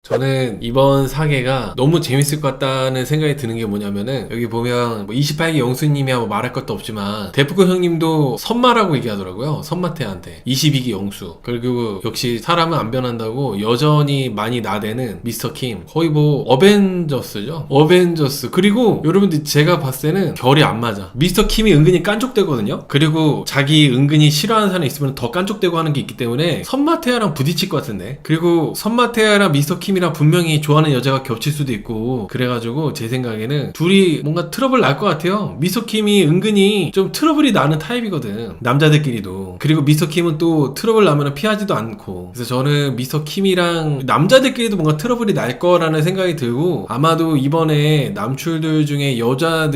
저는 이번 사계가 너무 재밌을 것 같다는 생각이 드는 게 뭐냐면은, 여기 보면 뭐 28기 영수님이야 뭐 말할 것도 없지만 데프콘 형님도 선마라고 얘기하더라고요. 선마태한테 22기 영수. 그리고 역시 사람은 안 변한다고 여전히 많이 나대는 미스터 킴. 거의 뭐 어벤져스죠. 어벤져스. 그리고 여러분들 제가 봤을 때는 결이 안 맞아. 미스터 킴이 은근히 깐족되거든요. 그리고 자기 은근히 싫어하는 사람이 있으면 더 깐족되고 하는 게 있기 때문에 선마태아랑 부딪힐 것 같은데. 그리고 선마태아랑 미스터 킴이랑 분명히 좋아하는 여자가 겹칠 수도 있고, 그래가지고 제 생각에는 둘이 뭔가 트러블 날 것 같아요. 미스터 킴이 은근히 좀 트러블이 나는 타입이거든, 남자들끼리도. 그리고 미스터 킴은 또 트러블 나면 피하지도 않고. 그래서 저는 미스터 킴이랑 남자들끼리도 뭔가 트러블이 날 거라는 생각이 들고, 아마도 이번에 남출들 중에 여자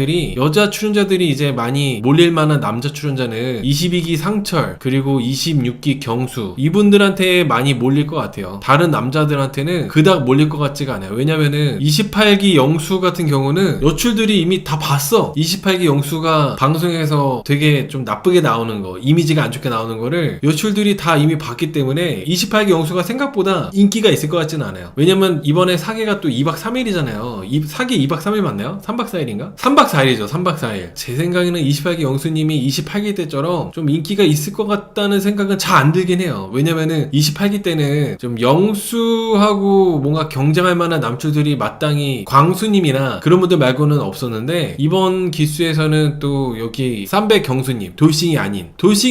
출연자들이 이제 많이 몰릴 만한 남자 출연자는 22기 상철, 그리고 26기 경수, 이분들한테 많이 몰릴 것 같아요. 다른 남자들한테는 그닥 몰릴 것 같지가 않아요. 왜냐면은 28기 영수 같은 경우는 여출들이 이미 다 봤어. 28기 영수가 방송에서 되게 좀 나쁘게 나오는 거, 이미지가 안 좋게 나오는 거를 여출들이 다 이미 봤기 때문에 28기 영수가 생각보다 인기가 있을 것 같지는 않아요. 왜냐면 이번에 사계가 또 2박 3일이잖아요. 사계 2박 3일 맞나요? 3박 4일인가? 3박 4일이죠. 3박 4일. 제 생각에는 28기 영수님이 28기 때처럼 좀 인기가 있을 것 같다는 생각은 잘 안 들긴 해요. 왜냐면은 28기 때는 좀 영수하고 뭔가 경쟁할 만한 남출들이 마땅히 광수님이나 그런 분들 말고는 없었는데, 이번 기수에서는 또 여기 쌈배 경수님, 돌싱이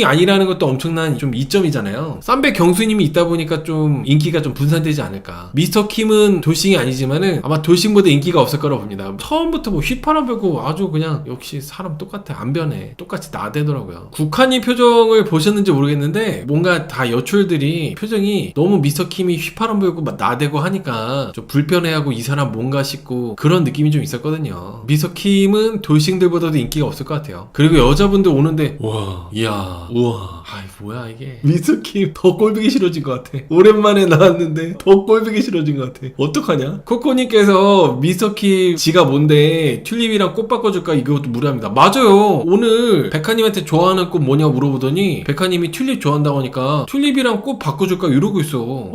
아니라는 것도 엄청난 좀 이점이잖아요. 쌈배 경수님이 있다 보니까 좀 인기가 좀 분산되지 않을까. 미스터 킴은 돌싱이 아니지만은 아마 돌싱보다 인기가 없을 거라고 봅니다. 처음부터 뭐 휘파람 불고 아주 그냥 역시 사람 똑같아, 안 변해, 똑같이 나대더라고요. 국한이 표정을 보셨는지 모르겠는데 뭔가 다 여출들이 표정이 너무 미스터 킴이 휘파람 불고 막 나대고 하니까 좀 불편해하고 이 사람 뭔가 싶고 그런 느낌이 좀 있었거든요. 미스터 킴은 돌싱들보다도 인기가 없을 것 같아요. 그리고 여자분들 오는데 와, 이야, 우와, 아이 뭐야 이게. 미스터 킴 더 꼴보기 싫어진 것 같아. 오랜만에 나왔는데 더 꼴보기 싫어진 것 같아. 어떡하냐? 코코님께서 미스터 킴 지가 뭔데 튤립이랑 꽃 바꿔줄까, 이것도 무례합니다. 맞아요. 오늘 백하님한테 좋아하는 꽃 뭐냐고 물어보더니 백하님이 튤립 좋아한다고 하니까 튤립이랑 꽃 바꿔줄까 이러고 있어.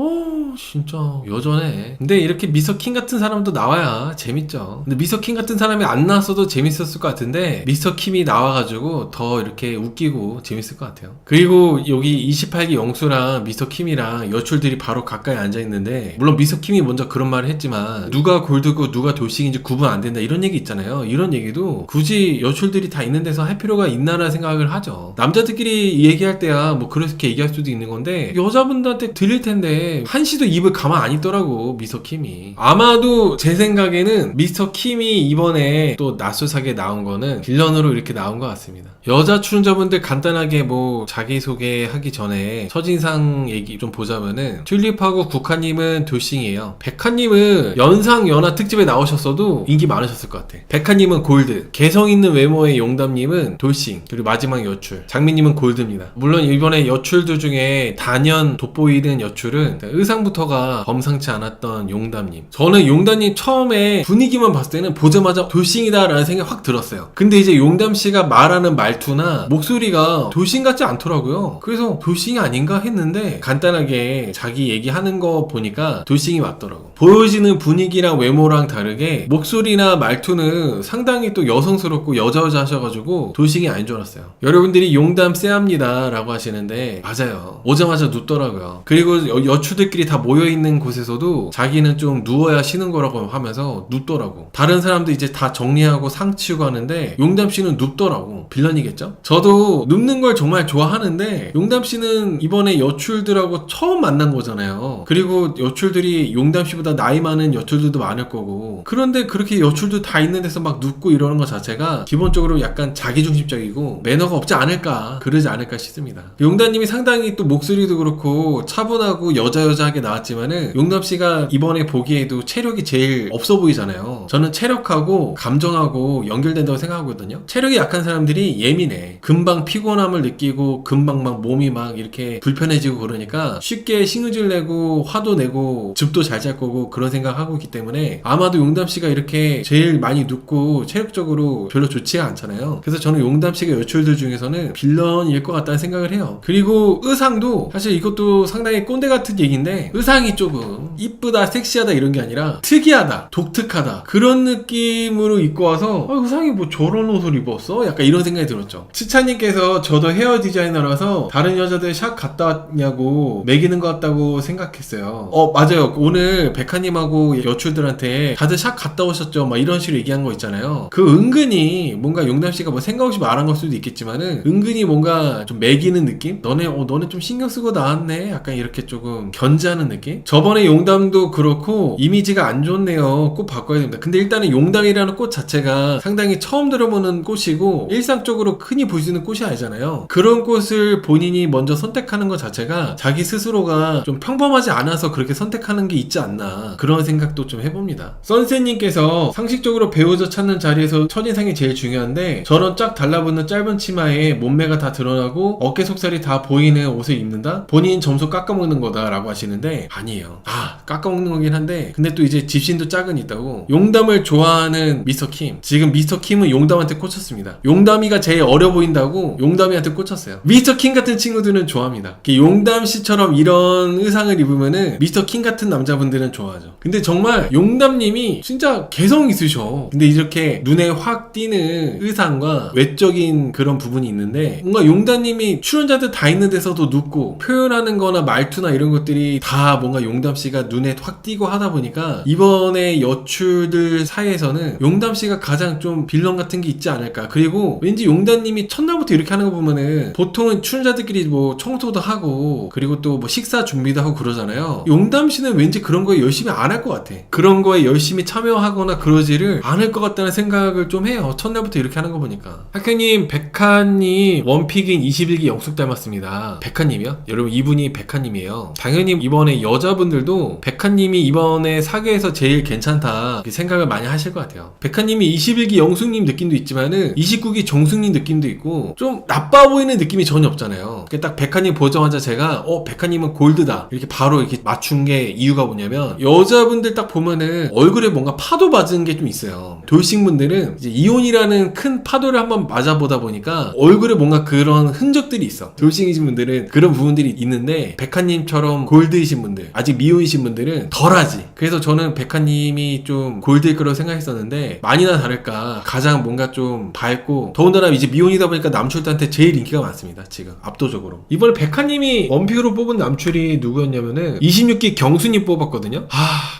진짜 여전해. 근데 이렇게 미스터 킹 같은 사람도 나와야 재밌죠. 근데 미스터 킹 같은 사람이 안 나왔어도 재밌었을 것 같은데 미스터 킴이 나와가지고 더 이렇게 웃기고 재밌을 것 같아요. 그리고 여기 28기 영수랑 미스터 킴이랑 여출들이 바로 가까이 앉아있는데, 물론 미스터 킴이 먼저 그런 말을 했지만 누가 골드고 누가 돌싱인지 구분 안 된다 이런 얘기 있잖아요. 이런 얘기도 굳이 여출들이 다 있는 데서 할 필요가 있나라는 생각을 하죠. 남자들끼리 얘기할 때야 뭐 그렇게 얘기할 수도 있는 건데 여자분들한테 들릴 텐데 한시도 입을 가만 안 있더라고, 미스터 킴이. 아마도 제 생각에는 미스터 킴이 이번에 또 낯설사게 나온 거는 빌런으로 이렇게 나온 것 같습니다. 여자 출연자분들 간단하게 뭐 자기소개하기 전에 첫인상 얘기 좀 보자면은, 튤립하고 국화님은 돌싱이에요. 백화님은 연상 연하 특집에 나오셨어도 인기 많으셨을 것 같아. 백화님은 골드, 개성 있는 외모의 용담님은 돌싱, 그리고 마지막 여출 장미님은 골드입니다. 물론 이번에 여출들 중에 단연 돋보이는 여출은 의상부터가 범상치 않았던 용담님. 저는 용담님 처음에 분위기만 봤을 때는 보자마자 돌싱이다 라는 생각이 확 들었어요. 근데 이제 용담씨가 말하는 말투나 목소리가 돌싱 같지 않더라고요. 그래서 돌싱이 아닌가 했는데 간단하게 자기 얘기하는 거 보니까 돌싱이 맞더라고. 보여지는 분위기랑 외모랑 다르게 목소리나 말투는 상당히 또 여성스럽고 여자여자 하셔가지고 돌싱이 아닌 줄 알았어요. 여러분들이 용담 쎄합니다 라고 하시는데 맞아요. 오자마자 눕더라고요. 그리고 여추들끼리 다 모여있는 곳에서도 자기는 좀 누워야 쉬는 거라고 하면서 눕더라고. 다른 사람도 이제 다 정리하고 상 치우고 하는데 용담씨는 눕더라고. 빌런이겠죠? 저도 눕는 걸 정말 좋아하는데 용담씨는 이번에 여출들하고 처음 만난 거잖아요. 그리고 여출들이 용담씨보다 나이 많은 여출들도 많을 거고, 그런데 그렇게 여출들 다 있는 데서 막 눕고 이러는 것 자체가 기본적으로 약간 자기중심적이고 매너가 없지 않을까, 그러지 않을까 싶습니다. 용담님이 상당히 또 목소리도 그렇고 차분하고 여자여자하게 나왔지만은 용담씨가 이번에 보기에도 체력이 제일 없어 보이잖아요. 저는 체력하고 감정하고 연결된다고 생각하거든요. 체력이 약한 사람들이 예민해. 금방 피곤함을 느끼고 금방 막 몸이 막 이렇게 불편해지고 그러니까 쉽게 신경질 내고 화도 내고 즙도 잘 짤 거고 그런 생각하고 있기 때문에 아마도 용담씨가 이렇게 제일 많이 눕고 체력적으로 별로 좋지가 않잖아요. 그래서 저는 용담씨가 여출들 중에서는 빌런일 것 같다는 생각을 해요. 그리고 의상도 사실 이것도 상당히 꼰대 같은 얘기인데 의상이 조금 이쁘다 섹시하다 이런 게 아니라 특이하다 독특하다 그런 느낌으로 입고 와서 의상이 뭐 저런 옷을 입었어? 약간 이런 생각이 들었죠. 치차님께서 저도 헤어 디자이너라서 다른 여자들 샵 갔다 왔냐고 매기는 것 같다고 생각했어요. 맞아요. 오늘 백하님하고 여출들한테 다들 샵 갔다 오셨죠? 막 이런 식으로 얘기한 거 있잖아요. 그 은근히 뭔가 용담씨가 뭐 생각 없이 말한 걸 수도 있겠지만은 은근히 뭔가 좀 매기는 느낌? 너네 좀 신경 쓰고 나왔네? 약간 이렇게 조금 견제하는 느낌? 저번에 용담도 그렇고 이미지가 안 좋네요. 꼭 바꿔야 됩니다. 근데 일단은 용담이라는 꽃 자체가 상당히 처음 들어보는 꽃이고 일상적으로 흔히 볼 수 있는 꽃이 아니잖아요. 그런 꽃을 본인이 먼저 선택하는 것 자체가 자기 스스로가 좀 평범하지 않아서 그렇게 선택하는 게 있지 않나 그런 생각도 좀 해봅니다. 선생님께서 상식적으로 배우자 찾는 자리에서 첫인상이 제일 중요한데 저런 쫙 달라붙는 짧은 치마에 몸매가 다 드러나고 어깨 속살이 다 보이는 옷을 입는다? 본인 점수 깎아먹는 거다 라고 하시는데 아니에요. 깎아먹는 거긴 한데 근데 또 이제 집신도 짝은 있다고. 용담을 좋아하는 미스터킴, 지금 미스터킴은 용담한테 꽂혔습니다. 용담이가 제일 어려 보인다고 용담이한테 꽂혔어요. 미스터킴 같은 친구들은 좋아합니다. 용담씨처럼 이런 의상을 입으면은 미스터킴 같은 남자분들은 좋아하죠. 근데 정말 용담님이 진짜 개성 있으셔. 근데 이렇게 눈에 확 띄는 의상과 외적인 그런 부분이 있는데 뭔가 용담님이 출연자들 다 있는 데서도 눕고 표현하는 거나 말투나 이런 것들이 다 뭔가 용담씨가 눈에 확 띄고 하다 보니까 이번에 여출들 사이에서는 용담씨가 가장 좀 빌런 같은 게 있지 않을까. 그리고 왠지 용담님이 첫날부터 이렇게 하는 거 보면은 보통은 출연자들끼리 뭐 청소도 하고 그리고 또 뭐 식사 준비도 하고 그러잖아요. 용담씨는 왠지 그런 거에 열심히 안 할 것 같아. 그런 거에 열심히 참여하거나 그러지를 않을 것 같다는 생각을 좀 해요. 첫날부터 이렇게 하는 거 보니까. 학교님, 백하님 원픽인 21기 영숙 닮았습니다. 백하님이요? 여러분 이분이 백하님이에요. 당연히 이번에 여자분들도 백하님이 이번에 사계에서 제일 괜찮다 생각을 많이 하실 것 같아요. 백하님이 21기 영숙님 느낌도 있지만은 29기 정숙님 느낌도 있고 좀 나빠 보이는 느낌이 전혀 없잖아요. 딱 백하님 보자마자 제가 백하님은 골드다 이렇게 바로 이렇게 맞춘 게 이유가 뭐냐면 여자분들 딱 보면은 얼굴에 뭔가 파도 맞은 게 좀 있어요. 돌싱분들은 이제 이온이라는 큰 파도를 한번 맞아보다 보니까 얼굴에 뭔가 그런 흔적들이 있어. 돌싱이신 분들은 그런 부분들이 있는데 백하님처럼 골드이신 분들, 아직 미혼이신 분들은 덜하지. 그래서 저는 백하님이 좀 골드일 거라고 생각했었는데 많이나 다를까 가장 뭔가 좀 밝고 더군다나 이제 미혼이다 보니까 남출들한테 제일 인기가 많습니다. 지금 압도적으로. 이번에 백하님이 원픽으로 뽑은 남출이 누구였냐면은 26기 경수님 뽑았거든요.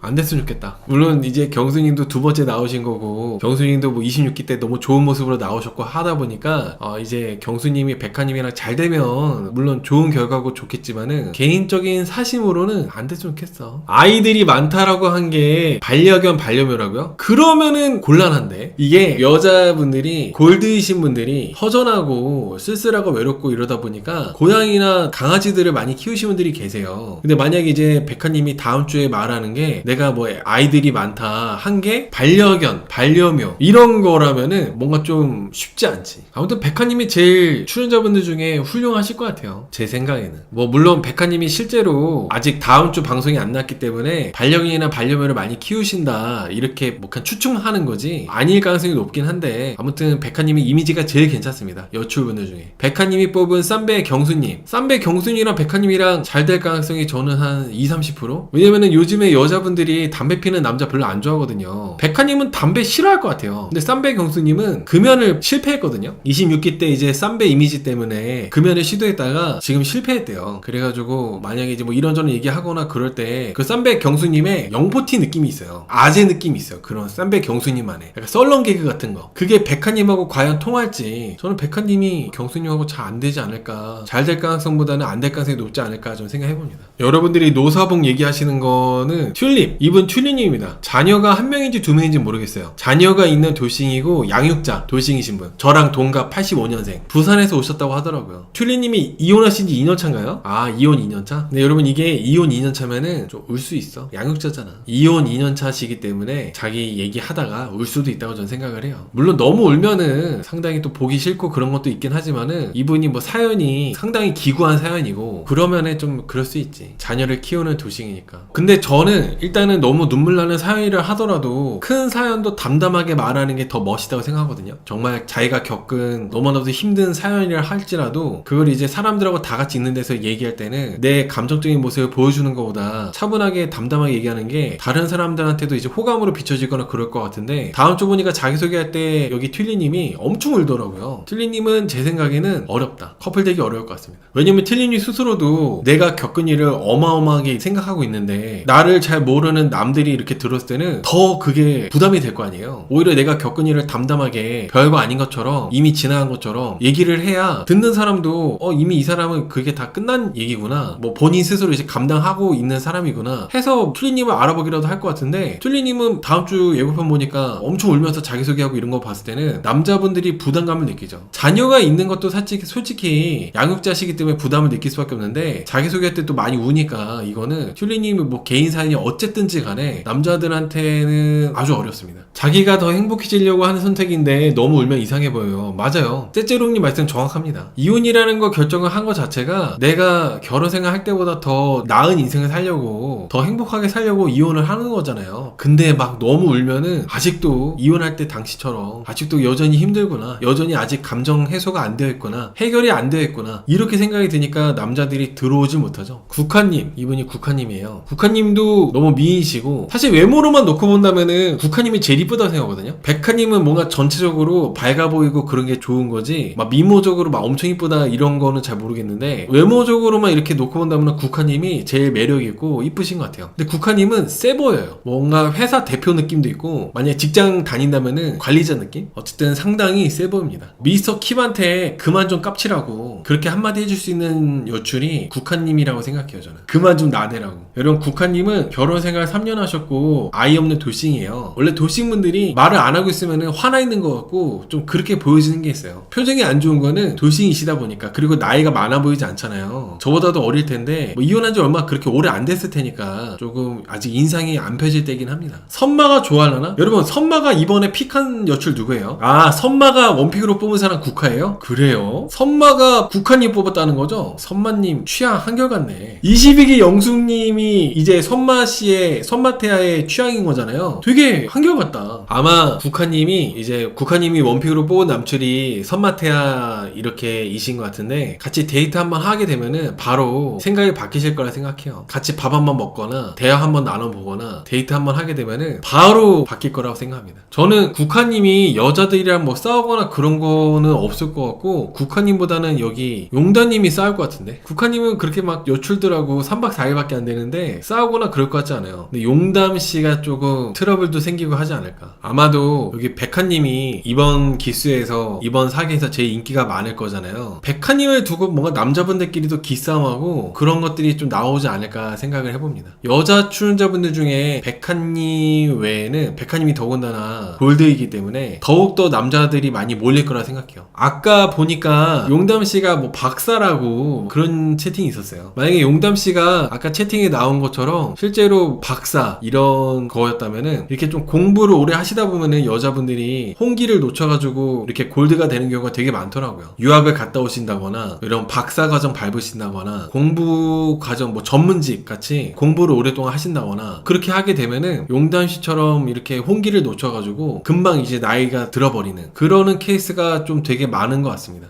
안 됐으면 좋겠다. 물론 이제 경수님도 두 번째 나오신 거고 경수님도 뭐 26기 때 너무 좋은 모습으로 나오셨고 하다 보니까 이제 경수님이 백하님이랑 잘 되면 물론 좋은 결과고 좋겠지만은 개인적인 사심으로는 안 됐으면 좋겠어. 아이들이 많다라고 한 게 반려견 반려묘라고요? 그러면은 곤란한데 이게 여자분들이 골드이신 분들이 허전하고 쓸쓸하고 외롭고 이러다 보니까 고양이나 강아지들을 많이 키우시는 분들이 계세요. 근데 만약에 이제 백하님이 다음 주에 말하는 게 내가 뭐 아이들이 많다 한 게 반려견 반려묘 이런 거라면은 뭔가 좀 쉽지 않지. 아무튼 백하님이 제일 출연자분들 중에 훌륭하실 것 같아요. 제 생각에는. 뭐 물론 백하님이 실제로 아직 다음 주 방송이 안 났기 때문에 반려견이나 반려묘를 많이 키우신다 이렇게 뭐 그냥 추측하는 거지 아닐 가능성이 높긴 한데 아무튼 백하님이 이미지가 제일 괜찮습니다. 여출분들 중에. 백하님이 뽑은 쌈배 경수님. 쌈배 경수님이랑 백하님이랑 잘 될 가능성이 저는 한 20-30%? 왜냐면은 요즘에 여자분들이 담배 피는 남자 별로 안 좋아하거든요. 백하님은 담배 싫어할 것 같아요. 근데 쌈배 경수님은 금연을 실패했거든요. 26기 때 이제 쌈배 이미지 때문에 금연을 시도했다가 지금 실패했대요. 그래가지고 만약에 이제 뭐 이런저런 얘기하거나 그럴 때 그 쌈배 경수님의 영포티 느낌이 있어요. 아재 느낌이 있어요. 그런 쌈배 경수님만의 약간 썰렁 개그 같은 거. 그게 백하님하고 과연 통할지 저는 백하님이 경수님하고 잘 안 되지 않을까. 잘 될 가능성보다는 안 될 가능성이 높지 않을까 좀 생각해봅니다. 여러분들이 노사봉 얘기하시는 거는 튤립. 이분 튤립님입니다. 자녀가 한 명인지 두 명인지 모르겠어요. 자녀가 있는 돌싱이고 양육자 돌싱이신 분. 저랑 동갑 85년생. 부산에서 오셨다고 하더라고요. 튤립님이 이혼하신 지 2년 차인가요? 이혼 2년 차? 근데 여러분 이게 이혼 2년 차면은 좀 울 수 있어. 양육자잖아. 이혼 2년 차시기 때문에 자기 얘기하다가 울 수도 있다고 저는 생각을 해요. 물론 너무 울면은 상당히 또 보기 싫고 그런 것도 있긴 하지만은 이분이 뭐 사연이 상당히 기구한 사연이고 그러면은 좀 그럴 수 있지. 자녀를 키우는 돌싱이니까. 근데 저는 일단 일단은 너무 눈물 나는 사연이라 하더라도 큰 사연도 담담하게 말하는 게 더 멋있다고 생각하거든요. 정말 자기가 겪은 너무나도 힘든 사연이라 할지라도 그걸 이제 사람들하고 다 같이 있는 데서 얘기할 때는 내 감정적인 모습을 보여주는 것보다 차분하게 담담하게 얘기하는 게 다른 사람들한테도 이제 호감으로 비춰지거나 그럴 것 같은데, 다음 주 보니까 자기소개할 때 여기 튤리님이 엄청 울더라고요. 튤리님은 제 생각에는 어렵다. 커플 되기 어려울 것 같습니다. 왜냐면 튤리님 스스로도 내가 겪은 일을 어마어마하게 생각하고 있는데 나를 잘 모르는 남들이 이렇게 들었을 때는 더 그게 부담이 될 거 아니에요. 오히려 내가 겪은 일을 담담하게 별거 아닌 것처럼 이미 지나간 것처럼 얘기를 해야 듣는 사람도 이미 이 사람은 그게 다 끝난 얘기구나, 뭐 본인 스스로 이제 감당하고 있는 사람이구나 해서 튤리님을 알아보기라도 할 것 같은데, 튤리님은 다음 주 예고편 보니까 엄청 울면서 자기소개하고 이런 거 봤을 때는 남자분들이 부담감을 느끼죠. 자녀가 있는 것도 솔직히 양육자시기 때문에 부담을 느낄 수밖에 없는데, 자기소개할 때 또 많이 우니까 이거는 튤리님이 뭐 개인 사연이 어쨌든지 간에 남자들한테는 아주 어렵습니다. 자기가 더 행복해지려고 하는 선택인데 너무 울면 이상해 보여요. 맞아요. 째째롱님 말씀 정확합니다. 이혼이라는 거 결정을 한 것 자체가 내가 결혼 생활 할 때보다 더 나은 인생을 살려고, 더 행복하게 살려고 이혼을 하는 거잖아요. 근데 막 너무 울면은 아직도 이혼할 때 당시처럼 아직도 여전히 힘들구나, 여전히 아직 감정 해소가 안 되어 있구나, 해결이 안 되어 있구나, 이렇게 생각이 드니까 남자들이 들어오지 못하죠. 국화님, 이분이 국화님이에요. 국화님도 너무 미인이시고, 사실 외모로만 놓고 본다면은 국화님이 제일 이쁘다고 생각하거든요. 백화님은 뭔가 전체적으로 밝아 보이고 그런 게 좋은 거지, 막 미모적으로 막 엄청 이쁘다 이런 거는 잘 모르겠는데, 외모적으로만 이렇게 놓고 본다면 국화님이 제일 매력있고 이쁘신 것 같아요. 근데 국화님은 세 보여요. 뭔가 회사 대표 느낌도 있고, 만약에 직장 다닌다면은 관리자 느낌? 어쨌든 상당히 세 보입니다. 미스터 킵한테 그만 좀 깝치라고 그렇게 한마디 해줄 수 있는 여출이 국화님이라고 생각해요. 저는 그만 좀 나대라고. 여러분, 국화님은 결혼생활 3년 하셨고 아이 없는 돌싱이에요. 원래 돌싱분들이 말을 안 하고 있으면 화나 있는 것 같고 좀 그렇게 보여지는 게 있어요. 표정이 안 좋은 거는 돌싱이시다 보니까. 그리고 나이가 많아 보이지 않잖아요. 저보다도 어릴 텐데 뭐 이혼한 지 얼마 그렇게 오래 안 됐을 테니까 조금 아직 인상이 안 펴질 때긴 합니다. 선마가 좋아하려나? 여러분, 선마가 이번에 픽한 여출 누구예요? 아, 선마가 원픽으로 뽑은 사람 국화예요? 그래요? 선마가 국화님 뽑았다는 거죠? 선마님 취향 한결같네. 22기 영숙님이 이제 선마씨의, 선마태아의 취향인 거잖아요. 되게 한결같다. 아마 국화님이 원픽으로 뽑은 남출이 선마태아 이렇게 이신 것 같은데, 같이 데이트 한번 하게 되면은 바로 생각이 바뀌실 거라 생각해요. 같이 밥 한번 먹거나 대화 한번 나눠보거나 데이트 한번 하게 되면은 바로 바뀔 거라고 생각합니다. 저는 국화님이 여자들이랑 뭐 싸우거나 그런 거는 없을 것 같고, 국화님보다는 여기 용다님이 싸울 것 같은데, 국화님은 그렇게 막 여출들하고 3박 4일밖에 안 되는데 싸우거나 그럴 것 같지 않아요. 근데 용담씨가 조금 트러블도 생기고 하지 않을까. 아마도 여기 백화님이 이번 기수에서, 이번 사기에서 제일 인기가 많을 거잖아요. 백화님을 두고 뭔가 남자분들끼리도 기싸움하고 그런 것들이 좀 나오지 않을까 생각을 해봅니다. 여자 출연자분들 중에 백화님 외에는, 백화님이 더군다나 골드이기 때문에 더욱더 남자들이 많이 몰릴 거라 생각해요. 아까 보니까 용담씨가 뭐 박사라고 그런 채팅이 있었어요. 만약에 용담씨가 아까 채팅에 나온 것처럼 실제로 박사 이런 거였다면은, 이렇게 좀 공부를 오래 하시다 보면은 여자분들이 홍기를 놓쳐가지고 이렇게 골드가 되는 경우가 되게 많더라고요. 유학을 갔다 오신다거나 이런 박사 과정 밟으신다거나 공부 과정 뭐 전문직 같이 공부를 오랫동안 하신다거나 그렇게 하게 되면은 용담씨처럼 이렇게 홍기를 놓쳐가지고 금방 이제 나이가 들어버리는 그러는 케이스가 좀 되게 많은 것 같습니다.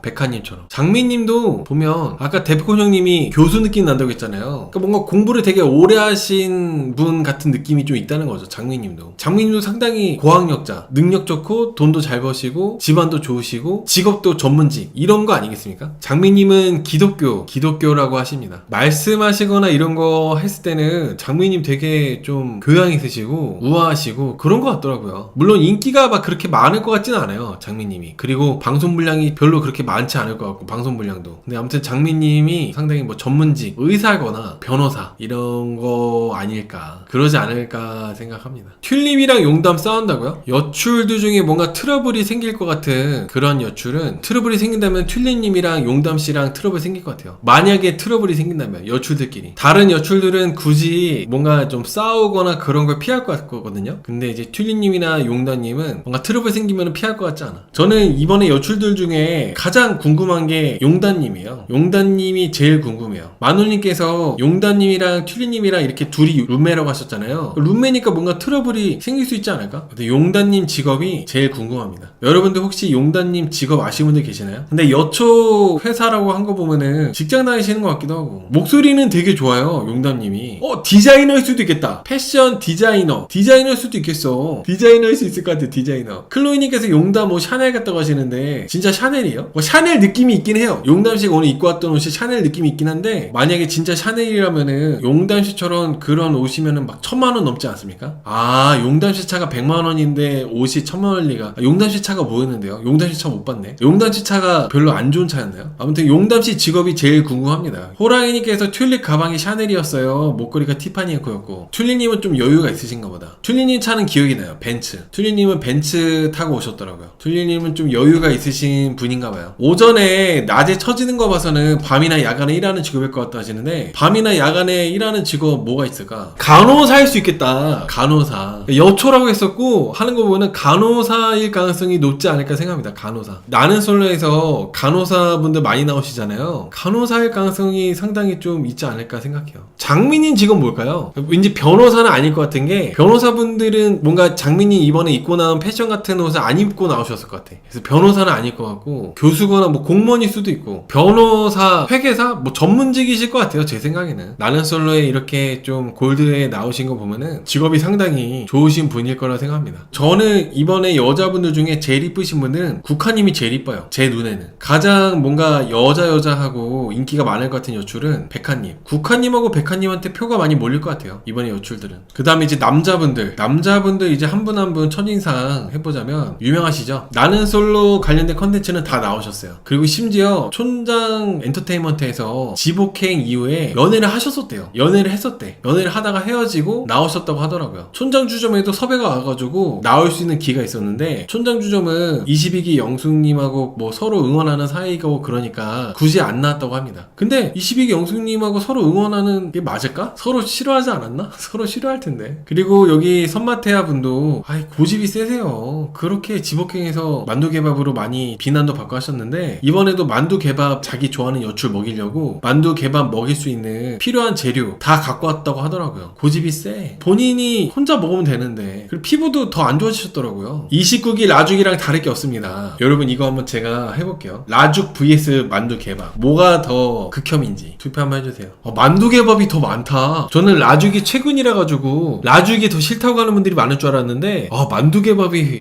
백화님처럼. 장미님도 보면 아까 데프콘 형님이 교수 느낌 난다고 했잖아요. 그러니까 뭔가 공부를 되게 오래 하신 분 같은 느낌이 좀 있다는 거죠. 장미님도 상당히 고학력자, 능력 좋고 돈도 잘 버시고 집안도 좋으시고 직업도 전문직 이런 거 아니겠습니까? 장미님은 기독교라고 하십니다. 말씀하시거나 이런 거 했을 때는 장미님 되게 좀 교양 있으시고 우아하시고 그런 것 같더라고요. 물론 인기가 막 그렇게 많을 것 같지는 않아요, 장미님이. 그리고 방송 분량이 별로 그렇게 많지 않을 것 같고, 방송 분량도. 근데 아무튼 장미님이 상당히 뭐 전문직, 의사거나 변호사 이런 거 아닐까, 그러지 않을까 생각합니다. 튤립이랑 용담 싸운다고요? 여출들 중에 뭔가 트러블이 생길 것 같은 그런 여출은, 트러블이 생긴다면 튤립님이랑 용담씨랑 트러블이 생길 것 같아요. 만약에 트러블이 생긴다면 여출들끼리. 다른 여출들은 굳이 뭔가 좀 싸우거나 그런 걸 피할 것 같거든요. 근데 이제 튤립님이나 용담님은 뭔가 트러블 생기면 피할 것 같지 않아. 저는 이번에 여출들 중에 가장 궁금한 게 용담님이에요. 용담님이 제일 궁금해요. 마누님께서 용담님이랑 튤립님이랑 이렇게 둘이 룸메라고 하셨잖아요. 룸메니까 뭔가 트러블이 생길 수 있지 않을까? 근데 용단님 직업이 제일 궁금합니다. 여러분들 혹시 용단님 직업 아시는 분들 계시나요? 근데 여초 회사라고 한 거 보면은 직장 다니시는 것 같기도 하고 목소리는 되게 좋아요. 용단님이 디자이너일 수도 있겠다. 패션 디자이너일 수도 있겠어. 디자이너일 수 있을 것 같아. 디자이너. 클로이님께서 용담 뭐 샤넬 같다고 하시는데 진짜 샤넬이에요? 샤넬 느낌이 있긴 해요. 용담씨가 오늘 입고 왔던 옷이 샤넬 느낌이 있긴 한데 만약에 진짜 샤넬이라면은 용담씨처럼 그런 옷이면은 막 1000만원 넘지 않습니까? 용담씨 차가 100만원인데 옷이 1000만원 리가. 용담씨 차가 뭐였는데요? 용담씨 차 못 봤네. 용담씨 차가 별로 안 좋은 차였나요? 아무튼 용담씨 직업이 제일 궁금합니다. 호랑이님께서 튤립 가방이 샤넬이었어요. 목걸이가 티파니 앤코였고. 튤립님은 좀 여유가 있으신가 보다. 튤립님 차는 기억이 나요. 벤츠. 튤립님은 벤츠 타고 오셨더라고요. 튤립님은 좀 여유가 있으신 분인가 봐요. 오전에 낮에 처지는 거 봐서는 밤이나 야간에 일하는 직업일 것 같다 하시는데 밤이나 야간에 일하는 직업 뭐가 있을까? 간호사일 수 있겠다. 간호사. 여초라고 했었고 하는 거 보면은 간호사일 가능성이 높지 않을까 생각합니다. 간호사. 나는 솔로에서 간호사분들 많이 나오시잖아요. 간호사일 가능성이 상당히 좀 있지 않을까 생각해요. 장민님 직업 뭘까요? 왠지 변호사는 아닐 것 같은 게 변호사분들은 뭔가 장민님 이번에 입고 나온 패션 같은 옷을 안 입고 나오셨을 것 같아. 그래서 변호사는 아닐 것 같고 교수거나 뭐 공무원일 수도 있고 변호사, 회계사 뭐 전문직이실 것 같아요. 제 생각에는. 나는 솔로에 이렇게 좀 골드에 나오신 거 보면은 직업이 상당히 좋으신 분일 거라 생각합니다. 저는 이번에 여자분들 중에 제일 이쁘신 분은 국화님이 제일 이뻐요. 제 눈에는. 가장 뭔가 여자하고 인기가 많을 것 같은 여출은 백화님. 국화님하고 백화님한테 표가 많이 몰릴 것 같아요. 이번에 여출들은. 그 다음에 이제 남자분들 이제 한 분 한 분 첫인상 해보자면 유명하시죠? 나는 솔로 관련된 컨텐츠는 다 나오셨어요. 그리고 심지어 촌장 엔터테인먼트에서 지복행 이후에 연애를 하셨었대요. 연애를 했었대. 연애를 하다가 헤어지고 나오셨다고 하더라고요. 촌장 주점에도 섭외가 와가지고 나올 수 있는 기회가 있었는데 촌장 주점은 22기 영숙님하고 뭐 서로 응원하는 사이고 그러니까 굳이 안 나왔다고 합니다. 근데 22기 영숙님하고 서로 응원하는 게 맞을까? 서로 싫어하지 않았나? 서로 싫어할 텐데. 그리고 여기 선마태아 분도 고집이 세세요. 그렇게 지복행에서 만두개밥으로 많이 비난도 받고 하셨는데 이번에도 만두개밥 자기 좋아하는 여출 먹이려고 만두개밥 먹일 수 있는 필요한 재료 다 갖고 왔다고 하더라고요. 고집이 세. 본인이 혼자 먹으면 되는데 그리고 피부도 더 안 좋아지셨더라고요. 29기 라죽이랑 다를 게 없습니다. 여러분 이거 한번 제가 해볼게요. 라죽 vs 만두개밥 뭐가 더 극혐인지 투표 한번 해주세요. 만두개밥이 더 많다. 저는 라죽이 최근이라 가지고 라죽이 더 싫다고 하는 분들이 많을 줄 알았는데 만두개밥이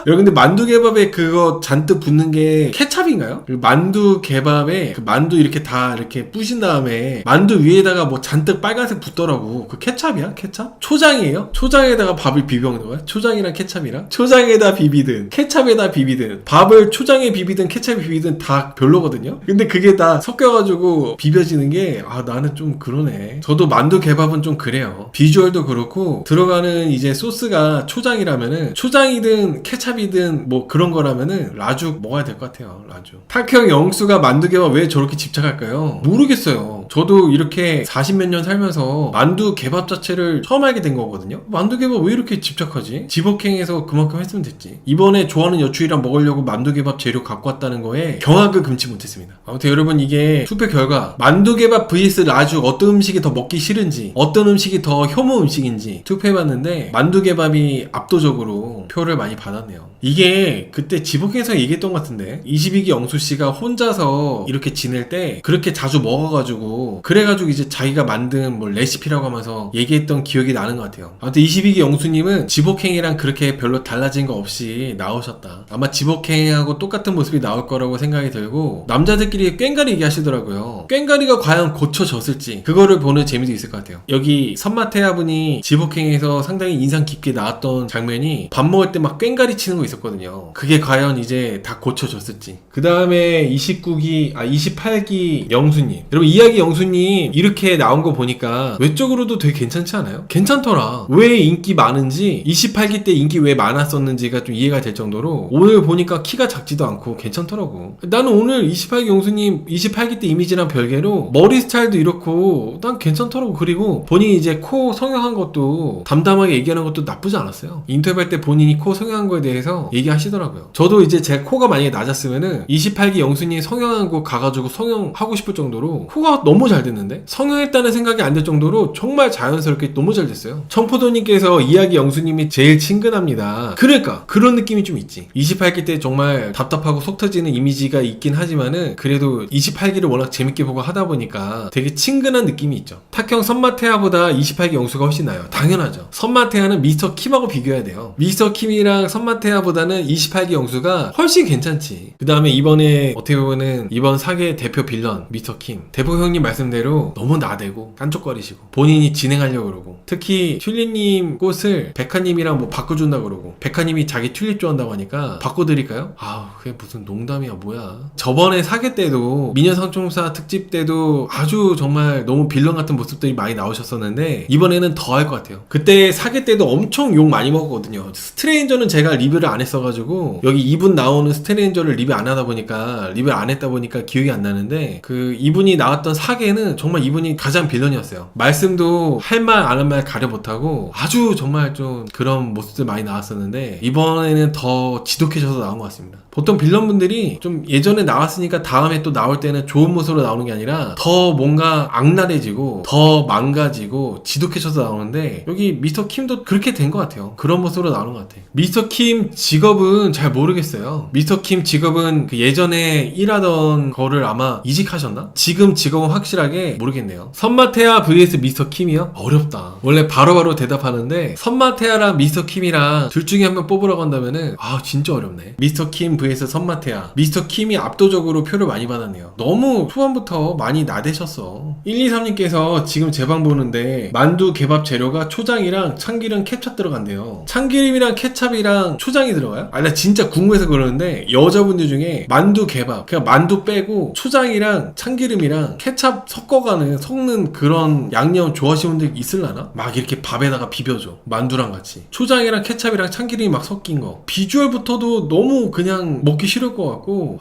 여러분 근데 만두개밥에 그거 잔뜩 붓는 게 케찹인가요? 그리고 만두개밥에 그 만두 이렇게 다 이렇게 부신 다음에 만두 위에다가 뭐 잔뜩 빨간색 붓더라고. 그 케찹이야? 케찹? 초장이에요? 초장에다가 밥을 비벼 먹는 거야? 초장이랑 케찹이랑? 초장에다 비비든 케찹에다 비비든 밥을 초장에 비비든 케찹에 비비든 다 별로거든요? 근데 그게 다 섞여가지고 비벼지는 게 나는 좀 그러네. 저도 만두개밥은 좀 그래요. 비주얼도 그렇고 들어가는 이제 소스가 초장이라면은 초장이든 케찹이든 뭐 그런 거라면은 라죽 먹어야 될 것 같아요. 라죽. 탁형 영수가 만두개밥 왜 저렇게 집착할까요? 모르겠어요. 저도 이렇게 40몇 년 살면서 만두개밥 자체를 처음 알게 된 거거든요. 만두개밥 왜 이렇게 집착하지? 지복행에서 그만큼 했으면 됐지. 이번에 좋아하는 여추이랑 먹으려고 만두개밥 재료 갖고 왔다는 거에 경악을 금치 못했습니다. 아무튼 여러분 이게 투표 결과 만두개밥 vs 라죽 어떤 음식이 더 먹기 싫은지 어떤 음식이 더 혐오 음식인지 투표해봤는데 만두개밥이 압도적으로 표를 많이 받았네요. 이게 그때 지복행에서 얘기했던 것 같은데 22기 영수씨가 혼자서 이렇게 지낼 때 그렇게 자주 먹어가지고 그래가지고 이제 자기가 만든 뭐 레시피라고 하면서 얘기했던 기억이 나는 것 같아요. 아무튼 22기 영수님은 지복행이랑 그렇게 별로 달라진 거 없이 나오셨다. 아마 지복행하고 똑같은 모습이 나올 거라고 생각이 들고 남자들끼리 꽹가리 얘기하시더라고요. 꽹가리가 과연 고쳐졌을지 그거를 보는 재미도 있을 것 같아요. 여기 선마태아 분이 지복행에서 상당히 인상 깊게 나왔던 장면이 밥 먹을 때 막 꽹가리 치는 거 있었거든요. 그게 과연 이제 다 고쳐졌을지. 그 다음에 28기 영수님. 여러분 이야기 영수님 이렇게 나온 거 보니까 외적으로도 되게 괜찮지 않아요? 괜찮더라. 왜 인기 많은지 28기 때 인기 왜 많았었는지가 좀 이해가 될 정도로 오늘 보니까 키가 작지도 않고 괜찮더라고. 나는 오늘 28기 영수님 28기 때 이미지랑 별개로 머리 스타일도 이렇고 난 괜찮더라고. 그리고 본인이 이제 코 성형한 것도 담담하게 얘기하는 것도 나쁘지 않았어요. 인터뷰할 때 본인이 코 성형한 거에 대해서 얘기하시더라고요. 저도 이제 제 코가 만약에 낮았으면은 28기 영순이 성형한 곳 가가지고 성형하고 싶을 정도로 코가 너무 너무 잘 됐는데? 성형했다는 생각이 안 들 정도로 정말 자연스럽게 너무 잘 됐어요. 청포도님께서 이야기 영수님이 제일 친근합니다. 그러니까 그런 느낌이 좀 있지. 28기 때 정말 답답하고 속 터지는 이미지가 있긴 하지만은 그래도 28기를 워낙 재밌게 보고 하다 보니까 되게 친근한 느낌이 있죠. 탁형 선마테아보다 28기 영수가 훨씬 나아요. 당연하죠. 선마테아는 미스터 킴하고 비교해야 돼요. 미스터 킴이랑 선마테아보다는 28기 영수가 훨씬 괜찮지. 그 다음에 이번에 어떻게 보면은 이번 사계의 대표 빌런 미스터 킴, 대표 형님 말씀대로 너무 나대고 깐족거리시고 본인이 진행하려고 그러고, 특히 튤립님 꽃을 백화님이랑 뭐 바꿔준다 그러고, 백화님이 자기 튤립 좋아한다고 하니까 바꿔드릴까요? 아, 그게 무슨 농담이야 뭐야. 저번에 사계 때도 미녀상총사 특집 때도 아주 정말 너무 빌런 같은 모습들이 많이 나오셨었는데 이번에는 더 할 것 같아요. 그때 사계 때도 엄청 욕 많이 먹었거든요. 스트레인저는 제가 리뷰를 안 했어가지고 여기 이분 나오는 스트레인저를 리뷰 안 하다 보니까, 리뷰 안 했다 보니까 기억이 안 나는데, 그 이분이 나왔던 사계는 정말 이분이 가장 빌런이었어요. 말씀도 할 말 안 할 말 가려 못하고 아주 정말 좀 그런 모습들 많이 나왔었는데 이번에는 더 지독해져서 나온 것 같습니다. 보통 빌런분들이 좀 예전에 나왔으니까 다음에 또 나올 때는 좋은 모습으로 나오는 게 아니라 더 뭔가 악랄해지고 더 망가지고 지독해져서 나오는데, 여기 미스터 킴도 그렇게 된 것 같아요. 그런 모습으로 나오는 것 같아요. 미스터 킴 직업은 잘 모르겠어요. 미스터 킴 직업은 그 예전에 일하던 거를 아마 이직하셨나? 지금 직업은 확실하게 모르겠네요. 선마테아 vs 미스터 킴이요? 어렵다. 원래 바로바로 대답하는데 선마테아랑 미스터 킴이랑 둘 중에 한 명 뽑으라고 한다면은 진짜 어렵네. 미스터 킴 vs 선마테아. 미스터 킴이 압도적으로 표를 많이 받았네요. 너무 초반부터 많이 나대셨어. 123님께서 지금 제 방 보는데 만두 개밥 재료가 초장이랑 참기름 케찹 들어간대요. 참기름이랑 케찹이랑 초장이 들어가요? 나 진짜 궁금해서 그러는데 여자분들 중에 만두 개밥 그냥 만두 빼고 초장이랑 참기름이랑 케찹 섞는 그런 양념 좋아하시는 분들 있을라나? 막 이렇게 밥에다가 비벼줘. 만두랑 같이 초장이랑 케찹이랑 참기름이 막 섞인 거. 비주얼부터도 너무 그냥 먹기 싫을 것 같고,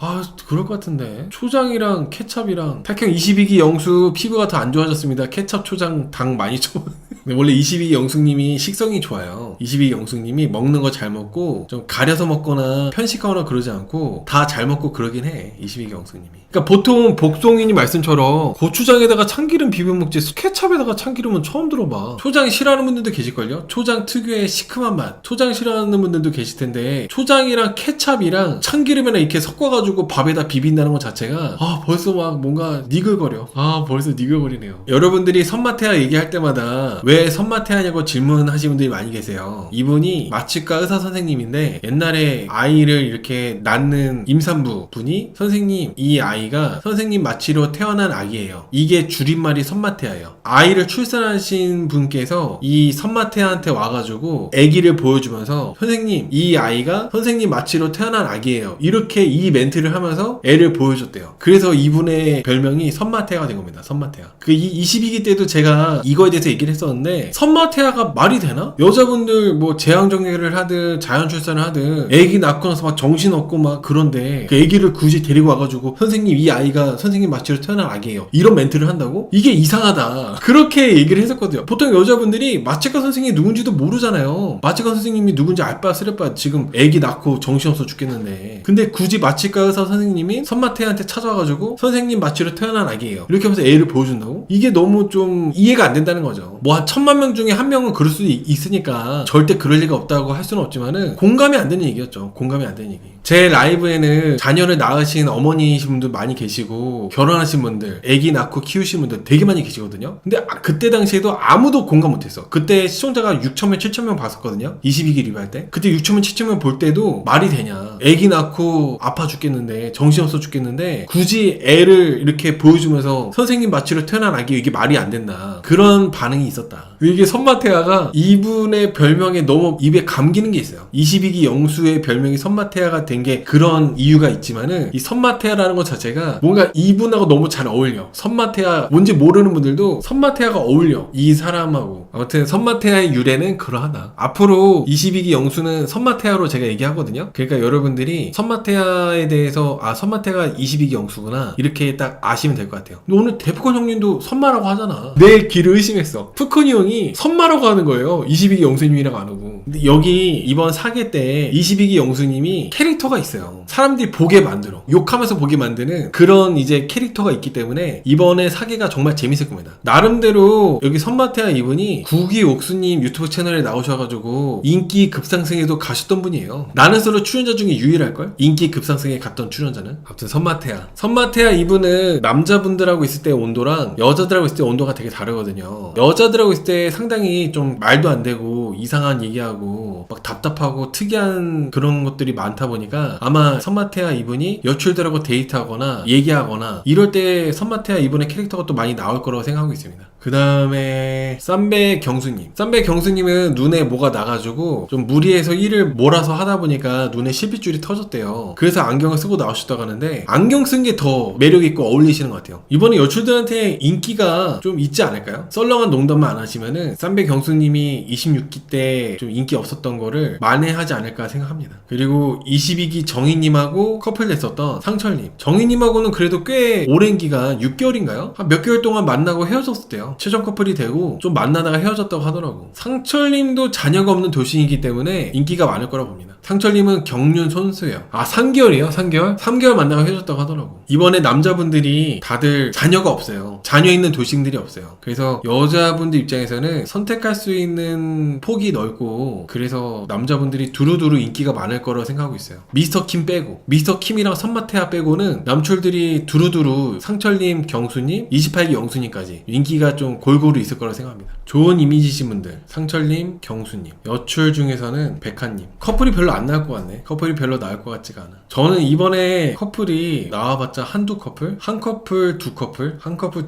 그럴 것 같은데. 초장이랑 케찹이랑. 탁형 22기 영수 피부가 더 안 좋아졌습니다. 케찹 초장 당 많이 줘. 원래 22기 영숙님이 식성이 좋아요. 22기 영숙님이 먹는 거 잘 먹고 좀 가려서 먹거나 편식하거나 그러지 않고 다 잘 먹고 그러긴 해. 22기 영숙님이. 그러니까 보통 복송이님 말씀처럼 고추장에다가 참기름 비벼 먹지 케찹에다가 참기름은 처음 들어봐. 초장 싫어하는 분들도 계실걸요? 초장 특유의 시큼한 맛. 초장 싫어하는 분들도 계실 텐데 초장이랑 케찹이랑 참기름이랑 이렇게 섞어가지고 밥에다 비빈다는 것 자체가 벌써 막 뭔가 니글거려. 벌써 니글거리네요. 여러분들이 선마테아 얘기할 때마다 왜 선마테아냐고 질문하시는 분들이 많이 계세요. 이분이 마취과 의사 선생님인데 옛날에 아이를 이렇게 낳는 임산부 분이 선생님, 이 아이가 선생님 마취로 태어난 아기예요. 이게 줄임말이 선마테아예요. 아이를 출산하신 분께서 이 선마테아한테 와가지고 아기를 보여주면서 선생님, 이 아이가 선생님 마취로 태어난 아기예요. 이렇게 이 멘트를 하면서 애를 보여줬대요. 그래서 이분의 별명이 선마테아가 된 겁니다. 선마테아. 그 22기 때도 제가 이거에 대해서 얘기를 했었는데 선마테아가 말이 되나? 여자분들 뭐 제왕절개를 하든 자연출산을 하든 애기 낳고 나서 막 정신없고 막 그런데 그 애기를 굳이 데리고 와가지고 선생님, 이 아이가 선생님 마취로 태어난 아기예요. 이런 멘트를 한다고? 이게 이상하다. 그렇게 얘기를 했었거든요. 보통 여자분들이 마취과 선생님이 누군지도 모르잖아요. 마취과 선생님이 누군지 알바 쓰레빠 지금 애기 낳고 정신없어 죽겠는데, 근데 굳이 마취과 의사 선생님이 선마테아한테 찾아와가지고 선생님 마취로 태어난 아기예요. 이렇게 하면서 애를 보여준다고? 이게 너무 좀 이해가 안 된다는 거죠. 뭐 한 1000만 명 중에 한 명은 그럴 수도 있으니까 절대 그럴 리가 없다고 할 수는 없지만은 공감이 안 되는 얘기였죠. 공감이 안 되는 얘기. 제 라이브에는 자녀를 낳으신 어머니이신 분들 많이 계시고 결혼하신 분들, 아기 낳고 키우신 분들 되게 많이 계시거든요. 근데 그때 당시에도 아무도 공감 못했어. 그때 시청자가 6,000명, 7,000명 봤었거든요. 22기 리뷰할 때. 그때 6,000명, 7,000명 볼 때도 말이 되냐. 아기 낳고 아파 죽겠는데, 정신없어 죽겠는데 굳이 애를 이렇게 보여주면서 선생님 마취로 태어난 아기, 이게 말이 안 된다. 그런 반응이 있었다. 이게 선마테아가 이분의 별명에 너무 입에 감기는 게 있어요. 22기 영수의 별명이 선마테아가 된 게 그런 이유가 있지만은 이 선마테아라는 것 자체가 뭔가 이분하고 너무 잘 어울려. 선마테아 뭔지 모르는 분들도 선마테아가 어울려. 이 사람하고. 아무튼 선마테아의 유래는 그러하다. 앞으로 22기 영수는 선마테아로 제가 얘기하거든요. 그러니까 여러분들이 선마테아에 대해서 선마테아가 22기 영수구나 이렇게 딱 아시면 될 것 같아요. 오늘 데프콘 형님도 선마라고 하잖아. 내 귀를 의심했어. 푸콘이 형이 형이 선마라고 하는 거예요. 22기 영수님이라고 안 하고. 근데 여기 이번 사계 때 22기 영수님이 캐릭터가 있어요. 사람들이 보게 만들어. 욕하면서 보게 만드는 그런 이제 캐릭터가 있기 때문에 이번에 사계가 정말 재밌을 겁니다. 나름대로 여기 선마태아 이분이 9기 옥수님 유튜브 채널에 나오셔가지고 인기 급상승에도 가셨던 분이에요. 나는 솔로 출연자 중에 유일할걸? 인기 급상승에 갔던 출연자는. 아무튼 선마태아 이분은 남자분들하고 있을 때 온도랑 여자들하고 있을 때 온도가 되게 다르거든요. 여자들하고 있을 때 상당히 좀 말도 안 되고 이상한 얘기하고 막 답답하고 특이한 그런 것들이 많다 보니까 아마 선마태아 이분이 여출들하고 데이트하거나 얘기하거나 이럴 때 선마태아 이분의 캐릭터가 또 많이 나올 거라고 생각하고 있습니다. 그 다음에 쌈배 경수님은 눈에 뭐가 나가지고 좀 무리해서 일을 몰아서 하다 보니까 눈에 실핏줄이 터졌대요. 그래서 안경을 쓰고 나오셨다고 하는데 안경 쓴 게 더 매력있고 어울리시는 것 같아요. 이번에 여출들한테 인기가 좀 있지 않을까요? 썰렁한 농담만 안 하시면은 쌈배 경수님이 26기 때 좀 인기 없었던 거를 만회하지 않을까 생각합니다. 그리고 22기 정희님하고 커플 됐었던 상철님, 정희님하고는 그래도 꽤 오랜 기간 6개월인가요? 한 몇 개월 동안 만나고 헤어졌었대요. 최종 커플이 되고 좀 만나다가 헤어졌다고 하더라고. 상철님도 자녀가 없는 돌싱이기 때문에 인기가 많을 거라고 봅니다. 상철님은 경륜 손수예요. 아 3개월이에요? 3개월 만나고 헤어졌다고 하더라고. 이번에 남자분들이 다들 자녀가 없어요. 자녀 있는 돌싱들이 없어요. 그래서 여자분들 입장에서는 선택할 수 있는 폭이 넓고 그래서 남자분들이 두루두루 인기가 많을 거라고 생각하고 있어요. 미스터킴 빼고 미스터킴이랑 선마태아 빼고는 남출들이 두루두루 상철님, 경수님, 28기 영수님까지 인기가 좀 골고루 있을 거라고 생각합니다. 좋은 이미지신 분들 상철님, 경수님, 여출 중에서는 백하님. 커플이 별로 안 나올 것 같네. 커플이 별로 나올 것 같지가 않아. 저는 이번에 커플이 나와봤자 한두 커플? 한 커플, 두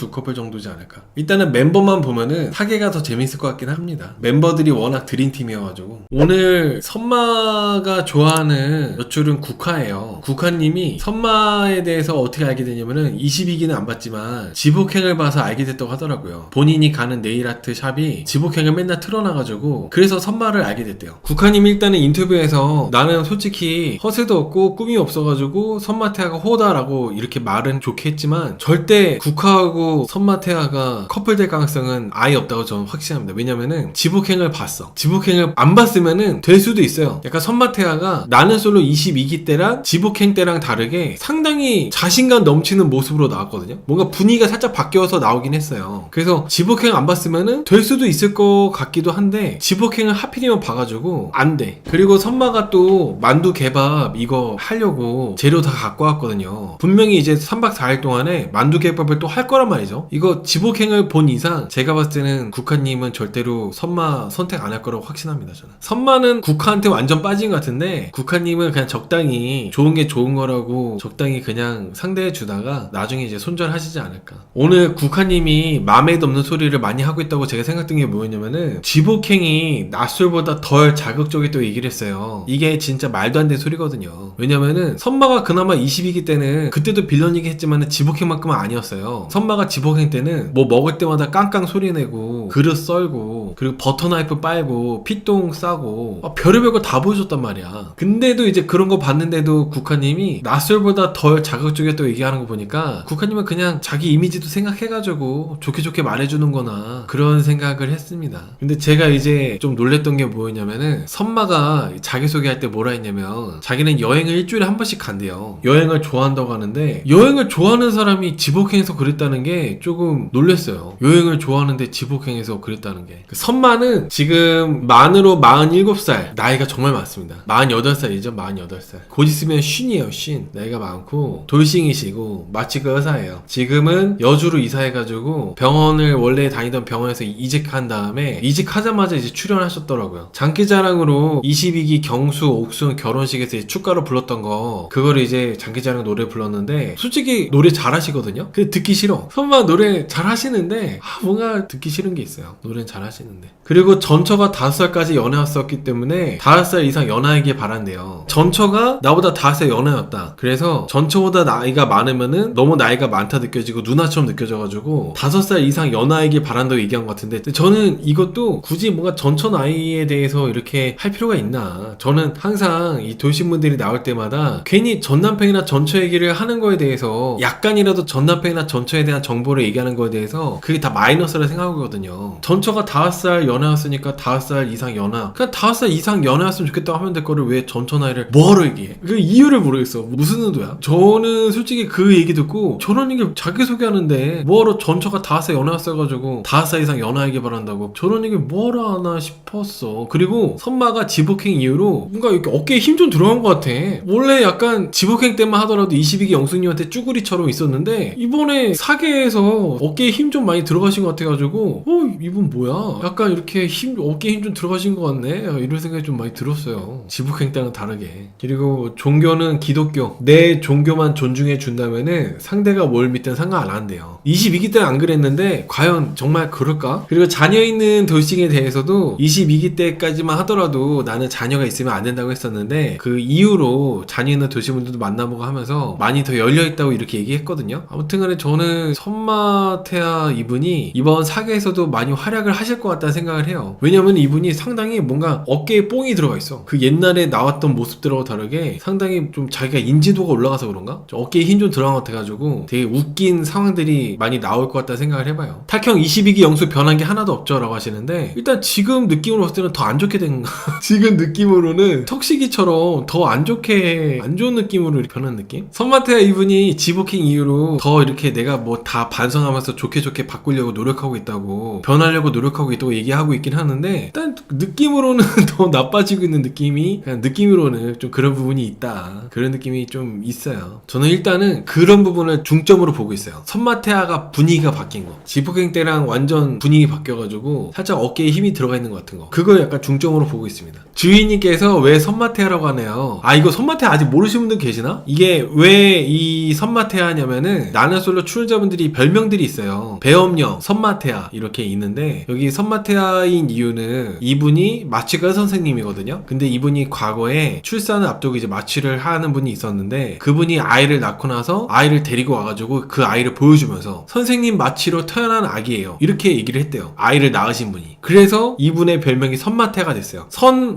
커플 정도지 않을까. 일단은 멤버만 보면은 사계가 더 재밌을 것 같긴 합니다. 멤버들이 워낙 드림팀이어가지고. 오늘 선마가 좋아하는 여출은 국화예요. 국화님이 선마에 대해서 어떻게 알게 되냐면은 22기는 안 봤지만 지복행을 봐서 알게 됐다고 하더라고요. 본인이 가는 네일아트 샵이 지복행을 맨날 틀어놔가지고 그래서 선마를 알게 됐대요. 국화님이 일단은 인터뷰에서 나는 솔직히 허세도 없고 꿈이 없어가지고 선마태아가 호다라고 이렇게 말은 좋게 했지만 절대 국화하고 선마태아가 커플 될 가능성은 아예 없다고 저는 확신합니다. 왜냐면은 지복행을 봤어. 지복행을 안 봤으면은 될 수도 있어요. 약간 선마태아가 나는 솔로 22기 때랑 지복행 때랑 다르게 상당히 자신감 넘치는 모습으로 나왔거든요. 뭔가 분위기가 살짝 바뀌어서 나오긴 했어요. 그래서 지복행 안 봤으면은 될 수도 있을 것 같기도 한데 지복행을 하필이면 봐가지고 안 돼. 그리고 선마가 또 만두 개밥 이거 하려고 재료 다 갖고 왔거든요. 분명히 이제 3박 4일 동안에 만두 개밥을 또 할 거란 말이죠. 이거 지복행을 본 이상 제가 봤을 때는 국화님은 절대로 선마 선택 안 할 거라고 확신합니다. 저는 선마는 국화한테 완전 빠진 것 같은데 국화님은 그냥 적당히 좋은 게 좋은 거라고 적당히 그냥 상대해 주다가 나중에 이제 손절하시지 않을까. 오늘 국화님이 마음에도 없는 소리를 많이 하고 있다고 제가 생각된 게 뭐였냐면은 지복행이 낯설보다 덜 자극적이다고 얘기를 했어요. 이게 진짜 말도 안 되는 소리거든요. 왜냐면은 선마가 그나마 22기 때는 그때도 빌런 얘기 했지만은 지복행만큼은 아니었어요. 선마가 지복행 때는 뭐 먹을 때마다 깡깡 소리 내고 그릇 썰고 그리고 버터 나이프 빨고 피똥 싸고 별의별 거 다 보여줬단 말이야. 근데도 이제 그런 거 봤는데도 국화님이 낯설보다 덜 자극적이었다고 얘기하는 거 보니까 국화님은 그냥 자기 이미지도 생각해가지고 좋게 말해주는 거나 그런 생각을 했습니다. 근데 제가 이제 좀 놀랬던 게 뭐였냐면은 선마가 자기소개할 때 뭐라 했냐면 자기는 여행을 일주일에 한 번씩 간대요. 여행을 좋아한다고 하는데 여행을 좋아하는 사람이 지복행에서 그랬다는 게 조금 놀랬어요. 여행을 좋아하는데 지복행에서 그랬다는 게. 선마는 지금 만으로 47살 나이가 정말 많습니다. 48살이죠. 48살. 곧 있으면 쉰이에요. 쉰. 나이가 많고 돌싱이시고 마취 의사예요. 지금은 여주로 이사해가지고 병원을 원래 다니던 병원에서 이직한 다음에 이직하자마자 이제 출연하셨더라고요. 장기자랑으로 22기 경수 옥순 결혼식에서 이제 축가로 불렀던 거 그거를 이제 장기자랑 노래 불렀는데 솔직히 노래 잘하시거든요. 근데 듣기 싫어. 선마 노래 잘하시는데 뭔가 듣기 싫은 게 있어요. 노래는 잘하시는데. 그리고 전처가 5살까지 연애였었기 때문에 5살 이상 연하이길 바란대요. 전처가 나보다 5살 연하였다. 그래서 전처보다 나이가 많으면은 너무 나이가 많다 느껴지고 누나처럼 느껴져가지고 5살 이상 연하이길 바란다고 얘기한 것 같은데 저는 이것도 굳이 뭔가 전처 나이에 대해서 이렇게 할 필요가 있나. 저는 저는 항상 이 돌싱분들이 나올 때마다 괜히 전남편이나 전처 얘기를 하는 거에 대해서 약간이라도 전남편이나 전처에 대한 정보를 얘기하는 거에 대해서 그게 다 마이너스라 생각하거든요. 전처가 5살 연하였으니까 5살 이상 연하, 그냥 5살 이상 연하였으면 좋겠다고 하면 될 거를 왜 전처 나이를 뭐하러 얘기해? 그 이유를 모르겠어. 무슨 의도야? 저는 솔직히 그 얘기 듣고 저런 얘기 자기소개하는데 뭐하러 전처가 5살 연하였어가지고 5살 이상 연하에게 바란다고 저런 얘기 뭐하러 하나 싶었어. 그리고 선마가 지복행 이후로 뭔가 이렇게 어깨에 힘 좀 들어간 것 같아. 원래 약간 지복행 때만 하더라도 22기 영숙님한테 쭈구리처럼 있었는데 이번에 사계에서 어깨에 힘 좀 많이 들어가신 것 같아가지고 이분 뭐야? 약간 이렇게 어깨에 힘 좀 들어가신 것 같네? 이런 생각이 좀 많이 들었어요. 지복행 때랑 다르게. 그리고 종교는 기독교. 내 종교만 존중해 준다면은 상대가 뭘 믿든 상관 안 한대요. 22기 때는 안 그랬는데 과연 정말 그럴까? 그리고 자녀 있는 돌싱에 대해서도 22기 때까지만 하더라도 나는 자녀가 있으면 안 된다고 했었는데 그 이후로 자녀 있는 돌싱분들도 만나보고 하면서 많이 더 열려있다고 이렇게 얘기했거든요. 아무튼 간에 저는 선마태아 이분이 이번 사계에서도 많이 활약을 하실 것 같다는 생각을 해요. 왜냐면 이분이 상당히 뭔가 어깨에 뽕이 들어가 있어. 그 옛날에 나왔던 모습들하고 다르게 상당히 좀 자기가 인지도가 올라가서 그런가? 어깨에 힘 좀 들어간 것 같아가지고 되게 웃긴 상황들이 많이 나올 것 같다는 생각을 해봐요. 탁형 22기 영수 변한 게 하나도 없죠 라고 하시는데 일단 지금 느낌으로 봤을 때는 더 안 좋게 된 지금 느낌으로는 턱시기처럼 더 안 좋게 안 좋은 느낌으로 변한 느낌? 선마태아 이분이 지복행 이후로 더 이렇게 내가 뭐 다 반성하면서 좋게 바꾸려고 노력하고 있다고 변하려고 노력하고 있다고 얘기하고 있긴 하는데 일단 느낌으로는 더 나빠지고 있는 느낌이 그냥 느낌으로는 좀 그런 부분이 있다. 그런 느낌이 좀 있어요. 저는 일단은 그런 부분을 중점으로 보고 있어요. 선마태아가 분위기가 바뀐 거. 지복행 때랑 완전 분위기 바뀌어가지고 살짝 어깨에 힘이 들어가 있는 것 같은 거. 그걸 약간 중점으로 보고 있습니다. 주인님께서 왜 선마태아라고 하네요. 이거 선마태아 아직 모르시는 분들 계시나? 이게 왜 이 선마태아냐면은 나는 솔로 출연자분들이 별명들이 있어요. 배엄령, 선마태아 이렇게 있는데 여기 선마태아인 이유는 이분이 마취가 선생님이거든요. 근데 이분이 과거에 출산을 앞두고 이제 마취를 하는 분이 있었는데 그분이 아이를 낳고 나서 아이를 데리고 와가지고 그 아이를 보여주면서 선생님 마취로 태어난 아기예요. 이렇게 얘기를 했대요. 아이를 낳으신 분이. 그래서 이분의 별명이 선마태아가 됐어요.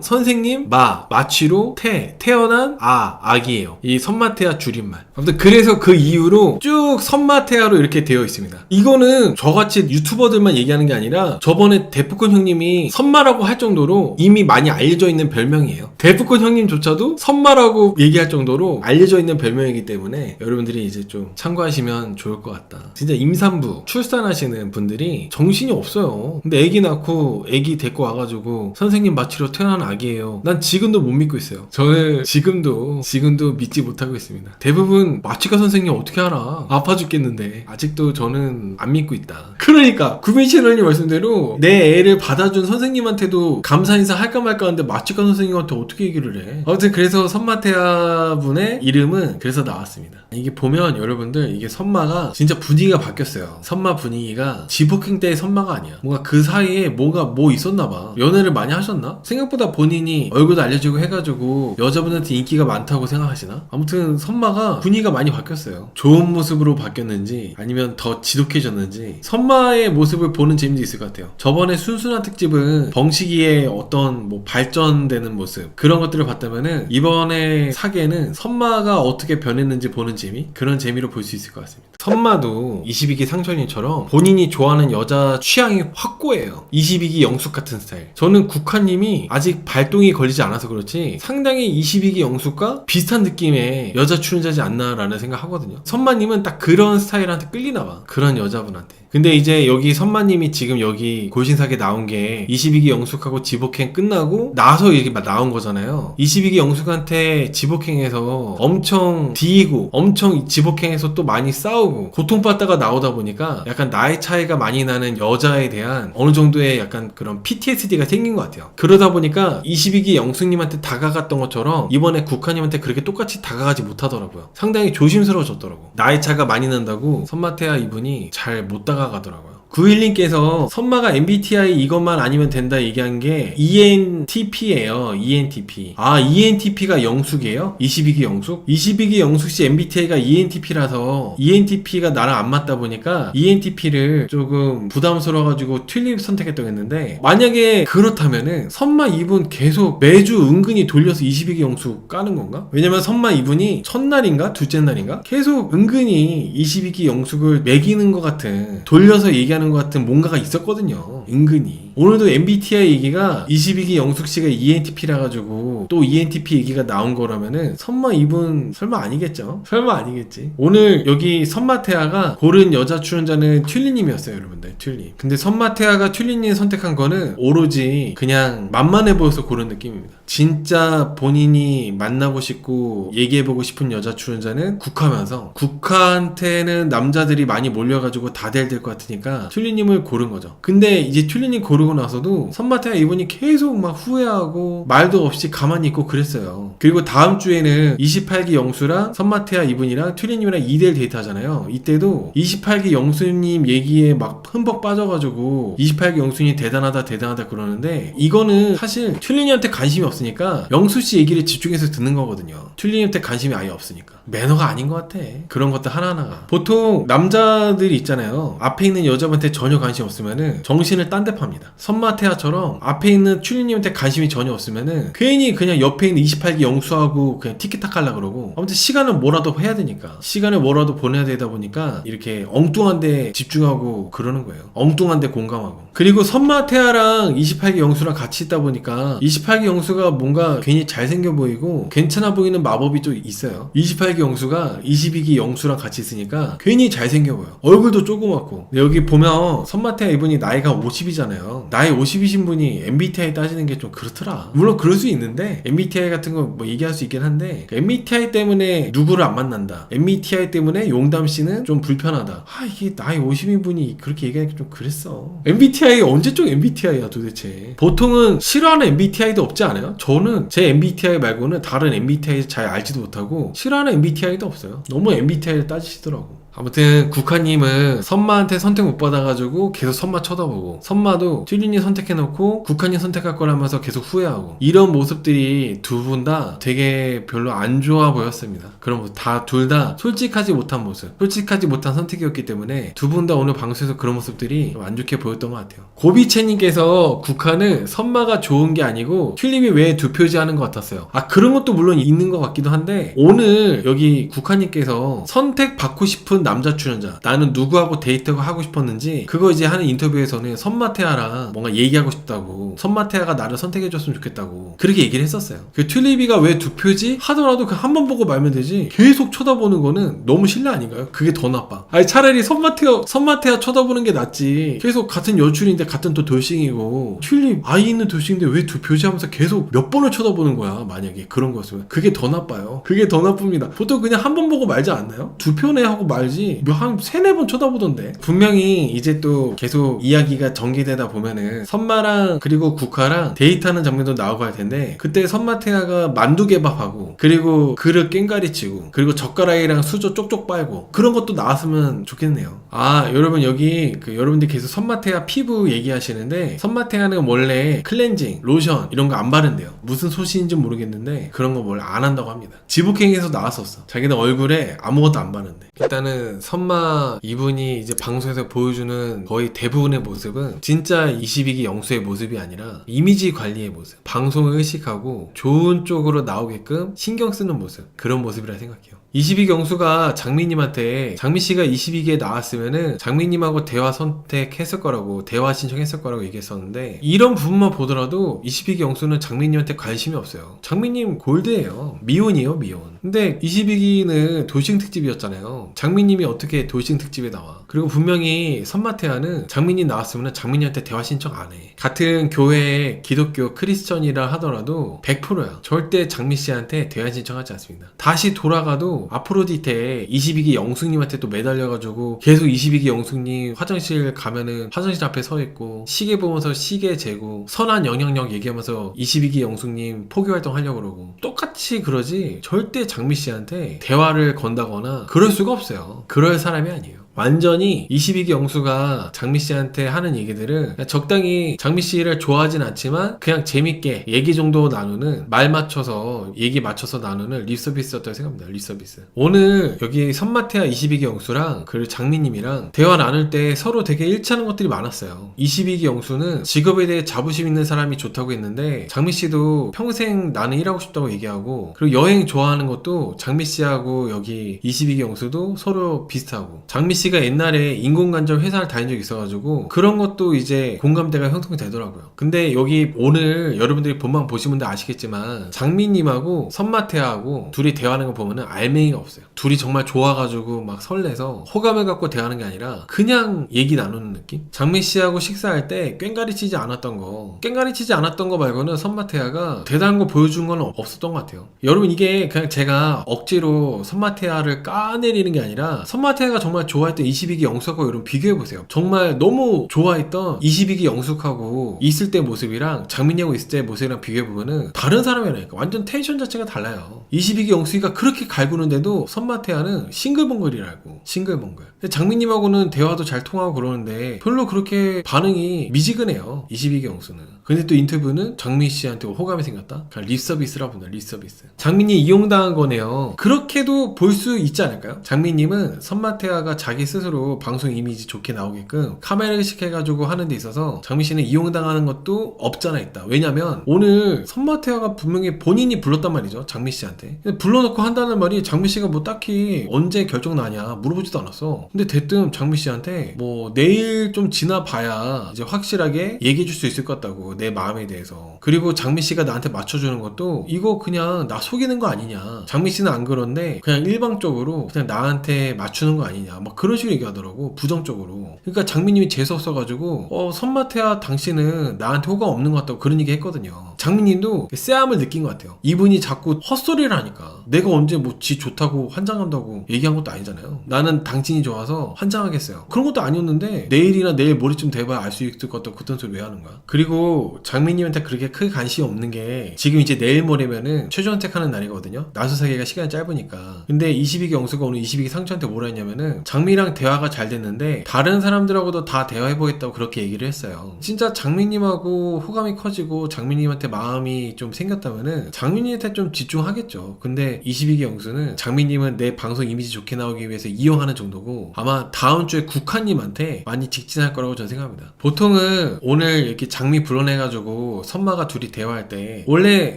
선생님 마취로 태어난 아기예요. 이 선마태아 줄임말. 아무튼 그래서 그 이후로 쭉 선마태아로 이렇게 되어 있습니다. 이거는 저같이 유튜버들만 얘기하는 게 아니라 저번에 데프콘 형님이 선마라고 할 정도로 이미 많이 알려져 있는 별명이에요. 데프콘 형님조차도 선마라고 얘기할 정도로 알려져 있는 별명이기 때문에 여러분들이 이제 좀 참고하시면 좋을 것 같다. 진짜 임산부 출산하시는 분들이 정신이 없어요. 근데 애기 낳고 애기 데리고 와가지고 선생님 마취로 태어난 아기예요. 난 지금도 못 믿고 있어요. 저는 지금도 믿지 못하고 있습니다. 대부분 마취과 선생님 어떻게 알아? 아파 죽겠는데 아직도 저는 안 믿고 있다. 그러니까 구민신원님 말씀대로 내 애를 받아준 선생님한테도 감사 인사 할까 말까 하는데 마취과 선생님한테 어떻게 얘기를 해? 아무튼 그래서 선마태아 분의 이름은 그래서 나왔습니다. 이게 보면 여러분들 이게 선마가 진짜 분위기가 바뀌었어요. 선마 분위기가 지복행 때의 선마가 아니야. 뭔가 그 사이에 뭐 있었나봐. 연애를 많이 하셨나? 생각보다 본인이 얼굴도 알려지고 해가지고 여자분한테 인기가 많다고 생각하시나? 아무튼 선마가 분위기가 많이 바뀌었어요. 좋은 모습으로 바뀌었는지 아니면 더 지독해졌는지 선마의 모습을 보는 재미도 있을 것 같아요. 저번에 순순한 특집은 벙식이의 어떤 뭐 발전되는 모습 그런 것들을 봤다면은 이번에 사계는 선마가 어떻게 변했는지 보는 재미? 그런 재미로 볼 수 있을 것 같습니다. 선마도 22기 상철님처럼 본인이 좋아하는 여자 취향이 확고해요. 22기 영숙 같은 스타일. 저는 국화님이 아직 발동이 걸리지 않아서 그렇지 상당히 22기 영숙과 비슷한 느낌의 여자 출연자지 않나라는 생각 하거든요. 선마님은 딱 그런 스타일한테 끌리나봐. 그런 여자분한테. 근데 이제 여기 선마님이 지금 여기 골신사계 나온 게 22기 영숙하고 지복행 끝나고 나서 이렇게 나온 거잖아요. 22기 영숙한테 지복행해서 엄청 뒤이고 엄청 지복행해서 또 많이 싸우고 고통받다가 나오다 보니까 약간 나이 차이가 많이 나는 여자에 대한 어느 정도의 약간 그런 PTSD가 생긴 것 같아요. 그러다 보니까 22기 영숙님한테 다가갔던 것처럼 이번에 국화님한테 그렇게 똑같이 다가가지 못하더라고요. 상당히 조심스러워졌더라고. 나이 차가 많이 난다고 선마태아 이분이 잘 못 다가가더라고요. 91님께서 선마가 MBTI 이것만 아니면 된다 얘기한 게 ENTP예요. ENTP. 아, ENTP가 영숙이에요? 22기 영숙? 22기 영숙씨 MBTI가 ENTP라서 ENTP가 나랑 안 맞다 보니까 ENTP를 조금 부담스러워가지고 튤립 선택했다고 했는데, 만약에 그렇다면은 선마 이분 계속 매주 은근히 돌려서 22기 영숙 까는 건가? 왜냐면 선마 이분이 첫날인가 둘째 날인가 계속 은근히 22기 영숙을 매기는 것 같은, 돌려서 얘기하는 것 같은 뭔가가 있었거든요. 은근히. 오늘도 MBTI 얘기가 22기 영숙씨가 ENTP라 가지고 또 ENTP 얘기가 나온 거라면은 선마 이분 설마 아니겠죠? 설마 아니겠지. 오늘 여기 선마태아가 고른 여자 출연자는 튤리님이었어요, 여러분들. 튤리. 근데 선마태아가 튤리님 선택한 거는 오로지 그냥 만만해 보여서 고른 느낌입니다. 진짜 본인이 만나고 싶고 얘기해보고 싶은 여자 출연자는 국화면서, 국화한테는 남자들이 많이 몰려가지고 다 될 것 같으니까 튤리님을 고른 거죠. 근데 이제 튤리님 고르고 나서도 선마태아 이분이 계속 막 후회하고 말도 없이 가만히 있고 그랬어요. 그리고 다음 주에는 28기 영수랑 선마태아 이분이랑 튤리님이랑 2대1 데이트 하잖아요. 이때도 28기 영수님 얘기에 막 흠뻑 빠져가지고 28기 영수님 대단하다 그러는데, 이거는 사실 튤리님한테 관심이 없으니까 영수씨 얘기를 집중해서 듣는 거거든요. 튤리님한테 관심이 아예 없으니까. 매너가 아닌 것 같아. 그런 것들 하나하나가. 보통 남자들이 있잖아요. 앞에 있는 여자분한테 전혀 관심 없으면은 정신을 딴 데 팝니다. 선마태아처럼 앞에 있는 튤리님한테 관심이 전혀 없으면은 괜히 그냥 옆에 있는 28기 영수하고 그냥 티키타카 하려고 그러고, 아무튼 시간을 뭐라도 해야 되니까, 시간을 뭐라도 보내야 되다 보니까 이렇게 엉뚱한 데 집중하고 그러는 거예요. 엉뚱한 데 공감하고. 그리고 선마태아랑 28기 영수랑 같이 있다 보니까 28기 영수가 뭔가 괜히 잘생겨 보이고 괜찮아 보이는 마법이 좀 있어요. 28기 영수가 22기 영수랑 같이 있으니까 괜히 잘생겨 보여. 얼굴도 조그맣고. 여기 보면 선마태아 이분이 나이가 50이잖아요. 나이 50이신 분이 MBTI 따지는 게 좀 그렇더라. 물론 그럴 수 있는데, MBTI 같은 거 뭐 얘기할 수 있긴 한데, MBTI 때문에 누구를 안 만난다, MBTI 때문에 용담씨는 좀 불편하다, 아 이게 나이 50인 분이 그렇게 얘기하니까 좀 그랬어. MBTI 언제적 MBTI야 도대체. 보통은 싫어하는 MBTI도 없지 않아요? 저는 제 MBTI 말고는 다른 MBTI 잘 알지도 못하고 싫어하는 MBTI도 없어요. 너무 MBTI를 따지시더라고. 아무튼 국화님은 선마한테 선택 못 받아가지고 계속 선마 쳐다보고, 선마도 튤리님 선택해놓고 국화님 선택할 거라면서 계속 후회하고, 이런 모습들이 두 분 다 되게 별로 안 좋아 보였습니다. 그런 모습 다, 둘 다 솔직하지 못한 모습, 솔직하지 못한 선택이었기 때문에 두 분 다 오늘 방송에서 그런 모습들이 좀 안 좋게 보였던 것 같아요. 고비채님께서 국화는 선마가 좋은 게 아니고 튤립이 왜 두 표지 하는 것 같았어요. 아, 그런 것도 물론 있는 것 같기도 한데, 오늘 여기 국화님께서 선택받고 싶은 남자 출연자, 나는 누구하고 데이트가 하고 싶었는지 그거 이제 하는 인터뷰에서는 선마태아랑 뭔가 얘기하고 싶다고, 선마태아가 나를 선택해줬으면 좋겠다고 그렇게 얘기를 했었어요. 그 튤립이가 왜 두 표지 하더라도 그 한 번 보고 말면 되지, 계속 쳐다보는 거는 너무 실례 아닌가요? 그게 더 나빠. 아니 차라리 선마태아 쳐다보는 게 낫지. 계속 같은 여출인데 같은 또 돌싱이고, 튤립 아이 있는 돌싱인데 왜 두 표지 하면서 계속 몇 번을 쳐다보는 거야. 만약에 그런 거였으면 그게 더 나빠요. 그게 더 나쁩니다. 보통 그냥 한 번 보고 말지 않나요? 두 표네 하고 말지 한 3-4번 쳐다보던데. 분명히 이제 또 계속 이야기가 전개되다 보면은 선마랑 그리고 국화랑 데이트하는 장면도 나오고 할 텐데, 그때 선마태아가 만두개밥하고 그리고 그릇 깽가리치고 그리고 젓가락이랑 수저 쪽쪽 빨고 그런 것도 나왔으면 좋겠네요. 아, 여러분 여기 여러분들 계속 선마태아 피부 얘기하시는데, 선마태아는 원래 클렌징, 로션 이런 거 안 바른대요. 무슨 소식인지 모르겠는데 그런 거 원래 안 한다고 합니다. 지복행에서 나왔었어. 자기는 얼굴에 아무것도 안 바른대. 일단은 선마 이분이 이제 방송에서 보여주는 거의 대부분의 모습은 진짜 22기 영수의 모습이 아니라 이미지 관리의 모습, 방송을 의식하고 좋은 쪽으로 나오게끔 신경 쓰는 모습, 그런 모습이라 생각해요. 22기 영수가 장미님한테, 장미씨가 22기에 나왔으면은 장미님하고 대화 선택했을 거라고, 대화 신청했을 거라고 얘기했었는데, 이런 부분만 보더라도 22기 영수는 장미님한테 관심이 없어요. 장미님 골드예요. 미혼이에요, 미혼. 근데 22기는 돌싱 특집이었잖아요. 장미님이 어떻게 돌싱 특집에 나와. 그리고 분명히 선마태아는 장미님 나왔으면 장미님한테 대화 신청 안 해. 같은 교회 기독교 크리스천이라 하더라도 100%야. 절대 장미씨한테 대화 신청하지 않습니다. 다시 돌아가도 아프로디테 22기 영숙님한테 또 매달려가지고 계속 22기 영숙님 화장실 가면은 화장실 앞에 서 있고 시계 보면서 시계 재고 선한 영향력 얘기하면서 22기 영숙님 포교활동 하려고 그러고, 똑같이 그러지 절대 장미씨한테 대화를 건다거나 그럴 수가 없어요. 그럴 사람이 아니에요. 완전히 22기 영수가 장미 씨한테 하는 얘기들은 그냥 적당히 장미 씨를 좋아하진 않지만 그냥 재밌게 얘기 정도 나누는, 말 맞춰서 얘기 맞춰서 나누는 립서비스였다고 생각합니다. 립서비스. 오늘 여기 선마태야 22기 영수랑 그리고 장미님이랑 대화 나눌 때 서로 되게 일치하는 것들이 많았어요. 22기 영수는 직업에 대해 자부심 있는 사람이 좋다고 했는데 장미 씨도 평생 나는 일하고 싶다고 얘기하고, 그리고 여행 좋아하는 것도 장미 씨하고 여기 22기 영수도 서로 비슷하고, 장미 씨가 옛날에 인공관절 회사를 다닌 적이 있어가지고 그런 것도 이제 공감대가 형성이 되더라고요. 근데 여기 오늘 여러분들이 본방 보신 분들 아시겠지만 장미님하고 선마태하고 둘이 대화하는 거 보면은 알맹이가 없어요. 둘이 정말 좋아가지고 막 설레서 호감을 갖고 대화하는 게 아니라 그냥 얘기 나누는 느낌? 장미 씨하고 식사할 때 꽹가리 치지 않았던 거 말고는 선마태야가 대단한 거 보여준 건 없었던 것 같아요. 여러분, 이게 그냥 제가 억지로 선마태야를 까내리는 게 아니라 선마태야가 정말 좋아했던 22기 영숙하고 여러분 비교해보세요. 정말 너무 좋아했던 22기 영숙하고 있을 때 모습이랑 장민이하고 있을 때 모습이랑 비교해보면은 다른 사람이라니까. 완전 텐션 자체가 달라요. 22기 영숙이가 그렇게 갈구는데도 선마태야는 싱글벙글이라고. 싱글벙글. 장민님하고는 대화도 잘 통하고 그러는데 별로 그렇게 반응이 미지근해요, 22기 영수는. 근데 또 인터뷰는 장민 씨한테 호감이 생겼다? 그냥 립서비스라 본다, 립서비스. 장민이 이용당한 거네요. 그렇게도 볼 수 있지 않을까요? 장민님은 선마태야가 자기 스스로 방송 이미지 좋게 나오게끔 카메라 의식해가지고 하는 데 있어서 장민 씨는 이용당하는 것도 없잖아 있다. 왜냐면 오늘 선마태야가 분명히 본인이 불렀단 말이죠, 장민 씨한테. 근데 불러놓고 한다는 말이 장민 씨가 뭐 딱히 언제 결정 나냐 물어보지도 않았어. 근데 대뜸 장민 씨한테 뭐 내일 좀 지나봐야 이제 확실하게 얘기해줄 수 있을 것 같다고, 내 마음에 대해서. 그리고 장민 씨가 나한테 맞춰주는 것도 이거 그냥 나 속이는 거 아니냐. 장민 씨는 안 그런데 그냥 일방적으로 그냥 나한테 맞추는 거 아니냐, 막 그런 식으로 얘기하더라고, 부정적으로. 그러니까 장민님이 재수없어가지고 선마태야 당신은 나한테 호감 없는 것 같다고 그런 얘기 했거든요. 장민님도 쎄함을 느낀 것 같아요. 이분이 자꾸 헛소리를 하니까. 내가 언제 뭐 지 좋다고 환장한다고 얘기한 것도 아니잖아요. 나는 당신이 좋아서 환장하겠어요, 그런 것도 아니었는데 내일이나 내일 모레쯤 돼봐야 알 수 있을 것 같다고 그딴 소리 왜 하는 거야. 그리고 장민님한테 그렇게 크게 관심이 없는 게 지금 이제 내일 모레면은 최종 선택하는 날이거든요, 나수사기가 시간이 짧으니까. 근데 22기 영수가 오늘 22기 상처한테 뭐라 했냐면은 장미랑 대화가 잘 됐는데 다른 사람들하고도 다 대화해보겠다고 그렇게 얘기를 했어요. 진짜 장민님하고 호감이 커지고 장민님한테 마음이 좀 생겼다면은 장민님한테 좀 집중하겠죠. 근데 22기 영수는 장민님은 내 방송 이미지 좋게 나오기 위해서 이용하는 정도고 아마 다음 주에 국화님한테 많이 직진할 거라고 저는 생각합니다. 보통은 오늘 이렇게 장미 불러내가지고 선마가 둘이 대화할 때 원래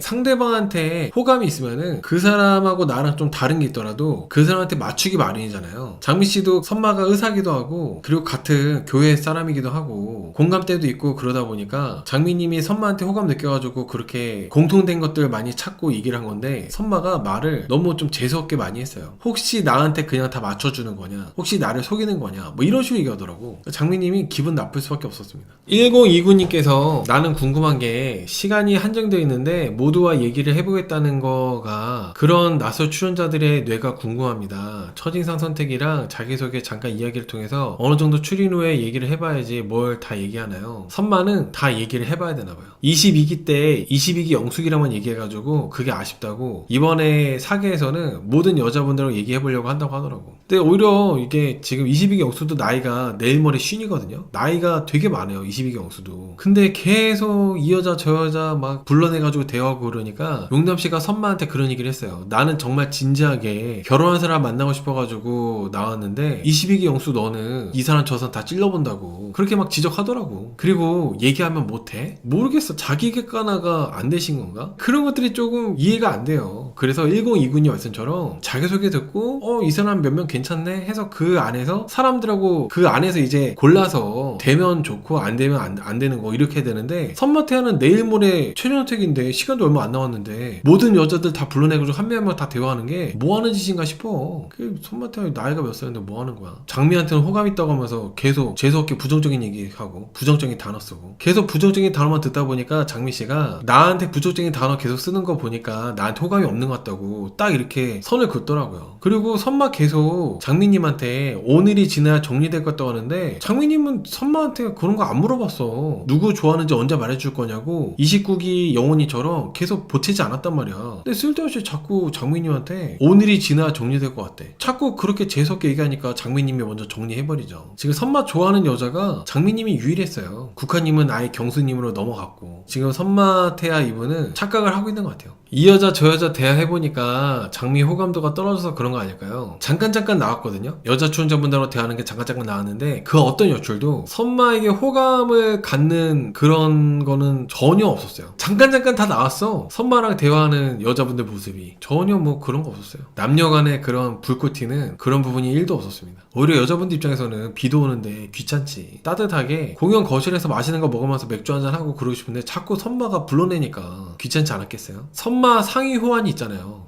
상대방한테 호감이 있으면은 그 사람하고 나랑 좀 다른 게 있더라도 그 사람한테 맞추기 마련이잖아요. 장미씨도 선마가 의사기도 하고 그리고 같은 교회 사람이기도 하고 공감대도 있고 그러다 보니까 장미님이 선마한테 호감 느껴가지고 그렇게 공통된 것들 많이 찾고 얘기를 한 건데, 선마가 말을 너무 좀 재수없게 많이 했어요. 혹시 나한테 그냥 다 맞춰주는 거냐, 혹시 나를 속이는 거냐, 뭐 이런 식으로 얘기하더라고. 장미님이 기분 나쁠 수밖에 없었습니다. 1029님께서 나는 궁금한 게 시간이 한정되어 있는데 모두와 얘기를 해보겠다는 거가 그런 낯설 출연자들의 뇌가 궁금합니다. 첫인상 선택이랑 자기소개 잠깐 이야기를 통해서 어느 정도 출연 후에 얘기를 해봐야지 뭘 다 얘기하나요? 선마는 다 얘기를 해봐야 되나봐요. 22기 때 22기 영숙이랑만 얘기해가지고 그게 아쉽다고 이번에 사계에서는 모든 여자분들하고 얘기해보려고 한다고 하더라고. 근데 오히려 이게 지금 22기 영수도 나이가 내일 모레 쉰이거든요. 나이가 되게 많아요, 22기 영수도. 근데 계속 이 여자 저 여자 막 불러내가지고 대화하고 그러니까 용담씨가 선마한테 그런 얘기를 했어요. 나는 정말 진지하게 결혼한 사람 만나고 싶어가지고 나왔는데 22기 영수 너는 이 사람 저 사람 다 찔러본다고 그렇게 막 지적하더라고. 그리고 얘기하면 못해? 모르겠어, 자기 객관화가 안 되신 건가? 그런 것들이 조금 이해가 안 돼요. 그래서 1029님 말씀처럼 자기소개 듣고 이 사람 몇 명 괜찮네 해서 그 안에서 사람들하고 그 안에서 이제 골라서 되면 좋고 안 되면 안 되는 거 이렇게 되는데, 선마태야는 내일 모레 최종선택인데 시간도 얼마 안 남았는데 모든 여자들 다 불러내가지고 한 명 한 명 다 대화하는 게 뭐 하는 짓인가 싶어. 그 선마태야 나이가 몇 살인데 뭐 하는 거야. 장미한테는 호감 있다고 하면서 계속 재수없게 부정적인 얘기하고 부정적인 단어 쓰고 계속 부정적인 단어만 듣다 보니까 장미씨가 장미가 나한테 부적절한 단어 계속 쓰는 거 보니까 나한테 호감이 없는 것 같다고 딱 이렇게 선을 긋더라고요. 그리고 선마 계속 장미님한테 오늘이 지나야 정리될 것 같다고 하는데 장미님은 선마한테 그런 거 안 물어봤어. 누구 좋아하는지 언제 말해줄 거냐고 29기 영혼이처럼 계속 보채지 않았단 말이야. 근데 쓸데없이 자꾸 장미님한테 오늘이 지나야 정리될 것 같대. 자꾸 그렇게 재수없게 얘기하니까 장미님이 먼저 정리해버리죠. 지금 선마 좋아하는 여자가 장미님이 유일했어요. 국화님은 아예 경수님으로 넘어갔고 지금 선마 태아 이분은 착각을 하고 있는 것 같아요. 이 여자 저 여자 대화해보니까 장미 호감도가 떨어져서 그런 거 아닐까요? 잠깐 나왔거든요. 여자 출연자분들하고 대화하는 게 잠깐 나왔는데 그 어떤 연출도 선마에게 호감을 갖는 그런 거는 전혀 없었어요. 잠깐 다 나왔어. 선마랑 대화하는 여자분들 모습이 전혀 뭐 그런 거 없었어요. 남녀 간의 그런 불꽃 튀는 그런 부분이 1도 없었습니다. 오히려 여자분들 입장에서는 비도 오는데 귀찮지. 따뜻하게 공연 거실에서 맛있는 거 먹으면서 맥주 한잔 하고 그러고 싶은데 자꾸 선마가 불러내니까 귀찮지 않았겠어요? 선마 상위 호환이 있잖아요.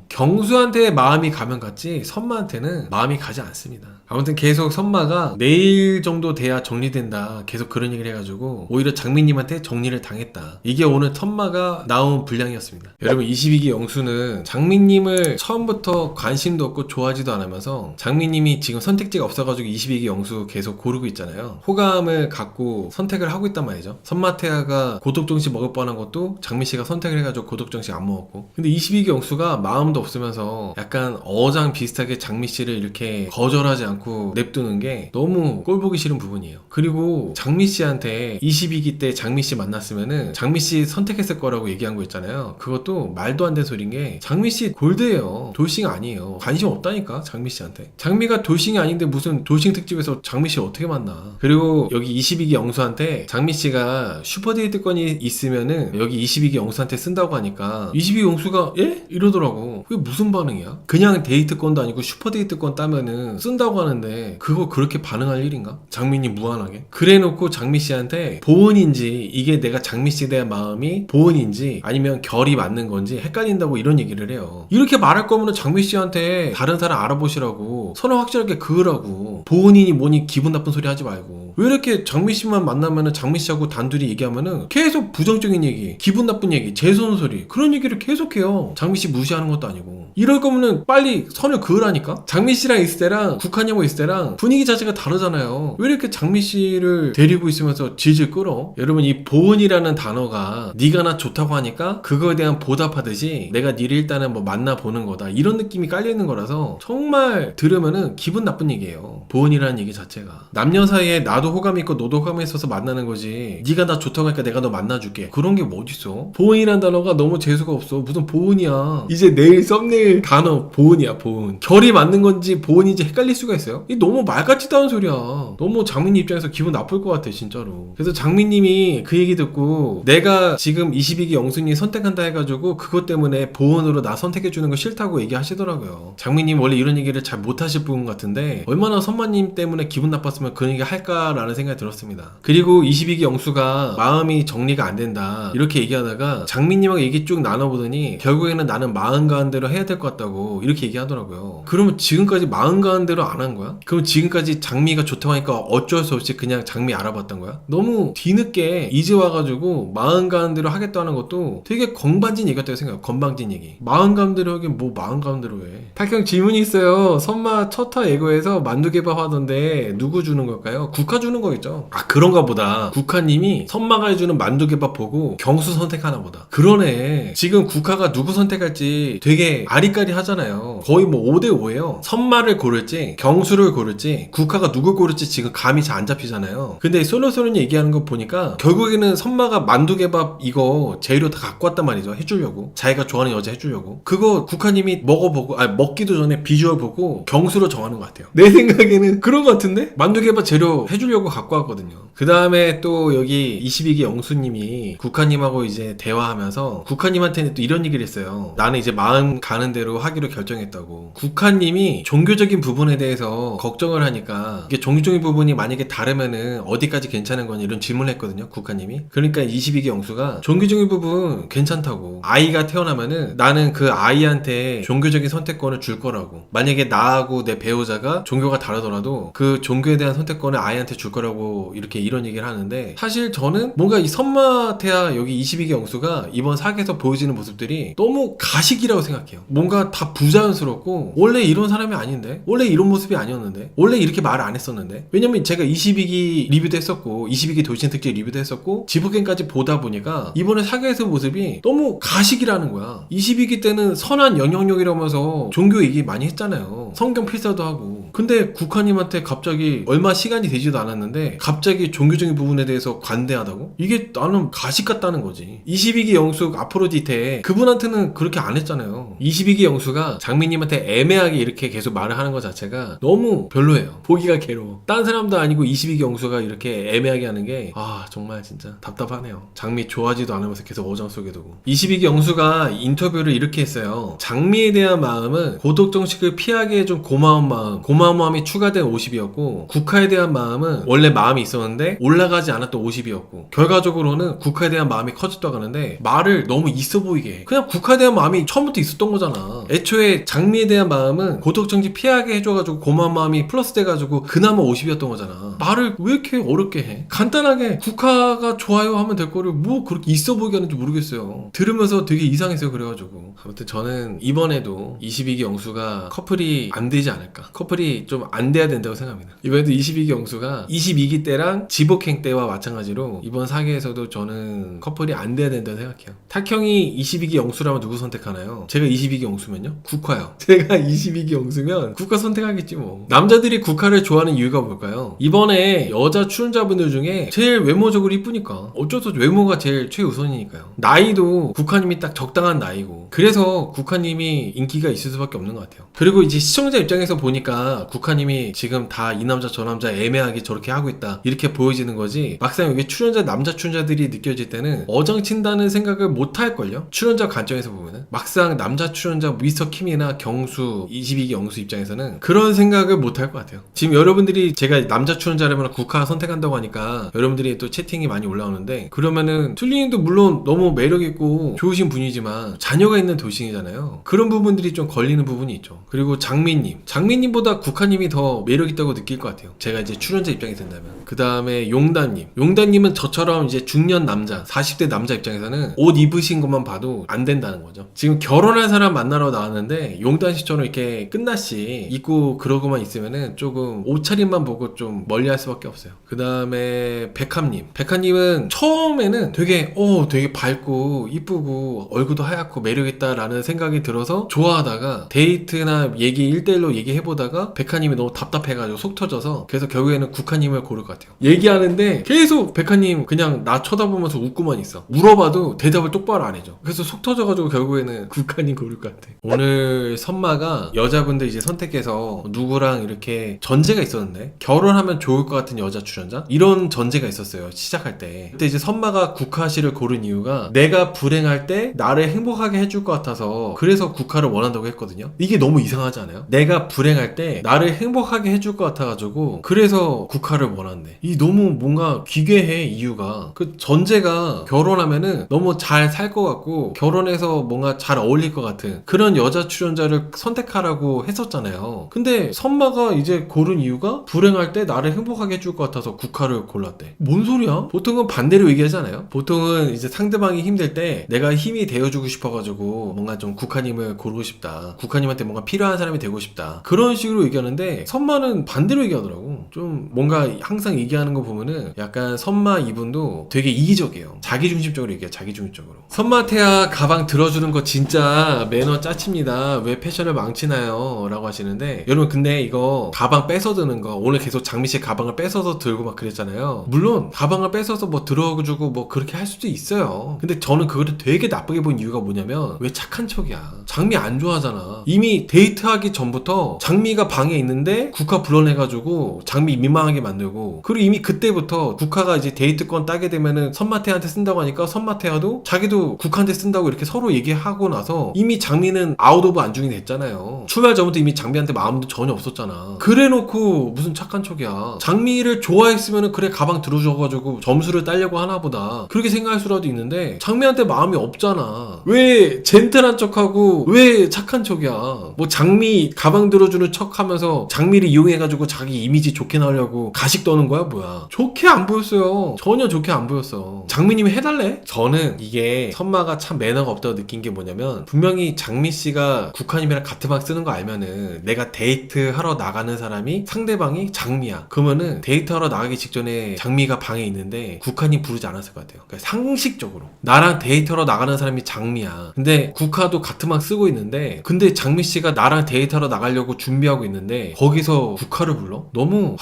경수한테 마음이 가면 갔지 선마한테는 마음이 가지 않습니다. 아무튼 계속 선마가 내일 정도 돼야 정리된다 계속 그런 얘기를 해가지고 오히려 장미님한테 정리를 당했다. 이게 오늘 선마가 나온 분량이었습니다. 여러분 22기 영수는 장미님을 처음부터 관심도 없고 좋아하지도 않으면서 장미님이 지금 선택지가 없어가지고 22기 영수 계속 고르고 있잖아요. 호감을 갖고 선택을 하고 있단 말이죠. 선마태아가 고독정식 먹을 뻔한 것도 장미씨가 선택을 해가지고 고독정식 안 먹었고, 근데 22기 영수가 마음도 없으면서 약간 어장 비슷하게 장미씨를 이렇게 거절하지 않고 냅두는 게 너무 꼴보기 싫은 부분이에요. 그리고 장미씨한테 22기 때 장미씨 만났으면은 장미씨 선택했을 거라고 얘기한 거 있잖아요. 그것도 말도 안 되는 소린 게 장미씨 골드예요. 돌싱 아니에요. 관심 없다니까 장미씨한테. 장미가 돌싱이 아닌데 무슨 돌싱 특집에서 장미씨 어떻게 만나. 그리고 여기 22기 영수한테 장미씨가 슈퍼데이트권이 있으면은 여기 22기 영수한테 쓴다고 하니까 22기 영수가 예? 이러더라고. 그게 무슨 반응이야? 그냥 데이트권도 아니고 슈퍼데이트권 따면은 쓴다고 하는데 그거 그렇게 반응할 일인가? 장미님 무한하게 그래놓고 장미씨한테 보은인지 이게 내가 장미씨에 대한 마음이 보은인지 아니면 결이 맞는 건지 헷갈린다고 이런 얘기를 해요. 이렇게 말할 거면 장미씨한테 다른 사람 알아보시라고 선을 확실하게 그으라고. 보은이니 뭐니 기분 나쁜 소리 하지 말고. 왜 이렇게 장미씨만 만나면은 장미씨하고 단둘이 얘기하면은 계속 부정적인 얘기, 기분 나쁜 얘기, 재수없는 소리 그런 얘기를 계속해요. 장미씨 무시하는 것도 아니고. 이럴 거면은 빨리 선을 그으라니까. 장미씨랑 있을 때랑 국한님하고 있을 때랑 분위기 자체가 다르잖아요. 왜 이렇게 장미씨를 데리고 있으면서 질질 끌어? 여러분 이 보은이라는 단어가 네가 나 좋다고 하니까 그거에 대한 보답하듯이 내가 니를 일단은 뭐 만나보는 거다 이런 느낌이 깔려있는 거라서 정말 들으면은 기분 나쁜 얘기예요. 보은이라는 얘기 자체가. 남녀 사이에 나도 호감이 있고 너도 호감이 있어서 만나는 거지 네가 나 좋다고 하니까 내가 너 만나줄게 그런 게 뭐 어딨어. 보은이라는 단어가 너무 재수가 없어. 무슨 보은이야. 이제 내일 썸네일 단어 보은이야. 보은. 결이 맞는 건지 보은인지 헷갈릴 수가 있어요. 이 너무 말같지도 않은 소리야. 너무 장미님 입장에서 기분 나쁠 것 같아 진짜로. 그래서 장미님이 그 얘기 듣고 내가 지금 22기 영수님 선택한다 해가지고 그것 때문에 보은으로 나 선택해주는 거 싫다고 얘기하시더라고요. 장미님 원래 이런 얘기를 잘 못하실 분 같은데 얼마나 선마님 때문에 기분 나빴으면 그런 얘기 할까라는 생각이 들었습니다. 그리고 22기 영수가 마음이 정리가 안 된다 이렇게 얘기하다가 장미님하고 얘기 쭉 나눠보더니 결국에는 나는 마음 가는 대로 해야 될 것 같다고 이렇게 얘기하더라고요. 그러면 지금까지 마음 가는 대로 안 한 거야? 그럼 지금까지 장미가 좋다고 하니까 어쩔 수 없이 그냥 장미 알아봤던 거야? 너무 뒤늦게 이제 와가지고 마음 가는 대로 하겠다는 것도 되게 건반진 얘기 같다고 생각해요. 건방진 얘기. 마음 가는 대로 하긴 뭐 마음 가는 대로 해. 탁형 질문이 있어요. 선마 첫화 예고에서 만두개밥 하던데 누구 주는 걸까요? 국화 주는 거겠죠. 아 그런가 보다. 국화님이 선마가 해주는 만두개밥 보고 경수 선택하나 보다. 그러네. 지금 국화가 누구 선택할지 되게 아리까리 하잖아요. 거의 뭐 5대5예요. 선마를 고를지 경수를 고를지 국화가 누구 고를지 지금 감이 잘 안 잡히잖아요. 근데 솔로솔로 얘기하는 거 보니까 결국에는 선마가 만두개밥 이거 재료 다 갖고 왔단 말이죠. 해주려고. 자기가 좋아하는 여자 해주려고. 그거 국화님이 먹어보고 먹기도 전에 비주얼 보고 경수로 정하는 것 같아요. 내 생각에는 그런 것 같은데? 만두개밥 재료 해주려고 갖고 왔거든요. 그 다음에 또 여기 22기 영수님이 국화님하고 이제 대화하면서 국화님한테는 또 이런 얘기를 했어요. 나는 이제 마음 가는 대로 하기로 결정했다고. 국화님이 종교적인 부분에 대해서 걱정을 하니까 이게 종교적인 부분이 만약에 다르면은 어디까지 괜찮은 거냐 이런 질문을 했거든요. 국화님이. 그러니까 22기 영수가 종교적인 부분 괜찮다고. 아이가 태어나면은 나는 그 아이한테 종교적인 선택권을 줄 거라고. 만약에 나하고 내 배우자가 종교가 다르더라도 그 종교에 대한 선택권을 아이한테 줄 거라고 이렇게 이런 얘기를 하는데, 사실 저는 뭔가 이 선마태아 여기 22기 영수가 이번 사기에서 보여지는 모습들이 너무 가식이라고 생각해요. 뭔가 다 부자연스럽고, 원래 이런 사람이 아닌데, 원래 이런 모습이 아니었는데, 원래 이렇게 말 안 했었는데. 왜냐면 제가 22기 리뷰도 했었고 22기 돌싱 특집 리뷰도 했었고 지브겐까지 보다 보니까 이번에 사기에서 모습이 너무 가식이라는 거야. 22기 때는 선한 영향력이라면서 종교 얘기 많이 했잖아요. 성경 필사도 하고. 근데 국화님한테 갑자기 얼마 시간이 되지도 않았는데 갑자기 종교적인 부분에 대해서 관대하다고? 이게 나는 가식 같다는 거지. 22기 영수 아프로디테 그분한테는 그렇게 안 했잖아요. 22기 영수가 장미님한테 애매하게 이렇게 계속 말을 하는 것 자체가 너무 별로예요. 보기가 괴로워. 딴 사람도 아니고 22기 영수가 이렇게 애매하게 하는 게 정말 진짜 답답하네요. 장미 좋아하지도 않으면서 계속 어장 속에 두고. 22기 영수가 인터뷰를 이렇게 했어요. 장미에 대한 마음은 고독 정식을 피하기에 좀 고마운 마음이 추가된 50이었고 국화에 대한 마음은 원래 마음이 있었는데 올라가지 않았던 50이었고 결과적으로는 국화에 대한 마음이 커졌다고 하는데 말을 너무 있어 보이게 해. 그냥 국화에 대한 마음이 처음부터 있었던 거잖아. 애초에 장미에 대한 마음은 고독 정식 피하게 해줘가지고 고마운 마음이 플러스 돼가지고 그나마 50이었던 거잖아. 말을 왜 이렇게 어렵게 해? 간단하게 국화가 좋아요 하면 될 거를 뭐 그렇게 있어 보이게 하는지 모르겠어요. 들으면서 되게 이상했어요. 그래가지고 아무튼 저는 이번에도 22기 영수가 커플이 안 되지 않을까. 커플이 좀 안 돼야 된다고 생각합니다. 이번에도 22기 영수가 22기 때랑 지복행 때와 마찬가지로 이번 사기에서도 저는 커플이 안 돼야 된다고 생각해요. 탁형이 22기 영수라면 누구 선택하나요? 제가 22기 영수면요? 국화요. 제가 22기 영수면 국화 선택하겠지 뭐. 남자들이 국화를 좋아하는 이유가 뭘까요? 이번에 여자 출연자분들 중에 제일 외모적으로 이쁘니까. 어쩔 수 없이 외모가 제일 최우선이니까요. 나이도 국화님이 딱 적당한 나이고. 그래서 국화님이 인기가 있을 수밖에 없는 것 같아요. 그리고 이제 시청자 입장에서 보니까 국화님이 지금 다 이 남자 저 남자 애매하게 저렇게 하고 있다 이렇게 보여지는 거지, 막상 여기 출연자 남자 출연자들이 느껴질 때는 어장친다는 생각을 못 할걸요? 출연자 관점에서 보면은 막상 남자 출연자 미스터 킴이나 경수 22기 영수 입장에서는 그런 생각을 못 할 것 같아요. 지금 여러분들이 제가 남자 출연자라면 국화 선택한다고 하니까 여러분들이 또 채팅이 많이 올라오는데, 그러면은 툴리님도 물론 너무 매력있고 좋으신 분이지만 자녀가 있는 돌싱이잖아요. 그런 부분들이 좀 걸리는 부분이 있죠. 그리고 장미님보다 국화님이 더 매력있다고 느낄 것 같아요. 제가 이제 출연자 입장이 된다면. 그 다음에 용단님은 저처럼 이제 중년 남자 40대 남자 입장에서는 옷 입으신 것만 봐도 안 된다는 거죠. 지금 결혼할 사람 만나러 나왔는데 용단씨처럼 이렇게 끝나시 입고 그러고만 있으면은 조금 옷차림만 보고 좀 멀리할 수밖에 없어요. 그 다음에 백합님은 처음에는 되게 밝고 이쁘고 얼굴도 하얗고 매력있다라는 생각이 들어서 좋아하다가 데이트나 1대1로 얘기해보다가 백합님이 너무 답답해가지고 속 터져서 그래서 결국에는 국화님을 고를 것 같아요. 얘기하는데 계속 백합님 그냥 나 쳐다보면서 웃고만 있어. 물어봐도 대답을 똑바로 안 해줘. 그래서 속 터져가지고 결국에는 국화님 고를 것 같아. 오늘 선마가 여자분들 이제 선택해서 누구랑 이렇게 전제가 있었는데 결혼하면 좋을 것 같은 여자 출연자? 이런 전제가 있었어요. 시작할 때. 그때 이제 선마가 국화씨를 고른 이유가 내가 불행할 때 나를 행복하게 해줄 것 같아서 그래서 국화를 원한다고 했거든요. 이게 너무 이상하지 않아요? 내가 불행할 때 나를 행복하게 해줄 것 같아가지고 그래서 국화를 원한대. 이 너무 뭔가 기괴해. 이유가 그 전제가 결혼하면은 너무 잘 살 것 같고 결혼해서 뭔가 잘 어울릴 것 같은 그런 여자 출연자를 선택하라고 했었잖아요. 근데 선마가 이제 고른 이유가 불행할 때 나를 행복하게 해줄 것 같아서 국화를 골랐대. 뭔 소리야? 보통은 반대로 얘기하잖아요. 보통은 이제 상대방이 힘들 때 내가 힘이 되어주고 싶어가지고 뭔가 좀 국화님을 고르고 싶다, 국화님한테 뭔가 필요한 사람이 되고 싶다, 그런 식으로 얘기하는데 선마는 반대로 얘기하더라고. 좀 뭔가 항상 얘기하는 거 보면은 약간 선마 이분도 되게 이기적이에요. 자기중심적으로 얘기해요. 자기중심적으로. 선마태아 가방 들어주는 거 진짜 매너 짜칩니다. 왜 패션을 망치나요? 라고 하시는데, 여러분 근데 이거 가방 뺏어 드는 거 오늘 계속 장미씨 가방을 뺏어서 들고 막 그랬잖아요. 물론 가방을 뺏어서 뭐 들어주고 뭐 그렇게 할 수도 있어요. 근데 저는 그거를 되게 나쁘게 본 이유가 뭐냐면 왜 착한 척이야. 장미 안 좋아하잖아. 이미 데이트하기 전부터 장미가 방에 있는데 국화 불러내가지고 장미 민망하게 만들고, 그리고 이미 그때부터 국화가 이제 데이트권 따게 되면은 선마태한테 쓴다고 하니까 선마태아도 자기도 국화한테 쓴다고 이렇게 서로 얘기하고 나서 이미 장미는 아웃 오브 안중이 됐잖아요. 출발 전부터 이미 장미한테 마음도 전혀 없었잖아. 그래 놓고 무슨 착한 척이야. 장미를 좋아했으면은 그래 가방 들어줘가지고 점수를 따려고 하나 보다 그렇게 생각할 수라도 있는데 장미한테 마음이 없잖아. 왜 젠틀한 척하고 왜 착한 척이야. 뭐 장미 가방 들어주는 척하면서 장미를 이용해가지고 자기 이미지 좋게 나오려고 가지고 가식 떠는 거야 뭐야. 좋게 안 보였어요. 전혀 좋게 안 보였어. 장미님이 해달래? 저는 이게 선마가 참 매너가 없다고 느낀 게 뭐냐면, 분명히 장미씨가 국화님이랑 같은 방 쓰는 거 알면은 내가 데이트하러 나가는 사람이 상대방이 장미야 그러면은 데이트하러 나가기 직전에 장미가 방에 있는데 국화님 부르지 않았을 것 같아요. 그러니까 상식적으로 나랑 데이트하러 나가는 사람이 장미야, 근데 국화도 같은 방 쓰고 있는데 근데 장미씨가 나랑 데이트하러 나가려고 준비하고 있는데 거기서 국화를 불러? 너무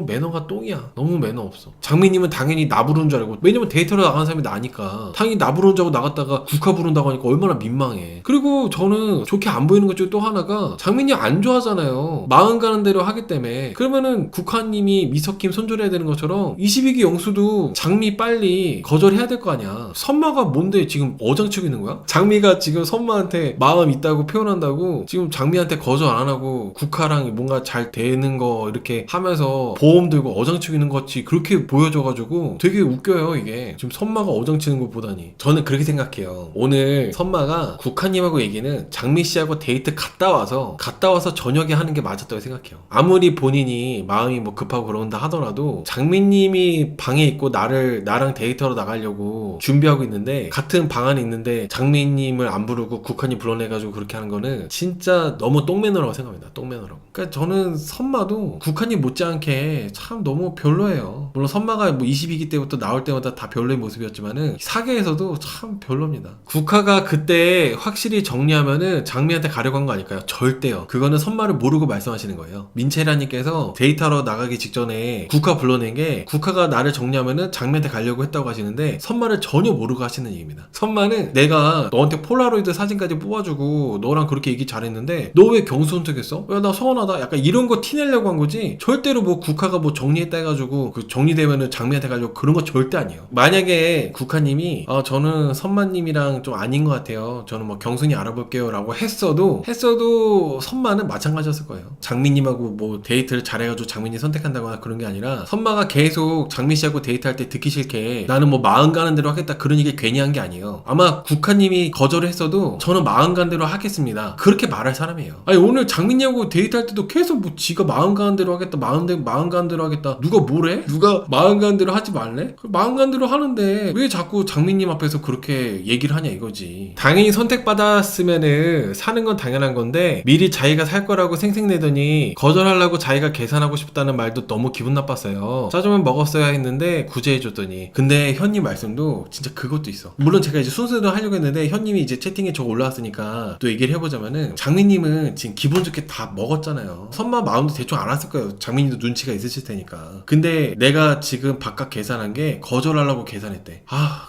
매너가 똥이야. 너무 매너 없어. 장미님은 당연히 나 부르는 줄 알고, 왜냐면 데이트하러 나가는 사람이 나니까 당연히 나 부르는 줄 알고 나갔다가 국화 부른다고 하니까 얼마나 민망해. 그리고 저는 좋게 안 보이는 것 중에 또 하나가, 장미님 안 좋아하잖아요. 마음 가는 대로 하기 때문에. 그러면은 국화님이 미석킴 손절해야 되는 것처럼 22기 영수도 장미 빨리 거절해야 될 거 아니야. 선마가 뭔데 지금 어장치고 있는 거야? 장미가 지금 선마한테 마음 있다고 표현한다고 지금 장미한테 거절 안 하고 국화랑 뭔가 잘 되는 거 이렇게 하면서 보험 들고 어장치고 있는 것 같이 그렇게 보여져가지고 되게 웃겨요. 이게 지금 선마가 어장치는 것보다니. 저는 그렇게 생각해요. 오늘 선마가 국화님하고 얘기는 장미씨하고 데이트 갔다 와서 저녁에 하는 게 맞았다고 생각해요. 아무리 본인이 마음이 뭐 급하고 그런다 하더라도 장미님이 방에 있고 나랑 데이트하러 나가려고 준비하고 있는데, 같은 방 안에 있는데 장미님을 안 부르고 국화님 불러내가지고 그렇게 하는 거는 진짜 너무 똥매너라고 생각합니다. 똥매너라고. 그러니까 저는 선마도 국화님 못지않게 참 너무 별로예요. 물론 선마가 뭐 22기 때부터 나올 때마다 다 별로의 모습이었지만은 사계에서도 참 별로입니다. 국화가 그때 확실히 정리하면은 장미한테 가려고 한 거 아닐까요? 절대요. 그거는 선마를 모르고 말씀하시는 거예요. 민채라님께서 데이트하러 나가기 직전에 국화 불러낸 게, 국화가 나를 정리하면은 장미한테 가려고 했다고 하시는데 선마를 전혀 모르고 하시는 얘기입니다. 선마는 내가 너한테 폴라로이드 사진까지 뽑아주고 너랑 그렇게 얘기 잘했는데 너 왜 경수 선택했어? 야 나 서운하다. 약간 이런 거 티내려고 한 거지, 절대로 뭐 국화가 뭐 정리했다 해가지고 그 정리되면은 장미한테 가려고 그런 거 절대 아니에요. 만약에 국화님이 저는 선마님이랑 좀 아닌 것 같아요, 저는 뭐 경순이 알아볼게요 라고 했어도 선마는 마찬가지였을 거예요. 장미님하고 뭐 데이트를 잘해가지고 장미님 선택한다거나 그런 게 아니라, 선마가 계속 장미씨하고 데이트할 때 듣기 싫게 나는 뭐 마음 가는 대로 하겠다 그런 얘기 괜히 한 게 아니에요. 아마 국화님이 거절을 했어도 저는 마음 가는 대로 하겠습니다 그렇게 말할 사람이에요. 아니 오늘 장미님하고 데이트할 때도 계속 뭐 지가 마음 가는 대로 하겠다, 마음 가는 대로 하겠다. 누가 뭐래? 누가 마음 가는 대로 하지 말래? 마음 가는 대로 하는데 왜 자꾸 장미님 앞에서 그렇게 얘기를 하냐 이거지. 당연히 선택받았으면은 사는 건 당연한 건데 미리 자기가 살 거라고 생색내더니 거절하려고 자기가 계산하고 싶다는 말도 너무 기분 나빴어요. 짜장면 먹었어야 했는데 구제해줬더니. 근데 현님 말씀도 진짜 그것도 있어. 물론 제가 이제 순서대로 하려고 했는데 현님이 이제 채팅에 저거 올라왔으니까 또 얘기를 해보자면은, 장미님은 지금 기분 좋게 다 먹었잖아요. 선마 마음도 대충 알았을 거예요. 장미님도 눈치가 있으실 테니까. 근데 내가 지금 바깥 계산한 게 거절하려고 계산했대.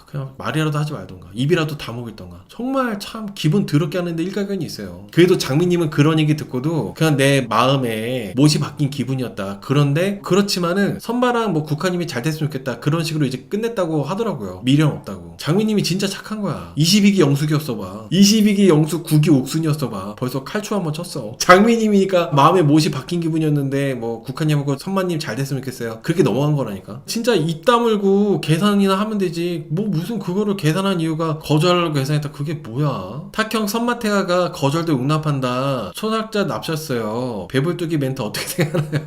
그냥 말이라도 하지 말던가 입이라도 다먹을던가. 정말 참 기분 더럽게 하는데 일가견이 있어요. 그래도 장미님은 그런 얘기 듣고도 그냥 내 마음에 못이 바뀐 기분이었다. 그런데 그렇지만은 선마랑 뭐 국화님이 잘 됐으면 좋겠다 그런 식으로 이제 끝냈다고 하더라고요. 미련 없다고. 장미님이 진짜 착한 거야. 22기 영숙이었어 봐. 22기 영숙 9기 옥순이었어 봐. 벌써 칼춤 한번 쳤어. 장미님이니까 마음에 못이 바뀐 기분이었는데 뭐 국화님하고 선마님 잘 됐으면 좋겠어요 그렇게 넘어간 거라니까. 진짜 입 다물고 계산이나 하면 되지. 뭐 무슨 그거를 계산한 이유가 거절하려고 계산했다 그게 뭐야. 탁형 선마태가가 거절도 용납한다 초살자 납셨어요. 배불뚝이 멘트 어떻게 생각하나요?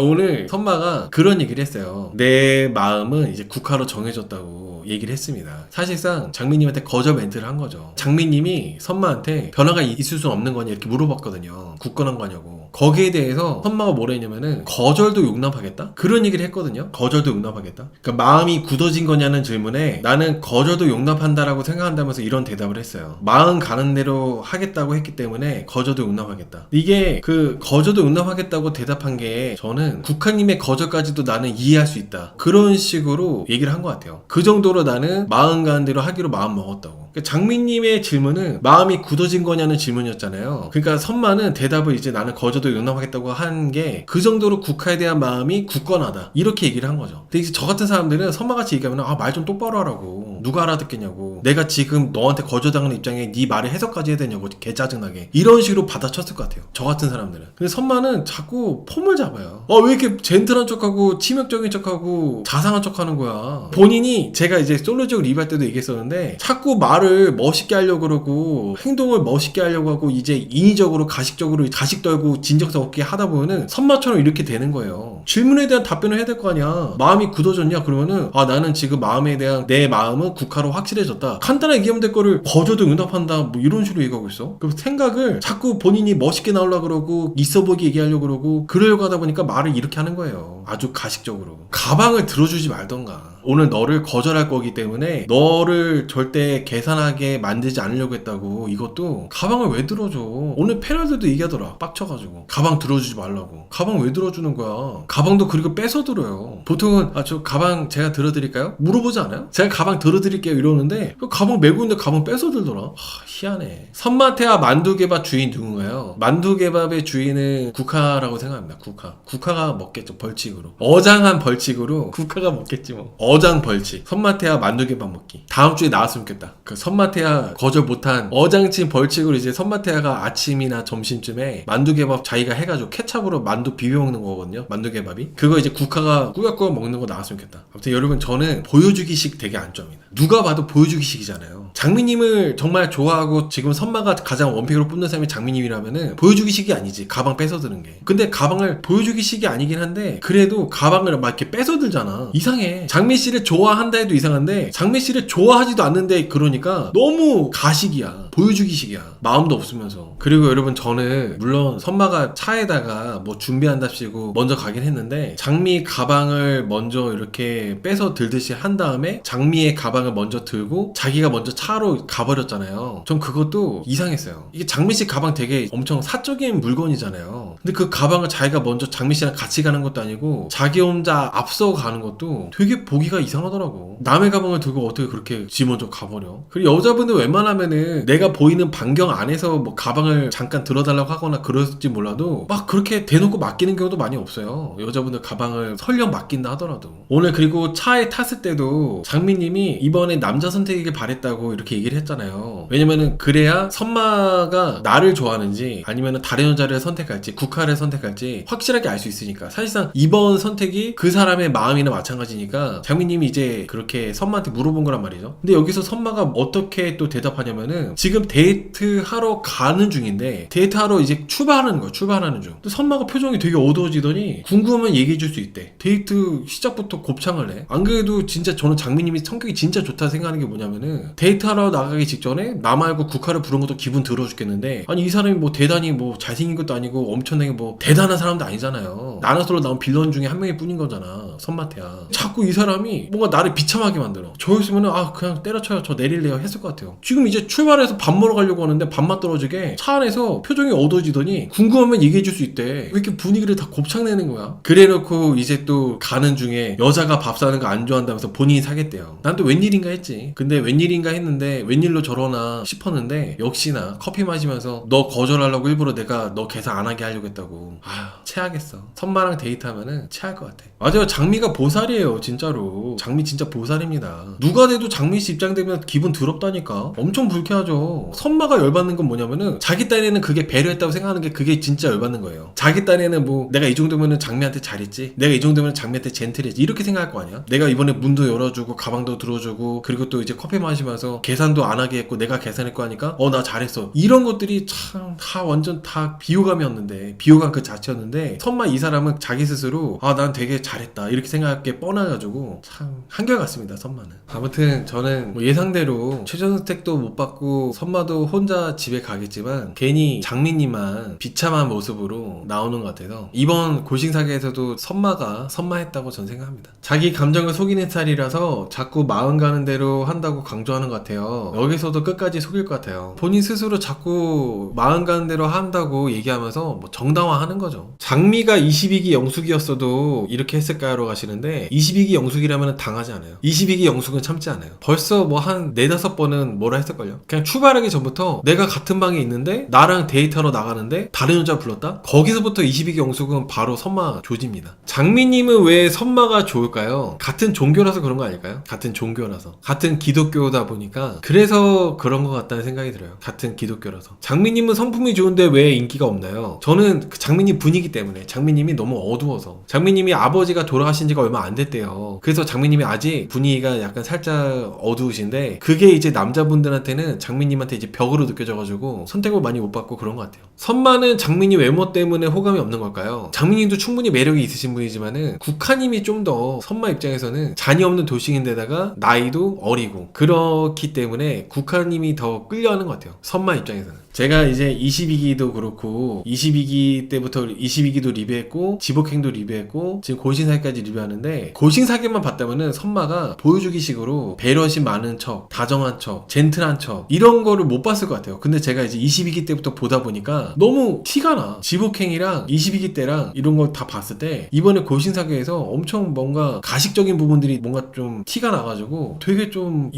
오늘 선마가 그런 얘기를 했어요. 내 마음은 이제 국화로 정해졌다고 얘기를 했습니다. 사실상 장미님한테 거절 멘트를 한 거죠. 장미님이 선마한테 변화가 있을 수 없는 거냐 이렇게 물어봤거든요. 굳건한 거냐고. 거기에 대해서 선마가 뭐라 했냐면은 거절도 용납하겠다? 그런 얘기를 했거든요. 거절도 용납하겠다? 그러니까 마음이 굳어진 거냐는 질문에 나는 거절도 용납한다라고 생각한다면서 이런 대답을 했어요. 마음 가는 대로 하겠다고 했기 때문에 거절도 용납하겠다. 이게 그 거절도 용납하겠다고 대답한 게 저는 국화님의 거절까지도 나는 이해할 수 있다 그런 식으로 얘기를 한 것 같아요. 그 정도로 나는 마음 가는 대로 하기로 마음 먹었다고. 그러니까 장미님의 질문은 마음이 굳어진 거냐는 질문이었잖아요. 그러니까 선마는 대답을 이제 나는 거절도 용납하겠다고 한 게 그 정도로 국화에 대한 마음이 굳건하다 이렇게 얘기를 한 거죠. 근데 이제 저 같은 사람들은 선마같이 얘기하면 말 좀 똑바로 하라고 누가 알아듣겠냐고. 내가 지금 너한테 거절당하는 입장에 네 말을 해석까지 해야 되냐고. 개 짜증나게. 이런 식으로 받아쳤을 것 같아요. 저 같은 사람들은. 근데 선마는 자꾸 폼을 잡아요. 왜 이렇게 젠틀한 척하고 치명적인 척하고 자상한 척하는 거야. 본인이 제가 이제 솔로지옥 리뷰할 때도 얘기했었는데 자꾸 말을 멋있게 하려고 그러고 행동을 멋있게 하려고 하고 이제 인위적으로 가식적으로 가식 떨고 진정성 없게 하다 보면은 선마처럼 이렇게 되는 거예요. 질문에 대한 답변을 해야 될 거 아니야. 마음이 굳어졌냐? 그러면은 나는 지금 마음에 대한 내 마음은 국화로 확실해졌다. 간단하게 얘기하면 될 거를 거저도 응답한다. 뭐 이런 식으로 얘기하고 있어. 그 생각을 자꾸 본인이 멋있게 나오려고 그러고 있어 보이게 얘기하려고 그러고 그러려고 하다 보니까 말을 이렇게 하는 거예요. 아주 가식적으로. 가방을 들어주지 말던가. 오늘 너를 거절할 거기 때문에 너를 절대 계산하게 만들지 않으려고 했다고. 이것도 가방을 왜 들어줘? 오늘 패널들도 얘기하더라. 빡쳐가지고 가방 들어주지 말라고. 가방 왜 들어주는 거야? 가방도 그리고 뺏어 들어요. 보통은 저 가방 제가 들어드릴까요? 물어보지 않아요? 제가 가방 들어드릴게요 이러는데 가방 메고 있는데 가방 뺏어 들더라. 희한해. 선마태와 만두개밥 주인 누군가요? 만두개밥의 주인은 국화라고 생각합니다. 국화가 먹겠죠. 벌칙으로. 어장한 벌칙으로 국화가 먹겠지 뭐. 어장 벌칙. 선마태와 만두개밥 먹기. 다음 주에 나왔으면 좋겠다. 그 선마태와 거절 못한 어장친 벌칙으로 이제 선마태와가 아침이나 점심쯤에 만두개밥 자기가 해가지고 케찹으로 만두 비벼 먹는 거거든요. 만두개밥이. 그거 이제 국화가 꾸역꾸역 먹는 거 나왔으면 좋겠다. 아무튼 여러분 저는 보여주기식 되게 안 좋아합니다. 누가 봐도 보여주기식이잖아요. 장미님을 정말 좋아하고 지금 선마가 가장 원픽으로 뽑는 사람이 장미님이라면은 보여주기식이 아니지. 가방 뺏어드는 게. 근데 가방을 보여주기식이 아니긴 한데 그래도 가방을 막 이렇게 뺏어들잖아. 이상해. 장미씨를 좋아한다 해도 이상한데 장미씨를 좋아하지도 않는데 그러니까 너무 가식이야. 보여주기식이야. 마음도 없으면서. 그리고 여러분 저는 물론 선마가 차에다가 뭐 준비한답시고 먼저 가긴 했는데 장미 가방을 먼저 이렇게 뺏어 들듯이 한 다음에 장미의 가방을 먼저 들고 자기가 먼저 차로 가버렸잖아요. 전 그것도 이상했어요. 이게 장미씨 가방 되게 엄청 사적인 물건이잖아요. 근데 그 가방을 자기가 먼저 장미씨랑 같이 가는 것도 아니고 자기 혼자 앞서 가는 것도 되게 보기가 이상하더라고. 남의 가방을 들고 어떻게 그렇게 지 먼저 가버려. 그리고 여자분들 웬만하면은 내가 보이는 반경 안에서 뭐 가방을 잠깐 들어달라고 하거나 그럴지 몰라도 막 그렇게 대놓고 맡기는 경우도 많이 없어요. 여자분들 가방을 설령 맡긴다 하더라도. 오늘 그리고 차에 탔을 때도 장미님이 이번에 남자 선택이길 바랬다고 이렇게 얘기를 했잖아요. 왜냐면은 그래야 선마가 나를 좋아하는지 아니면은 다른 여자를 선택할지 국화를 선택할지 확실하게 알 수 있으니까. 사실상 이번 선택이 그 사람의 마음이나 마찬가지니까 장미님이 이제 그렇게 선마한테 물어본 거란 말이죠. 근데 여기서 선마가 어떻게 또 대답하냐면은 지금 데이트하러 가는 중인데 데이트하러 이제 출발하는 거야. 출발하는 중. 또 선마가 표정이 되게 어두워지더니 궁금하면 얘기해 줄 수 있대. 데이트 시작부터 곱창을 해. 안 그래도 진짜 저는 장미님이 성격이 진짜 좋다 생각하는 게 뭐냐면은 데이트하러 나가기 직전에 나 말고 국화를 부른 것도 기분 들어 죽겠는데 아니 이 사람이 뭐 대단히 뭐 잘생긴 것도 아니고 엄청나게 뭐 대단한 사람도 아니잖아요. 나나서로 나온 빌런 중에 한 명일 뿐인 거잖아. 선마태야. 자꾸 이 사람이 뭔가 나를 비참하게 만들어. 저였으면은 그냥 때려쳐요. 저 내릴래요 했을 것 같아요. 지금 이제 출발해서 밥 먹으러 가려고 하는데 밥맛 떨어지게 차 안에서 표정이 어두워지더니 궁금하면 얘기해 줄 수 있대. 왜 이렇게 분위기를 다 곱창내는 거야? 그래놓고 이제 또 가는 중에 여자가 밥 사는 거 안 좋아한다면서 본인이 사겠대요. 난 또 웬일인가 했지. 근데 웬일인가 했는데 웬일로 저러나 싶었는데 역시나 커피 마시면서 너 거절하려고 일부러 내가 너 계산 안 하게 하려고 했다고. 체하겠어. 선마랑 데이트하면은 체할 것 같아. 맞아요. 장미가 보살이에요. 진짜로. 장미 진짜 보살입니다. 누가 돼도 장미씨 입장 되면 기분 더럽다니까. 엄청 불쾌하죠. 선마가 열받는 건 뭐냐면은 자기 딴에는 그게 배려했다고 생각하는 게 그게 진짜 열받는 거예요. 자기 딴에는 뭐 내가 이 정도면은 장미한테 잘했지, 내가 이 정도면 장미한테 젠틀했지 이렇게 생각할 거 아니야. 내가 이번에 문도 열어주고 가방도 들어주고 그리고 또 이제 커피 마시면서 계산도 안 하게 했고 내가 계산했고 하니까 나 잘했어. 이런 것들이 참 다 완전 다 비호감이었는데, 비호감 그 자체였는데 선마 이 사람은 자기 스스로 난 되게 잘했다 이렇게 생각할 게 뻔해가지고 참 한결같습니다. 선마는. 아무튼 저는 뭐 예상대로 최종 선택도 못 받고 선마도 혼자 집에 가겠지만 괜히 장미님만 비참한 모습으로 나오는 것 같아서 이번 골싱사계에서도 선마가 선마했다고 전 생각합니다. 자기 감정을 속이는 스타일이라서 자꾸 마음 가는 대로 한다고 강조하는 것 같아요. 여기서도 끝까지 속일 것 같아요. 본인 스스로 자꾸 마음 가는 대로 한다고 얘기하면서 뭐 정당화하는 거죠. 장미가 22기 영숙이었어도 이렇게 했을까요? 가시는데 22기 영숙이라면 당하지 않아요. 22기 영숙은 참지 않아요. 벌써 뭐 한 4-5번은 뭐라 했을걸요. 그냥 출발하기 전부터 내가 같은 방에 있는데 나랑 데이트하러 나가는데 다른 여자 불렀다? 거기서부터 22기 영숙은 바로 선마 조집니다. 장미님은 왜 선마가 좋을까요? 같은 종교라서 그런 거 아닐까요? 같은 종교라서. 같은 기독교다 보니까 그래서 그런 것 같다는 생각이 들어요. 같은 기독교라서. 장미님은 성품이 좋은데 왜 인기가 없나요? 저는 그 장미님 분위기 때문에. 장미님이 너무 어두워서. 장미님이 아버지가 돌아가신 지가 얼마 안 됐대요. 그래서 장미님이 아직 분위기가 약간 살짝 어두우신데 그게 이제 남자분들한테는 장미님한테 이제 벽으로 느껴져가지고 선택을 많이 못 받고 그런 것 같아요. 선마는 장미님 외모 때문에 호감이 없는 걸까요? 장미님도 충분히 매력이 있으신 분이지만은 국화님이 좀 더 선마 입장에서는 잔이 없는 돌싱인데다가 나이도 어리고 그렇기 때문에 국화님이 더 끌려하는 것 같아요. 선마 입장에서는. 제가 이제 22기도 그렇고 22기 때부터 22기도 리뷰했고 지복행도 리뷰했고 지금 골신사기까지 리뷰하는데 골신사기만 봤다면은 선마가 보여주기식으로 배려심 많은 척, 다정한 척, 젠틀한 척 이런 거를 못 봤을 것 같아요. 근데 제가 이제 22기 때부터 보다 보니까 너무 티가 나. 지복행이랑 22기 때랑 이런 거 다 봤을 때 이번에 골신사기에서 엄청 뭔가 가식적인 부분들이 뭔가 좀 티가 나가지고 되게 좀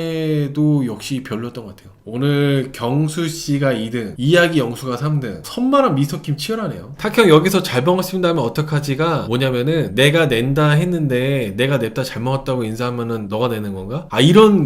이번에도 역시 별로였던 것 같아요. 오늘 경수씨가 2등, 이야기 영수가 3등, 선마랑 미스터킴 치열하네요. 탁형 여기서 잘 먹었습니다 하면 어떡하지가 뭐냐면은 내가 낸다 했는데 내가 냅다 잘 먹었다고 인사하면은 너가 내는 건가? 아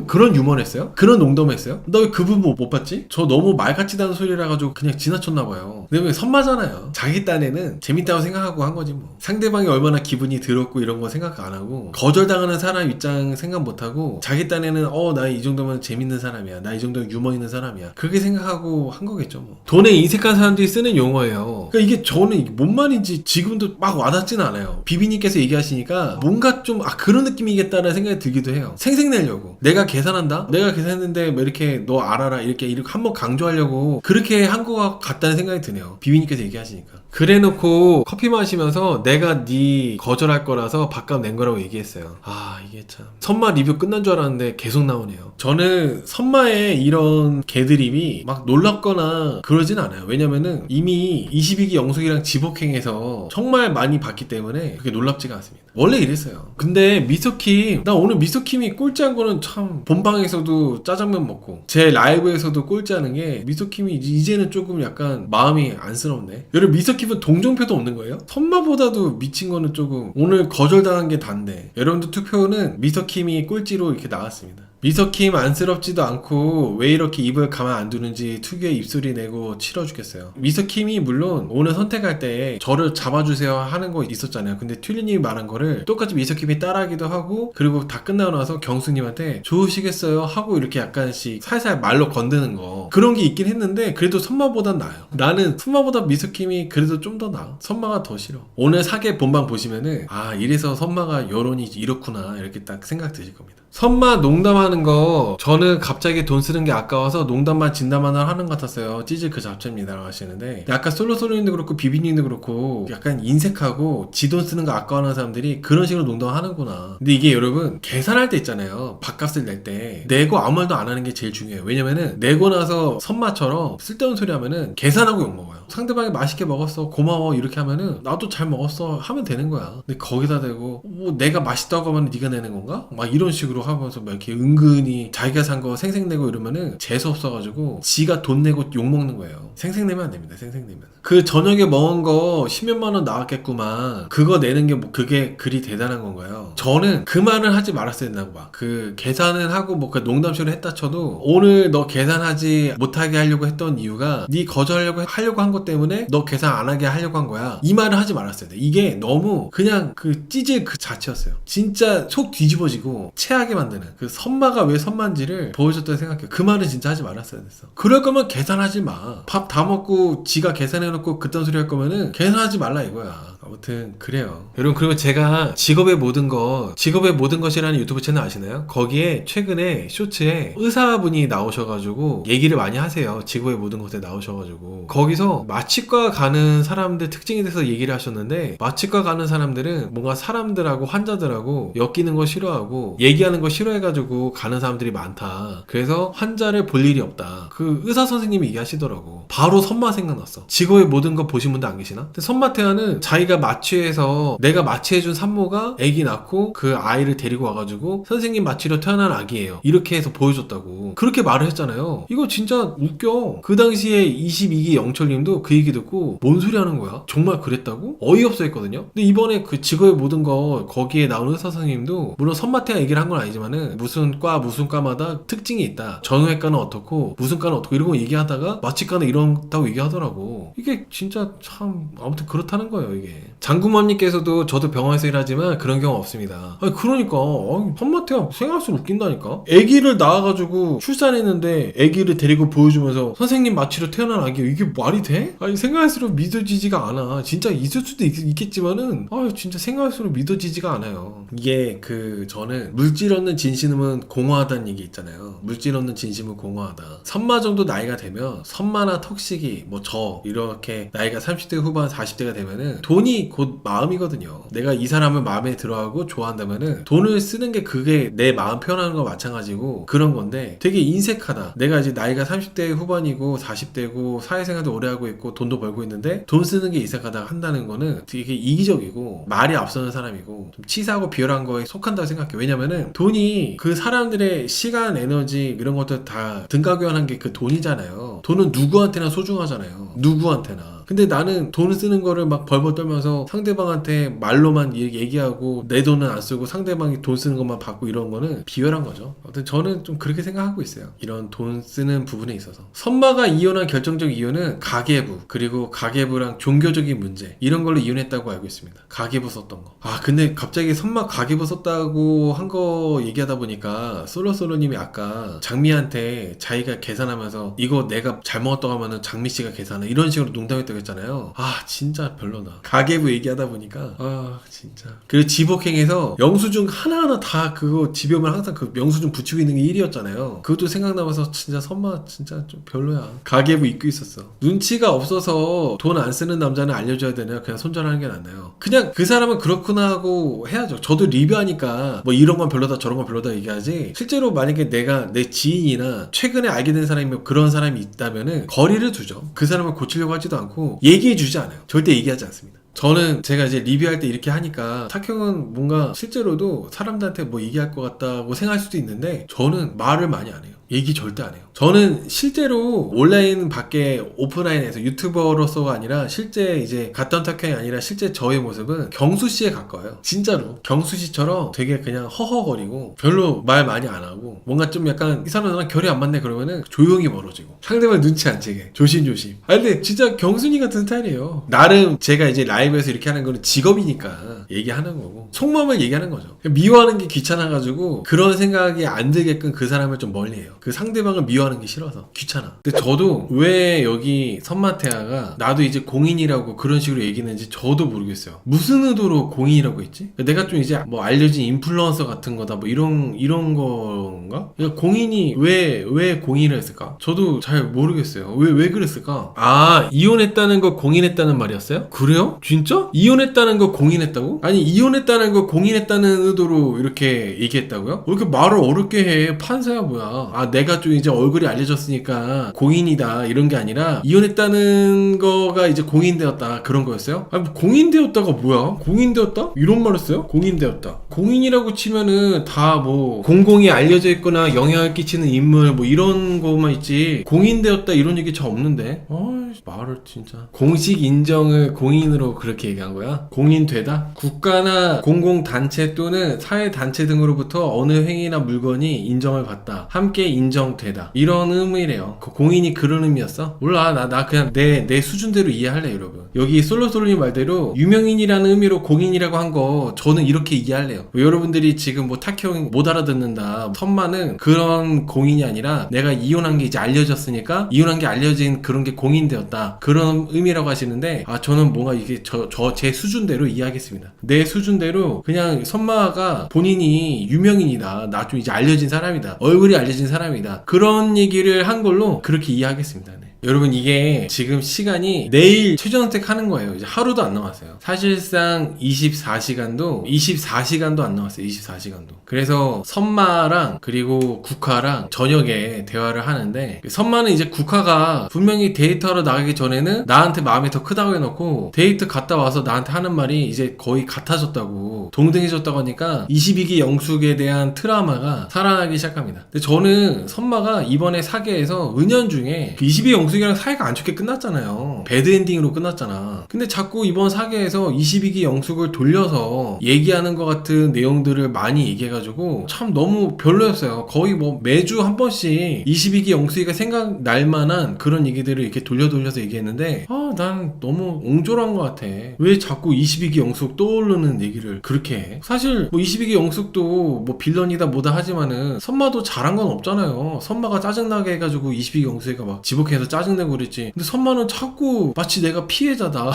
그런 유머를 했어요? 그런 농담했어요? 나 왜 그 부분 못 봤지? 저 너무 말 같지도 않은 소리라 가지고 그냥 지나쳤나봐요. 근데 왜 선마잖아요. 자기 딴에는 재밌다고 생각하고 한 거지 뭐. 상대방이 얼마나 기분이 더럽고 이런 거 생각 안 하고 거절당하는 사람 입장 생각 못 하고 자기 딴에는 나 이 정도면 재밌는 사람이야. 나 이 정도면 유머 있는 사람이야. 그렇게 생각하고 한 거겠죠 뭐. 돈에 인색한 사람들이 쓰는 용어예요. 그러니까 이게 저는 뭔 말인지 지금도 막 와닿지는 않아요. 비비님께서 얘기하시니까 뭔가 좀 그런 느낌이겠다라는 생각이 들기도 해요. 생색내려고. 내가 계산한다? 내가 계산했는데 뭐 이렇게 너 알아라 이렇게 한번 강조하려고 그렇게 한 거 같다는 생각이 드네요. 비비님께서 얘기하시니까. 그래놓고 커피 마시면서 내가 네 거절할 거라서 밥값 낸 거라고 얘기했어요. 이게 참 선마 리뷰 끝난 줄 알았는데 계속 나오네요. 저는 선마의 이런 개드립이 막 놀랍거나 그러진 않아요. 왜냐면은 이미 22기 영숙이랑 지복행에서 정말 많이 봤기 때문에 그게 놀랍지가 않습니다. 원래 이랬어요. 근데 미스터킴, 나 오늘 미스터킴이 꼴찌한 거는 참 본방에서도 짜장면 먹고 제 라이브에서도 꼴찌하는 게 미스터킴이 이제는 조금 약간 마음이 안쓰럽네. 여러분 미스터킴은 동정표도 없는 거예요? 선마보다도 미친 거는 조금 오늘 거절당한 게 단데 여러분들 투표는 미스터킴이 꼴찌로 이렇게 나왔습니다. 미서킴 안쓰럽지도 않고 왜 이렇게 입을 가만 안 두는지 특유의 입소리 내고 치러 죽겠어요. 미서킴이 물론 오늘 선택할 때 저를 잡아주세요 하는 거 있었잖아요. 근데 튤리님이 말한 거를 똑같이 미서킴이 따라하기도 하고 그리고 다 끝나고 나서 경수님한테 좋으시겠어요 하고 이렇게 약간씩 살살 말로 건드는 거 그런 게 있긴 했는데 그래도 선마보단 나아요. 나는 선마보다 미서킴이 그래도 좀 더 나아. 선마가 더 싫어. 오늘 사계 본방 보시면은 이래서 선마가 여론이 이렇구나 이렇게 딱 생각 드실 겁니다. 선마 농담하는 거 저는 갑자기 돈 쓰는 게 아까워서 농담만 진담만 하는 것 같았어요. 찌질 그 잡채입니다 라고 하시는데 약간 솔로솔로님도 그렇고 비비님도 그렇고 약간 인색하고 지 돈 쓰는 거 아까워하는 사람들이 그런 식으로 농담하는구나. 근데 이게 여러분 계산할 때 있잖아요. 밥값을 낼 때 내고 아무 말도 안 하는 게 제일 중요해요. 왜냐면은 내고 나서 선마처럼 쓸데없는 소리 하면은 계산하고 욕먹어요. 상대방이 맛있게 먹었어 고마워 이렇게 하면은 나도 잘 먹었어 하면 되는 거야. 근데 거기다 대고 뭐 내가 맛있다고 하면 네가 내는 건가? 막 이런 식으로 하면서 막 이렇게 은근히 자기가 산 거 생색내고 이러면은 재수 없어가지고 지가 돈 내고 욕먹는 거예요. 생색내면 안 됩니다. 생색내면 그 저녁에 먹은 거 10몇만 원 나왔겠구만 그거 내는 게 뭐 그게 그리 대단한 건가요? 저는 그 말을 하지 말았어야 된다고 봐. 그 계산을 하고 뭐 그 농담식으로 했다 쳐도 오늘 너 계산하지 못하게 하려고 했던 이유가 네 거절하려고 한 것 때문에 너 계산 안 하게 하려고 한 거야. 이 말을 하지 말았어야 돼. 이게 너무 그냥 그 찌질 그 자체였어요. 진짜 속 뒤집어지고 체하게 만드는 그 선마가 왜 선마인지를 보여줬다고 생각해요. 그 말은 진짜 하지 말았어야 됐어. 그럴 거면 계산하지 마. 밥 다 먹고 지가 계산해놓고 그딴 소리 할 거면은 계산하지 말라 이거야. 아무튼 그래요. 여러분 그리고 제가 직업의 모든 것이라는 유튜브 채널 아시나요? 거기에 최근에 쇼츠에 의사분이 나오셔가지고 얘기를 많이 하세요. 직업의 모든 것에 나오셔가지고 거기서 마취과 가는 사람들 특징에 대해서 얘기를 하셨는데 마취과 가는 사람들은 뭔가 사람들하고 환자들하고 엮이는 거 싫어하고 얘기하는 거 싫어해가지고 가는 사람들이 많다. 그래서 환자를 볼 일이 없다. 그 의사 선생님이 얘기하시더라고. 바로 선마 생각났어. 직업의 모든 것 보신 분들 안 계시나? 근데 선마태아는 자기가 자기가 마취해서 내가 마취해준 산모가 아기 낳고 그 아이를 데리고 와가지고 선생님 마취로 태어난 아기예요. 이렇게 해서 보여줬다고 그렇게 말을 했잖아요. 이거 진짜 웃겨. 그 당시에 22기 영철님도 그 얘기 듣고 뭔 소리 하는 거야? 정말 그랬다고? 어이없어 했거든요. 근데 이번에 그 직업의 모든 거 거기에 나오는 의사 선생님도 물론 선마태가 얘기를 한 건 아니지만은 무슨 과마다 특징이 있다. 정형외과는 어떻고 무슨 과는 어떻고 이런 거 얘기하다가 마취과는 이런다고 얘기하더라고. 이게 진짜 참 아무튼 그렇다는 거예요. 이게 장군맘님께서도 저도 병원에서 일하지만 그런 경우 없습니다. 아니 그러니까 선마태가 생각할수록 웃긴다니까. 아기를 낳아가지고 출산했는데 아기를 데리고 보여주면서 선생님 마취로 태어난 아기 이게 말이 돼? 아니 생각할수록 믿어지지가 않아. 진짜 있을 수도 있겠지만은 진짜 생각할수록 믿어지지가 않아요. 이게 저는 물질 없는 진심은 공허하다는 얘기 있잖아요. 물질 없는 진심은 공허하다. 선마 정도 나이가 되면 선마나 턱시기 이렇게 나이가 30대 후반 40대가 되면은 돈이 곧 마음이거든요. 내가 이 사람을 마음에 들어하고 좋아한다면은 돈을 쓰는 게 그게 내 마음 표현하는 거 마찬가지고 그런 건데 되게 인색하다. 내가 이제 나이가 30대 후반이고 40대고 사회생활도 오래 하고 있고 돈도 벌고 있는데 돈 쓰는 게 인색하다 한다는 거는 되게 이기적이고 말이 앞서는 사람이고 좀 치사하고 비열한 거에 속한다고 생각해. 왜냐면은 돈이 그 사람들의 시간, 에너지 이런 것들 다 등가교환한 게 그 돈이잖아요. 돈은 누구한테나 소중하잖아요. 누구한테나. 근데 나는 돈을 쓰는 거를 막 벌벌 떨면서 상대방한테 말로만 얘기하고 내 돈은 안 쓰고 상대방이 돈 쓰는 것만 받고 이런 거는 비열한 거죠. 아무튼 저는 좀 그렇게 생각하고 있어요. 이런 돈 쓰는 부분에 있어서. 선마가 이혼한 결정적 이유는 가계부 그리고 가계부랑 종교적인 문제 이런 걸로 이혼했다고 알고 있습니다. 가계부 썼던 거. 근데 갑자기 선마 가계부 썼다고 한 거 얘기하다 보니까 솔로님이 아까 장미한테 자기가 계산하면서 이거 내가 잘 먹었다고 하면은 장미씨가 계산해 이런 식으로 농담했다고 했잖아요. 진짜 별로다. 가계부 얘기하다 보니까 진짜. 그리고 지복행에서 영수증 하나하나 다 그거 지병을 항상 그 영수증 붙이고 있는 게 1위였잖아요. 그것도 생각나면서 진짜 선마 진짜 좀 별로야. 가계부 입고 있었어. 눈치가 없어서 돈 안 쓰는 남자는 알려줘야 되나 그냥 손절하는 게 낫나요? 그냥 그 사람은 그렇구나 하고 해야죠. 저도 리뷰하니까 뭐 이런 건 별로다 저런 건 별로다 얘기하지 실제로 만약에 내가 내 지인이나 최근에 알게 된 사람이면 그런 사람이 있다면은 거리를 두죠. 그 사람을 고치려고 하지도 않고 얘기해주지 않아요. 절대 얘기하지 않습니다. 저는 제가 이제 리뷰할 때 이렇게 하니까 탁형은 뭔가 실제로도 사람들한테 뭐 얘기할 것 같다고 생각할 수도 있는데 저는 말을 많이 안 해요. 얘기 절대 안 해요. 저는 실제로 온라인 밖에 오프라인에서 유튜버로서가 아니라 실제 이제 갔던 탁형이 아니라 실제 저의 모습은 경수씨에 가까워요. 진짜로 경수씨처럼 되게 그냥 허허거리고 별로 말 많이 안 하고 뭔가 좀 약간 이 사람이랑 결이 안 맞네 그러면은 조용히 멀어지고 상대방 눈치 안 채게 조심조심. 근데 진짜 경순이 같은 스타일이에요. 나름 제가 이제 라이브에서 이렇게 하는 거는 직업이니까 얘기하는 거고 속마음을 얘기하는 거죠. 미워하는 게 귀찮아가지고 그런 생각이 안 들게끔 그 사람을 좀 멀리해요. 그 상대방을 미워하는 게 싫어서 귀찮아. 근데 저도 왜 여기 선마태아가 나도 이제 공인이라고 그런 식으로 얘기했는지 저도 모르겠어요. 무슨 의도로 공인이라고 했지? 내가 좀 이제 뭐 알려진 인플루언서 같은 거다 뭐 이런 건가? 그러니까 공인이 왜 공인을 했을까? 저도 잘 모르겠어요. 왜 그랬을까? 이혼했다는 거 공인했다는 말이었어요? 그래요? 진짜? 이혼했다는 거 공인했다고? 아니 이혼했다는 거 공인했다는 의도로 이렇게 얘기했다고요? 왜 이렇게 말을 어렵게 해? 판사야 뭐야? 내가 좀 이제 얼굴이 알려졌으니까 공인이다 이런 게 아니라 이혼했다는 거가 이제 공인되었다 그런 거였어요? 뭐 공인되었다가 뭐야? 공인되었다? 이런 말을 써요? 공인되었다. 공인이라고 치면은 다 뭐 공공이 알려져 있거나 영향을 끼치는 인물 뭐 이런 거만 있지 공인되었다 이런 얘기 잘 없는데. 말을 진짜. 공식 인정을 공인으로 그렇게 얘기한 거야? 공인되다? 국가나 공공단체 또는 사회단체 등으로부터 어느 행위나 물건이 인정을 받다. 함께 인정되다. 이런 의미래요. 그 공인이 그런 의미였어? 몰라. 나 그냥 내 수준대로 이해할래 여러분. 여기 솔로님 말대로 유명인이라는 의미로 공인이라고 한 거 저는 이렇게 이해할래요. 여러분들이 지금 뭐 탁형 못 알아듣는다. 선마는 그런 공인이 아니라 내가 이혼한 게 이제 알려졌으니까 이혼한 게 알려진 그런 게 공인되었다. 그런 의미라고 하시는데 저는 뭔가 이게 제 수준대로 이해하겠습니다. 내 수준대로 그냥 선마가 본인이 유명인이다. 나 좀 이제 알려진 사람이다. 얼굴이 알려진 사람이다. 그런 얘기를 한 걸로 그렇게 이해하겠습니다. 네. 여러분 이게 지금 시간이 내일 최종 선택하는 거예요. 이제 하루도 안 남았어요. 사실상 24시간도 안 남았어요. 24시간도. 그래서 선마랑 그리고 국화랑 저녁에 대화를 하는데, 선마는 이제 국화가 분명히 데이트하러 나가기 전에는 나한테 마음이 더 크다고 해놓고 데이트 갔다 와서 나한테 하는 말이 이제 거의 같아졌다고, 동등해졌다고 하니까 22기 영숙에 대한 트라우마가 살아나기 시작합니다. 근데 저는 선마가 이번에 사계에서 은연중에 22기 영숙이랑 사이가 안 좋게 끝났잖아요. 배드엔딩으로 끝났잖아. 근데 자꾸 이번 사계에서 22기 영숙을 돌려서 얘기하는 것 같은 내용들을 많이 얘기해가지고 참 너무 별로였어요. 거의 뭐 매주 한 번씩 22기 영숙이가 생각날 만한 그런 얘기들을 이렇게 돌려서 얘기했는데, 난 너무 옹졸한 것 같아. 왜 자꾸 22기 영숙 떠오르는 얘기를 그렇게 해? 사실 뭐 22기 영숙도 뭐 빌런이다 뭐다 하지만은 선마도 잘한 건 없잖아요. 선마가 짜증나게 해가지고 22기 영숙이가 막 지복해서 짜증내고 그랬지. 근데 선마는 자꾸 마치 내가 피해자다.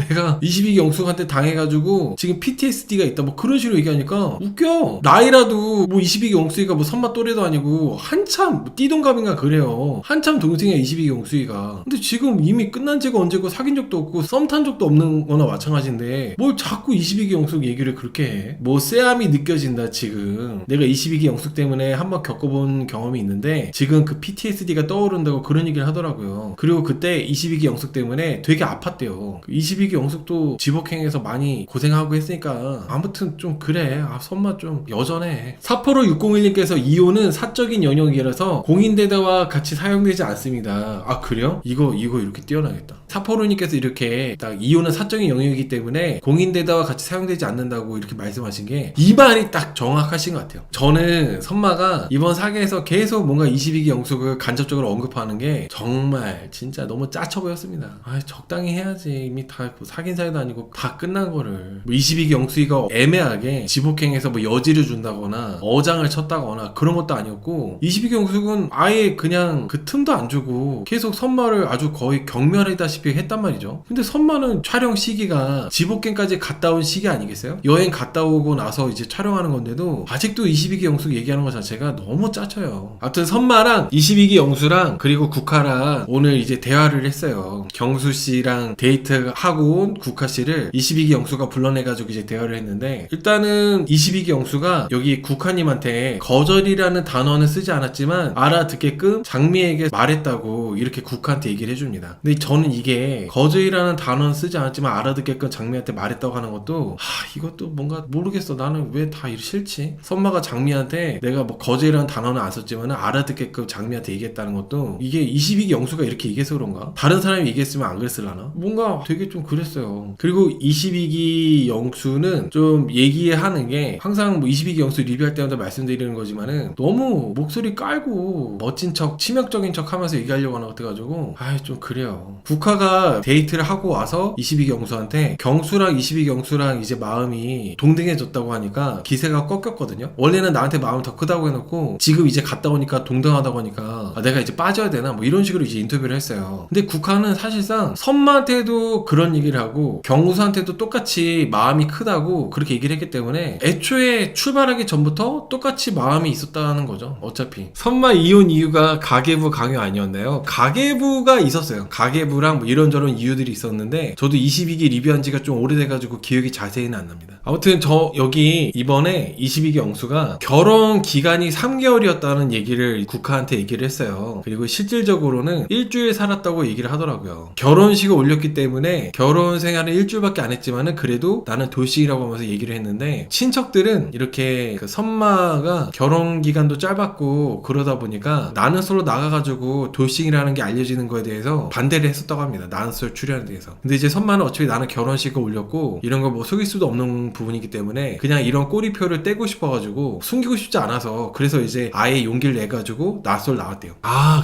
내가 22기 영숙한테 당해가지고 지금 PTSD가 있다 뭐 그런 식으로 얘기하니까 웃겨. 나이라도 뭐 22기 영숙이가 뭐 선마 또래도 아니고 한참 뭐 띠동갑인가 그래요. 한참 동생이야 22기 영숙이가. 근데 지금 이미 끝난 지가 언제고 사귄 적도 없고 썸 탄 적도 없는 거나 마찬가지인데 뭘 자꾸 22기 영숙 얘기를 그렇게 해. 뭐 쎄함이 느껴진다. 지금 내가 22기 영숙 때문에 한번 겪어본 경험이 있는데 지금 그 PTSD가 떠오른다고 그런 얘기를 하더라고요. 그리고 그때 22기 영숙 때문에 되게 아팠대요. 22기 영숙도 지복행에서 많이 고생하고 했으니까 아무튼 좀 그래. 선마 좀 여전해. 사포로 601님께서 이혼은 사적인 영역이라서 공인대다와 같이 사용되지 않습니다. 그래요? 이거 이렇게 띄워놔야겠다. 사포로님께서 이렇게 딱 이혼은 사적인 영역이기 때문에 공인대다와 같이 사용되지 않는다고 이렇게 말씀하신 게 이 말이 딱 정확하신 것 같아요. 저는 선마가 이번 사계에서 계속 뭔가 22기 영숙을 간접적으로 언급하는 게 정말 진짜 너무 짜쳐 보였습니다. 적당히 해야지. 이미 다 사귄 사이도 아니고 다 끝난 거를. 뭐 22기 영숙이가 애매하게 지복행에서 뭐 여지를 준다거나 어장을 쳤다거나 그런 것도 아니었고 22기 영숙은 아예 그냥 그 틈도 안 주고 계속 선마를 아주 거의 경멸하다시피 했단 말이죠. 근데 선마는 촬영 시기가 지복행까지 갔다 온 시기 아니겠어요? 여행 갔다 오고 나서 이제 촬영하는 건데도 아직도 22기 영숙 얘기하는 것 자체가 너무 짜쳐요. 아무튼 선마랑 22기 영수랑 그리고 국화랑 오늘 이제 대화를 했어요. 경수씨랑 데이트하고 온 국화씨를 22기 영수가 불러내가지고 이제 대화를 했는데, 일단은 22기 영수가 여기 국화님한테 거절이라는 단어는 쓰지 않았지만 알아듣게끔 장미에게 말했다고 이렇게 국화한테 얘기를 해줍니다. 근데 저는 이게 거절이라는 단어는 쓰지 않았지만 알아듣게끔 장미한테 말했다고 하는 것도 이것도 뭔가 모르겠어. 나는 왜 다 이렇게 싫지? 선마가 장미한테 내가 뭐 거절이라는 단어는 안 썼지만 알아듣게끔 장미한테 얘기했다는 것도 이게 22기 영수가 이렇게 얘기해서 그런가? 다른 사람이 얘기했으면 안 그랬을라나? 뭔가 되게 좀 그랬어요. 그리고 22기 영수는 좀 얘기하는 게 항상 뭐 22기 영수 리뷰할 때마다 말씀드리는 거지만은 너무 목소리 깔고 멋진 척 치명적인 척 하면서 얘기하려고 하는 것 같아가지고 좀 그래요. 국화가 데이트를 하고 와서 22기 영수한테 경수랑 22기 영수랑 이제 마음이 동등해졌다고 하니까 기세가 꺾였거든요. 원래는 나한테 마음 더 크다고 해놓고 지금 이제 갔다 오니까 동등하다고 하니까 내가 이제 빠져야 되나 뭐 이런 식으로 이제 인터뷰를 했어요. 근데 국화는 사실상 선마한테도 그런 얘기를 하고 경수한테도 똑같이 마음이 크다고 그렇게 얘기를 했기 때문에 애초에 출발하기 전부터 똑같이 마음이 있었다는 거죠. 어차피 선마 이혼 이유가 가계부 강요 아니었나요? 가계부가 있었어요. 가계부랑 뭐 이런저런 이유들이 있었는데 저도 22기 리뷰한 지가 좀 오래돼가지고 기억이 자세히는 안 납니다. 아무튼 저 여기 이번에 22기 영수가 결혼 기간이 3개월이었다는 얘기를 국화한테 얘기를 했어요. 그리고 실질적으로는 일주일 살았다고 얘기를 하더라고요. 결혼식을 올렸기 때문에 결혼 생활은 일주일밖에 안 했지만은 그래도 나는 돌싱이라고 하면서 얘기를 했는데, 친척들은 이렇게 그 선마가 결혼 기간도 짧았고 그러다 보니까 나는 솔로 나가가지고 돌싱이라는 게 알려지는 거에 대해서 반대를 했었다고 합니다. 나는 솔로 출연에 대해서. 근데 이제 선마는 어차피 나는 결혼식을 올렸고 이런 거 뭐 속일 수도 없는 부분이기 때문에 그냥 이런 꼬리표를 떼고 싶어가지고 숨기고 싶지 않아서 그래서 이제 아예 용기를 내가지고 나솔 나왔대요.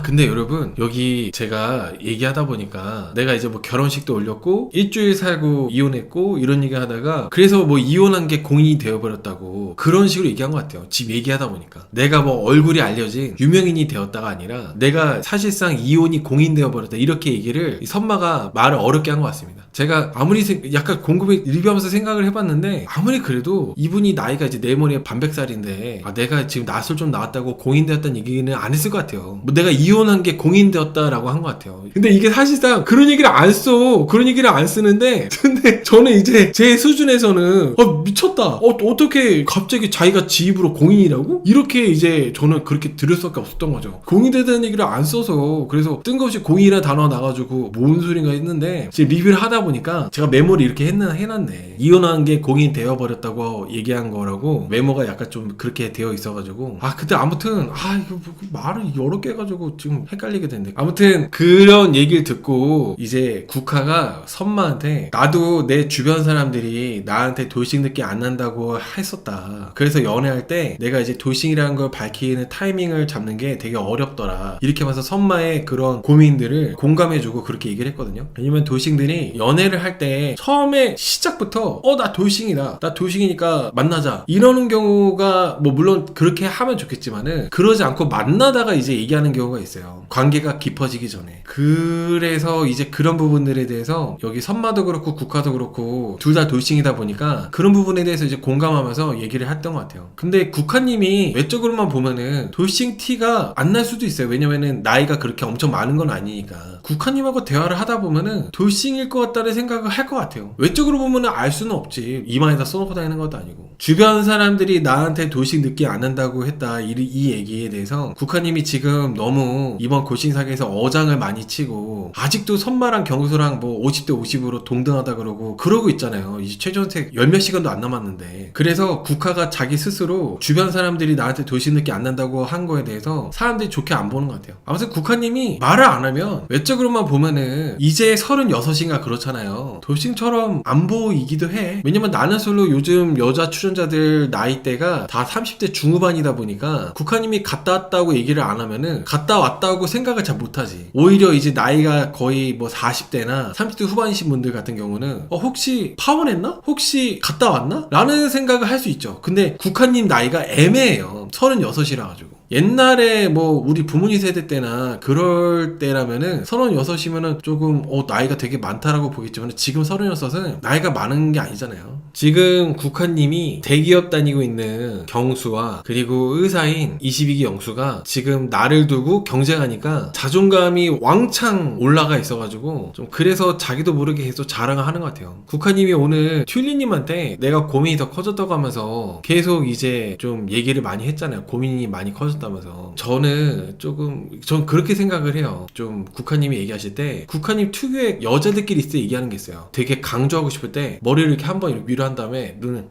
근데 여러분 여기 제가 얘기하다 보니까 내가 이제 뭐 결혼식도 올렸고 일주일 살고 이혼했고 이런 얘기 하다가 그래서 뭐 이혼한 게 공인이 되어버렸다고 그런 식으로 얘기한 것 같아요. 지금 얘기하다 보니까 내가 뭐 얼굴이 알려진 유명인이 되었다가 아니라 내가 사실상 이혼이 공인되어버렸다 이렇게 얘기를 선마 선마가 말을 어렵게 한 것 같습니다. 제가 아무리 약간 곰곰이 리뷰하면서 생각을 해봤는데 아무리 그래도 이분이 나이가 이제 내 머리에 반백살인데 내가 지금 낯을 좀 나왔다고 공인되었다는 얘기는 안 했을 것 같아요. 뭐 내가 이혼한 게 공인되었다라고 한 것 같아요. 근데 이게 사실상 그런 얘기를 안 써. 그런 얘기를 안 쓰는데 근데 저는 이제 제 수준에서는 미쳤다. 어떻게 갑자기 자기가 지 입으로 공인이라고? 이렇게 이제 저는 그렇게 들을 수밖에 없었던 거죠. 공인되다는 얘기를 안 써서 그래서 뜬금없이 공인이라는 단어가 나가지고 뭔 소린가 했는데 지금 리뷰를 하다 보니까 제가 메모를 이렇게 해놨네. 이혼한 게 공인되어 버렸다고 얘기한 거라고 메모가 약간 좀 그렇게 되어 있어가지고 그때 아무튼 이거 말을 여러 개 해가지고 지금 헷갈리게 됐네. 아무튼 그런 얘기를 듣고 이제 국화가 선마한테 나도 내 주변 사람들이 나한테 돌싱 느낌 안 난다고 했었다. 그래서 연애할 때 내가 이제 돌싱이라는 걸 밝히는 타이밍을 잡는 게 되게 어렵더라. 이렇게 하면서 선마의 그런 고민들을 공감해주고 그렇게 얘기를 했거든요. 왜냐면 돌싱들이 연애를 할 때 처음에 시작부터 나 돌싱이다. 나 돌싱이니까 만나자. 이러는 경우가 뭐 물론 그렇게 하면 좋겠지만은 그러지 않고 만나다가 이제 얘기하는 경우가 있어요. 관계가 깊어지기 전에. 그래서 이제 그런 부분들에 대해서 여기 선마도 그렇고 국화도 그렇고 둘 다 돌싱이다 보니까 그런 부분에 대해서 이제 공감하면서 얘기를 했던 것 같아요. 근데 국화님이 외적으로만 보면은 돌싱 티가 안 날 수도 있어요. 왜냐면은 나이가 그렇게 엄청 많은 건 아니니까. 국화님하고 대화를 하다 보면은 돌싱일 것 같다는 생각을 할 것 같아요. 외적으로 보면은 알 수는 없지. 이마에다 써놓고 다니는 것도 아니고. 주변 사람들이 나한테 돌싱 느끼지 않는다고 했다. 이 얘기에 대해서 국화님이 지금 너무 이번 골싱 사기에서 어장을 많이 치고 아직도 선마랑 경수랑 뭐 50대 50으로 동등하다 그러고 있잖아요. 이제 최전색 열몇 시간도 안 남았는데. 그래서 국화가 자기 스스로 주변 사람들이 나한테 돌싱 느끼지 안 난다고 한 거에 대해서 사람들이 좋게 안 보는 것 같아요. 아무튼 국화님이 말을 안 하면 외적으로만 보면은 이제 36인가 그렇잖아요. 돌싱처럼 안 보이기도 해. 왜냐면 나는 솔로 요즘 여자 출연자들 나이대가 다 30대 중후반이다 보니까 국화님이 갔다 왔다고 얘기를 안 하면은 갔다 왔다고 생각을 잘 못하지. 오히려 이제 나이가 거의 뭐 40대나 30대 후반이신 분들 같은 경우는 혹시 파혼했나? 혹시 갔다 왔나? 라는 생각을 할 수 있죠. 근데 국화님 나이가 애매해요. 36이라 가지고. 옛날에 뭐 우리 부모님 세대 때나 그럴 때라면은 36이면은 조금 나이가 되게 많다라고 보겠지만 지금 36은 나이가 많은 게 아니잖아요. 지금 국화님이 대기업 다니고 있는 경수와 그리고 의사인 22기 영수가 지금 나를 두고 경쟁하니까 자존감이 왕창 올라가 있어가지고 좀 그래서 자기도 모르게 계속 자랑을 하는 것 같아요. 국화님이 오늘 튤리님한테 내가 고민이 더 커졌다고 하면서 계속 이제 좀 얘기를 많이 했잖아요. 고민이 많이 커졌다면서. 저는 그렇게 생각을 해요. 좀 국화님이 얘기하실 때 국화님 특유의 여자들끼리 있을 때 얘기하는 게 있어요. 되게 강조하고 싶을 때 머리를 이렇게 한번 이렇게 위로 한 다음에 눈을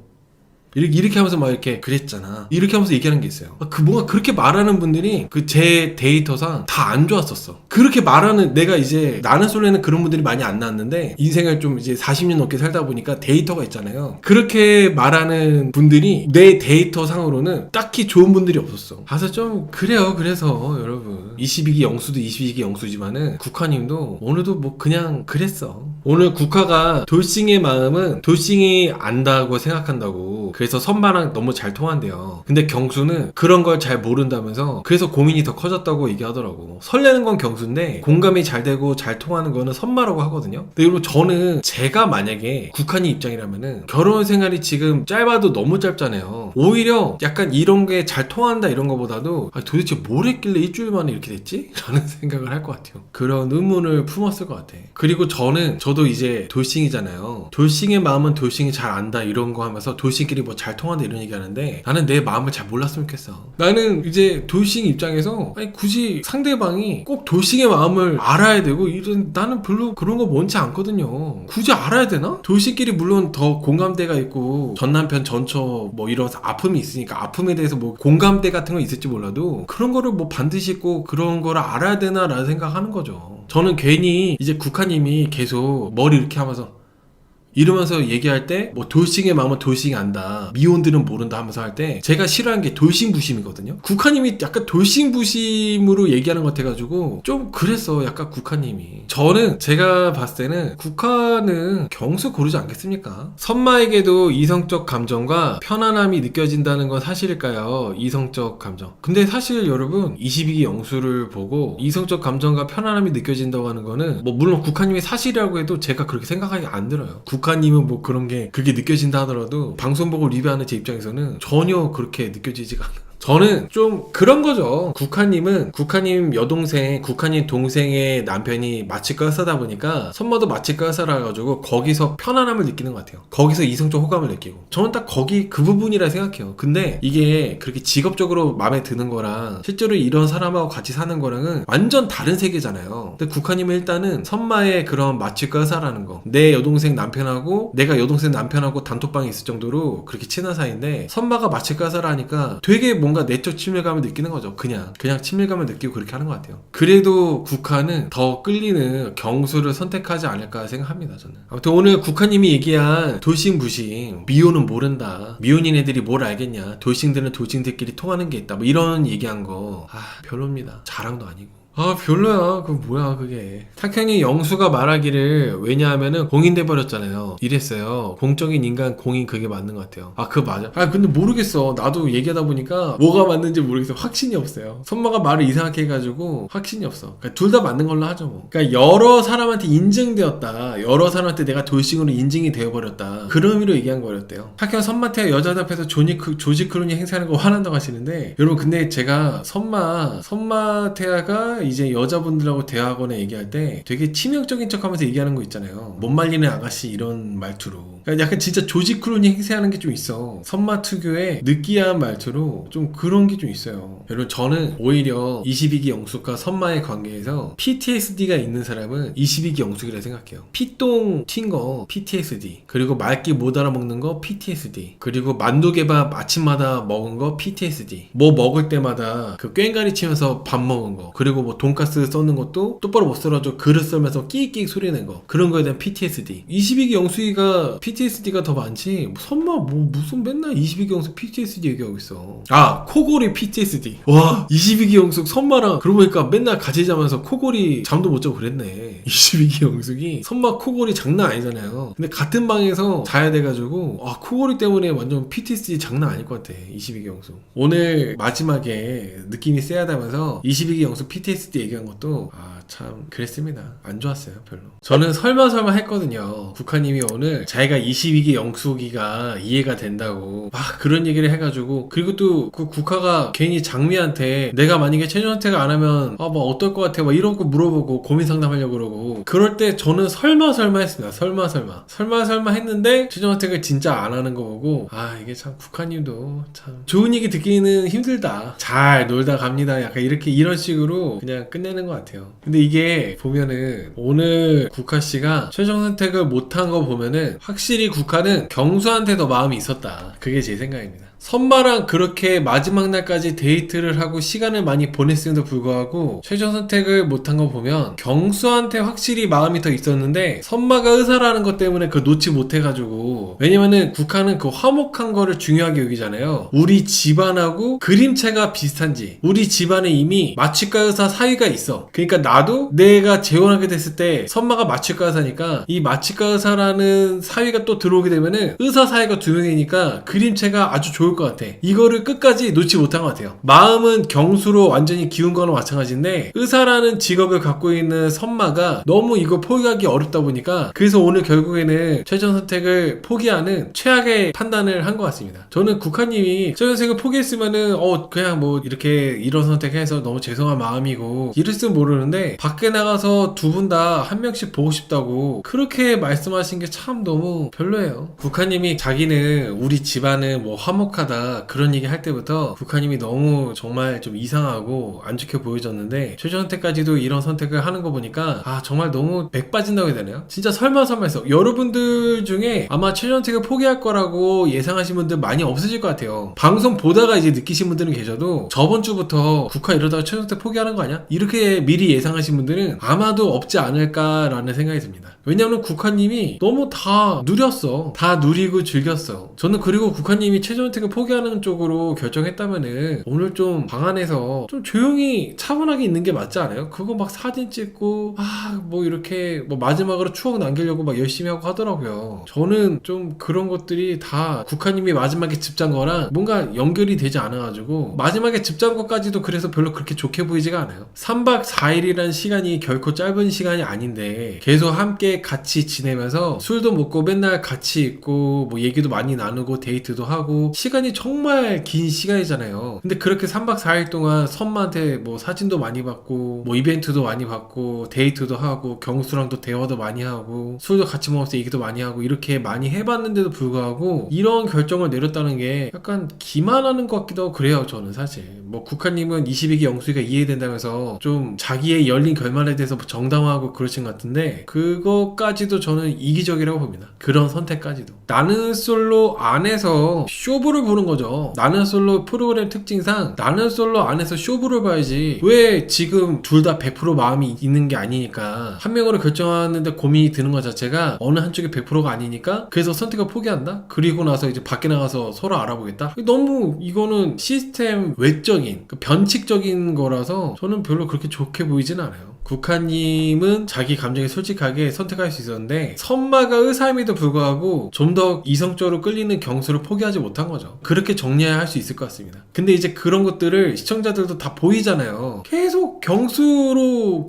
이렇게 하면서 막 이렇게 그랬잖아. 이렇게 하면서 얘기하는 게 있어요. 뭔가 그렇게 말하는 분들이 제 데이터상 다 안 좋았었어. 그렇게 말하는 내가 이제 나는 솔로에는 그런 분들이 많이 안 나왔는데 인생을 좀 이제 40년 넘게 살다 보니까 데이터가 있잖아요. 그렇게 말하는 분들이 내 데이터 상으로는 딱히 좋은 분들이 없었어. 그래서 좀 그래요. 그래서 여러분 22기 영수도 22기 영수지만은 국화님도 오늘도 뭐 그냥 그랬어. 오늘 국화가 돌싱의 마음은 돌싱이 안다고 생각한다고. 그래서 선마랑 너무 잘 통한대요. 근데 경수는 그런 걸 잘 모른다면서 그래서 고민이 더 커졌다고 얘기하더라고. 설레는 건 경수인데 공감이 잘 되고 잘 통하는 거는 선마라고 하거든요. 근데 여러분 저는 제가 만약에 국한이 입장이라면은 결혼 생활이 지금 짧아도 너무 짧잖아요. 오히려 약간 이런 게 잘 통한다 이런 거보다도 도대체 뭘 했길래 일주일 만에 이렇게 됐지? 라는 생각을 할 것 같아요. 그런 의문을 품었을 것 같아. 그리고 저도 이제 돌싱이잖아요. 돌싱의 마음은 돌싱이 잘 안다 이런 거 하면서 돌싱끼리 뭐 잘 통한다 이런 얘기 하는데 나는 내 마음을 잘 몰랐으면 좋겠어. 나는 이제 돌싱 입장에서 굳이 상대방이 꼭 돌싱의 마음을 알아야 되고 나는 별로 그런 거 원치 않거든요. 굳이 알아야 되나? 돌싱끼리 물론 더 공감대가 있고 전남편 전처 뭐 이런 아픔이 있으니까 아픔에 대해서 뭐 공감대 같은 거 있을지 몰라도 그런 거를 뭐 반드시 꼭 그런 거를 알아야 되나 라는 생각하는 거죠. 저는 괜히 이제 국화님이 계속 머리 이렇게 하면서 이러면서 얘기할 때 뭐 돌싱의 마음은 돌싱이 안다, 미혼들은 모른다 하면서 할 때 제가 싫어하는 게 돌싱부심이거든요. 국화님이 약간 돌싱부심으로 얘기하는 것 같아가지고 좀 그랬어. 약간 국화님이. 저는 제가 봤을 때는 국화는 경수 고르지 않겠습니까? 선마에게도 이성적 감정과 편안함이 느껴진다는 건 사실일까요? 이성적 감정. 근데 사실 여러분 22기 영수를 보고 이성적 감정과 편안함이 느껴진다고 하는 거는 뭐 물론 국화님이 사실이라고 해도 제가 그렇게 생각하기 안 들어요. 국화님은 뭐 그런 게 그게 느껴진다 하더라도 방송 보고 리뷰하는 제 입장에서는 전혀 그렇게 느껴지지가 않아요. 저는 좀 그런 거죠. 국화님 여동생, 국화님 동생의 남편이 마취과 의사다 보니까 선마도 마취과 의사라 가지고 거기서 편안함을 느끼는 것 같아요. 거기서 이성적 호감을 느끼고. 저는 딱 거기 그 부분이라 생각해요. 근데 이게 그렇게 직업적으로 마음에 드는 거랑 실제로 이런 사람하고 같이 사는 거랑은 완전 다른 세계잖아요. 근데 국화님은 일단은 선마의 그런 마취과 의사라는 거, 내 여동생 남편하고 내가 여동생 남편하고 단톡방에 있을 정도로 그렇게 친한 사이인데 선마가 마취과 의사라 하니까 되게 뭔가 내적 친밀감을 느끼는 거죠. 그냥 친밀감을 느끼고 그렇게 하는 것 같아요. 그래도 국화는 더 끌리는 경수를 선택하지 않을까 생각합니다. 저는. 아무튼 오늘 국화님이 얘기한 돌싱부심, 미혼은 모른다, 미혼인 애들이 뭘 알겠냐, 돌싱들은 돌싱들끼리 통하는 게 있다, 뭐 이런 얘기한 거 별로입니다. 자랑도 아니고. 별로야. 그거 뭐야 그게. 탁현이 영수가 말하기를 왜냐하면은 공인돼 버렸잖아요. 이랬어요. 공적인 인간 공인 그게 맞는 것 같아요. 그거 맞아. 근데 모르겠어. 나도 얘기하다 보니까 뭐가 맞는지 모르겠어. 확신이 없어요. 선마가 말을 이상하게 해가지고 확신이 없어. 그러니까 둘 다 맞는 걸로 하죠 뭐. 그러니까 여러 사람한테 인증되었다, 여러 사람한테 내가 돌싱으로 인증이 되어버렸다, 그런 의미로 얘기한 거였대요. 탁현 선마태가 여자들 앞에서 조지 클루니 행사하는 거 화난다고 하시는데, 여러분 근데 제가 선마태가 이제 여자분들하고 대화하거나 얘기할 때 되게 치명적인 척하면서 얘기하는 거 있잖아요. 못 말리는 아가씨 이런 말투로. 그러니까 약간 진짜 조지 클루니 행세하는 게 좀 있어. 선마 특유의 느끼한 말투로 좀 그런 게 좀 있어요. 여러분 저는 오히려 22기 영숙과 선마의 관계에서 PTSD가 있는 사람은 22기 영숙이라 생각해요. 피똥 튄 거 PTSD, 그리고 말귀 못 알아먹는 거 PTSD, 그리고 만두개밥 아침마다 먹은 거 PTSD, 뭐 먹을 때마다 그 꽹가리 치면서 밥 먹은 거, 그리고 뭐 돈가스 써는 것도 똑바로 못 썰어줘 그릇 썰면서 끼익끼익 소리 낸 거, 그런 거에 대한 PTSD. 22기 영숙이가 PTSD가 더 많지 선마 뭐 무슨 맨날 22기 영숙 PTSD 얘기하고 있어. 코골이 PTSD. 와 22기 영숙 선마랑 그러고 보니까 맨날 같이 자면서 코골이 잠도 못 자고 그랬네. 22기 영숙이 선마 코골이 장난 아니잖아요. 근데 같은 방에서 자야 돼가지고 코골이 때문에 완전 PTSD 장난 아닐 것 같아 22기 영숙. 오늘 마지막에 느낌이 쎄하다면서 22기 영숙 PTSD 얘기한 것도 참 그랬습니다. 안 좋았어요 별로. 저는 설마 했거든요. 국화님이 오늘 자기가 22기 영숙이가 이해가 된다고 막 그런 얘기를 해가지고, 그리고 또 그 국화가 괜히 장미한테 내가 만약에 최종 선택을 안 하면 뭐 어떨 것 같아 막 이런 거 물어보고 고민 상담하려고 그러고, 그럴 때 저는 설마 했습니다. 설마 했는데 최종 선택을 진짜 안 하는 거 보고 이게 참 국화님도 참 좋은 얘기 듣기는 힘들다, 잘 놀다 갑니다, 약간 이런 식으로 그냥 끝내는 것 같아요. 근데 이게 보면은 오늘 국화씨가 최종 선택을 못한 거 보면은 확실히 국화는 경수한테 더 마음이 있었다, 그게 제 생각입니다. 선마랑 그렇게 마지막 날까지 데이트를 하고 시간을 많이 보냈음에도 불구하고 최종 선택을 못한 거 보면 경수한테 확실히 마음이 더 있었는데 선마가 의사라는 것 때문에 그걸 놓지 못해가지고, 왜냐면은 국화는 그 화목한 거를 중요하게 여기잖아요. 우리 집안하고 그림체가 비슷한지, 우리 집안에 이미 마취과 의사 사위가 있어. 그러니까 나도 내가 재혼하게 됐을 때 선마가 마취과 의사니까 이 마취과 의사라는 사위가 또 들어오게 되면은 의사 사위가 두 명이니까 그림체가 아주 좋을 것 같아. 이거를 끝까지 놓지 못한 것 같아요. 마음은 경수로 완전히 기운 거나 마찬가지인데 의사라는 직업을 갖고 있는 선마가 너무 이거 포기하기 어렵다 보니까, 그래서 오늘 결국에는 최종 선택을 포기하는 최악의 판단을 한 것 같습니다. 저는 국화님이 최종 선택을 포기했으면은 그냥 뭐 이렇게 이런 선택해서 너무 죄송한 마음이고 이랬으면 모르는데, 밖에 나가서 두 분 다 한 명씩 보고 싶다고 그렇게 말씀하신 게 참 너무 별로예요. 국화님이 자기는 우리 집안은 뭐 화목하다, 심각하다 그런 얘기 할 때부터 국화님이 너무 정말 좀 이상하고 안 좋게 보여졌는데 최종 선택까지도 이런 선택을 하는 거 보니까 아 정말 너무 맥 빠진다고 해야 되나요? 진짜 설마 해서 여러분들 중에 아마 최종 선택을 포기할 거라고 예상하신 분들 많이 없으실 것 같아요. 방송 보다가 이제 느끼신 분들은 계셔도 저번 주부터 국화 이러다가 최종 선택 포기하는 거 아니야? 이렇게 미리 예상하신 분들은 아마도 없지 않을까라는 생각이 듭니다. 왜냐하면 국화님이 너무 다 누렸어. 다 누리고 즐겼어. 저는 그리고 국화님이 최종 선택을 포기하는 쪽으로 결정했다면은 오늘 좀 방 안에서 좀 조용히 차분하게 있는 게 맞지 않아요? 그거 막 사진 찍고 뭐 이렇게 뭐 마지막으로 추억 남기려고 막 열심히 하고 하더라고요. 저는 좀 그런 것들이 다 국화님이 마지막에 집 잔 거랑 뭔가 연결이 되지 않아가지고 마지막에 집 잔 것까지도 그래서 별로 그렇게 좋게 보이지가 않아요. 3박 4일이란 시간이 결코 짧은 시간이 아닌데 계속 함께 같이 지내면서 술도 먹고 맨날 같이 있고 뭐 얘기도 많이 나누고 데이트도 하고 시간이 정말 긴 시간이잖아요. 근데 그렇게 3박 4일 동안 선마한테 뭐 사진도 많이 받고 뭐 이벤트도 많이 받고 데이트도 하고 경수랑도 대화도 많이 하고 술도 같이 먹으면서 얘기도 많이 하고 이렇게 많이 해봤는데도 불구하고 이런 결정을 내렸다는 게 약간 기만하는 것 같기도 하고 그래요. 저는 사실 뭐 국화님은 22기 영수이가 이해된다면서 좀 자기의 열린 결말에 대해서 정당화하고 그러신 것 같은데 그거까지도 저는 이기적이라고 봅니다. 그런 선택까지도. 나는 솔로 안에서 쇼부를 보는 거죠. 나는 솔로 프로그램 특징상 나는 솔로 안에서 쇼부를 봐야지 왜 지금 둘 다 100% 마음이 있는 게 아니니까 한 명으로 결정하는데 고민이 드는 것 자체가 어느 한쪽이 100%가 아니니까 그래서 선택을 포기한다? 그리고 나서 이제 밖에 나가서 서로 알아보겠다? 너무 이거는 시스템 외적인 변칙적인 거라서 저는 별로 그렇게 좋게 보이진 않아요. 국화님은 자기 감정에 솔직하게 선택할 수 있었는데 선마가 의사임에도 불구하고 좀 더 이성적으로 끌리는 경수를 포기하지 못한 거죠. 그렇게 정리해야 할 수 있을 것 같습니다. 근데 이제 그런 것들을 시청자들도 다 보이잖아요. 계속 경수로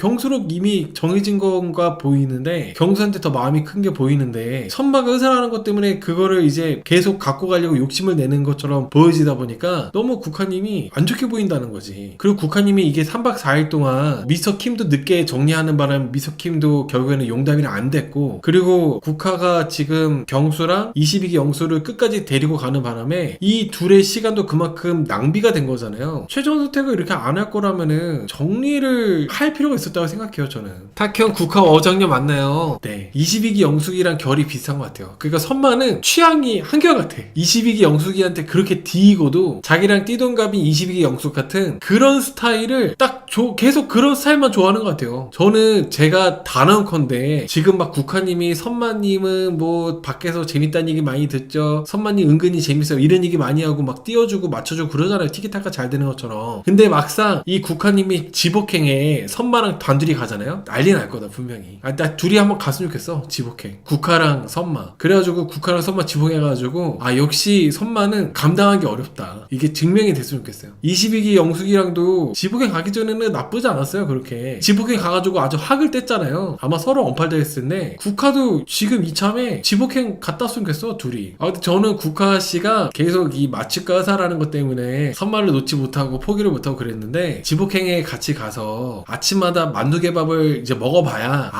이미 정해진 건가 보이는데 경수한테 더 마음이 큰 게 보이는데 선마가 의사라는 것 때문에 그거를 이제 계속 갖고 가려고 욕심을 내는 것처럼 보여지다 보니까 너무 국화님이 안 좋게 보인다는 거지. 그리고 국화님이 이게 3박 4일 동안 미스터 킴도 늦게 정리하는 바람에 미스터 킴도 결국에는 용담이랑 안 됐고 그리고 국화가 지금 경수랑 22기 영수를 끝까지 데리고 가는 바람에 이 둘의 시간도 그만큼 낭비가 된 거잖아요. 최종 선택을 이렇게 안 할 거라면은 정리를 할 필요가 있었다고 생각해요. 저는 탁형 국화 어장녀 맞나요? 네, 22기 영숙이랑 결이 비슷한 것 같아요. 그러니까 선마는 취향이 한결같아. 22기 영숙이한테 그렇게 뒤이고도 자기랑 띠동갑인 22기 영숙 같은 그런 스타일을 딱 계속 그런 스타일만 좋아하는 것 같아요. 저는 제가 단언컨대 지금 막 국화님이 선마님은 뭐 밖에서 재밌다는 얘기 많이 듣죠. 선마님 은근히 재밌어요. 이런 얘기 많이 하고 막 띄워주고 맞춰주고 그러잖아요. 티키타카 잘 되는 것처럼. 근데 막상 이 국화님이 지복행에 선마랑 단둘이 가잖아요. 난리 날 거다 분명히. 나 둘이 한번 갔으면 좋겠어. 지복행. 국화랑 선마. 그래가지고 국화랑 선마 지복해가지고 역시 선마는 감당하기 어렵다. 이게 증명이 됐으면 좋겠어요. 22기 영숙이랑도 지복행 가기 전에는 나쁘지 않았어요. 그렇게 지복행 가가지고 아주 학을 뗐잖아요. 아마 서로 언팔되었을 텐데 국화도 지금 이참에 지복행 갔다 왔으면 좋겠어 둘이. 근데 저는 국화씨가 계속 이 마취과 의사라는 것 때문에 선마를 놓지 못하고 포기를 못하고 그랬는데 지복행에 같이 가서 아침마다 만두개밥을 이제 먹어봐야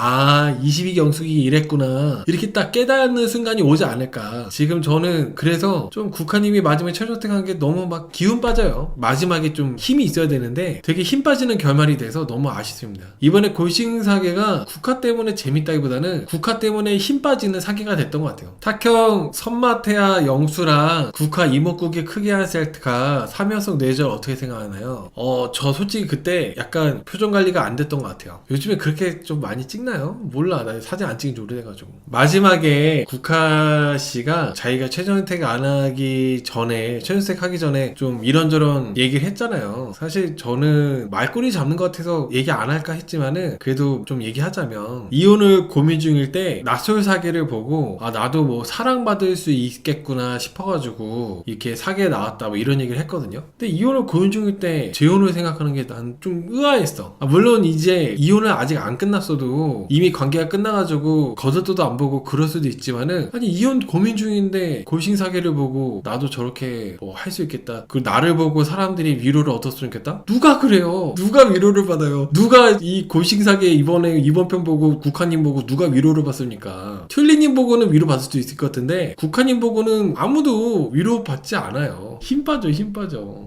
22기 영숙이 이랬구나 이렇게 딱 깨닫는 순간이 오지 않을까. 지금 저는 그래서 좀 국화님이 마지막에 최종 선택한 게 너무 막 기운 빠져요. 마지막에 좀 힘이 있어야 되는데 되게 힘 빠지는 결말이 돼서 너무 아쉽습니다. 이번에 골싱 사계가 국화 때문에 재밌다기보다는 국화 때문에 힘 빠지는 사계가 됐던 것 같아요. 탁형 선마태아 영수랑 국화 이목구기 크게 한 세트가 3연속 뇌절 어떻게 생각하나요? 저 솔직히 그때 약간 표정 관리가 안 됐던 것 같아요. 요즘에 그렇게 좀 많이 찍나요? 몰라. 나 사진 안 찍은 지 오래돼가지고. 마지막에 국화씨가 자기가 최종 선택 안 하기 전에 최종 선택 하기 전에 좀 이런저런 얘기를 했잖아요. 사실 저는 말꼬리 잡는 것 같아서 얘기 안 할까 했지만은 그래도 좀 얘기하자면 이혼을 고민 중일 때 낯설 사계를 보고 나도 뭐 사랑받을 수 있겠구나 싶어가지고 이렇게 사계에 나왔다 뭐 이런 얘기를 했거든요. 근데 이혼을 고민 중일 때 재혼을 생각하는 게 난 좀 의아했어. 물론 이제 이혼은 아직 안 끝났어도 이미 관계가 끝나가지고 거들떠도 안 보고 그럴 수도 있지만은 아니 이혼 고민 중인데 골싱 사계를 보고 나도 저렇게 뭐 할 수 있겠다. 그리고 나를 보고 사람들이 위로를 얻었으면 좋겠다? 누가 그래요? 누가 위로를 받아요? 누가 이 이 고싱사계 이번 편 보고 국화님 보고 누가 위로를 받습니까? 튤리님 보고는 위로 받을 수도 있을 것 같은데 국화님 보고는 아무도 위로 받지 않아요. 힘 빠져.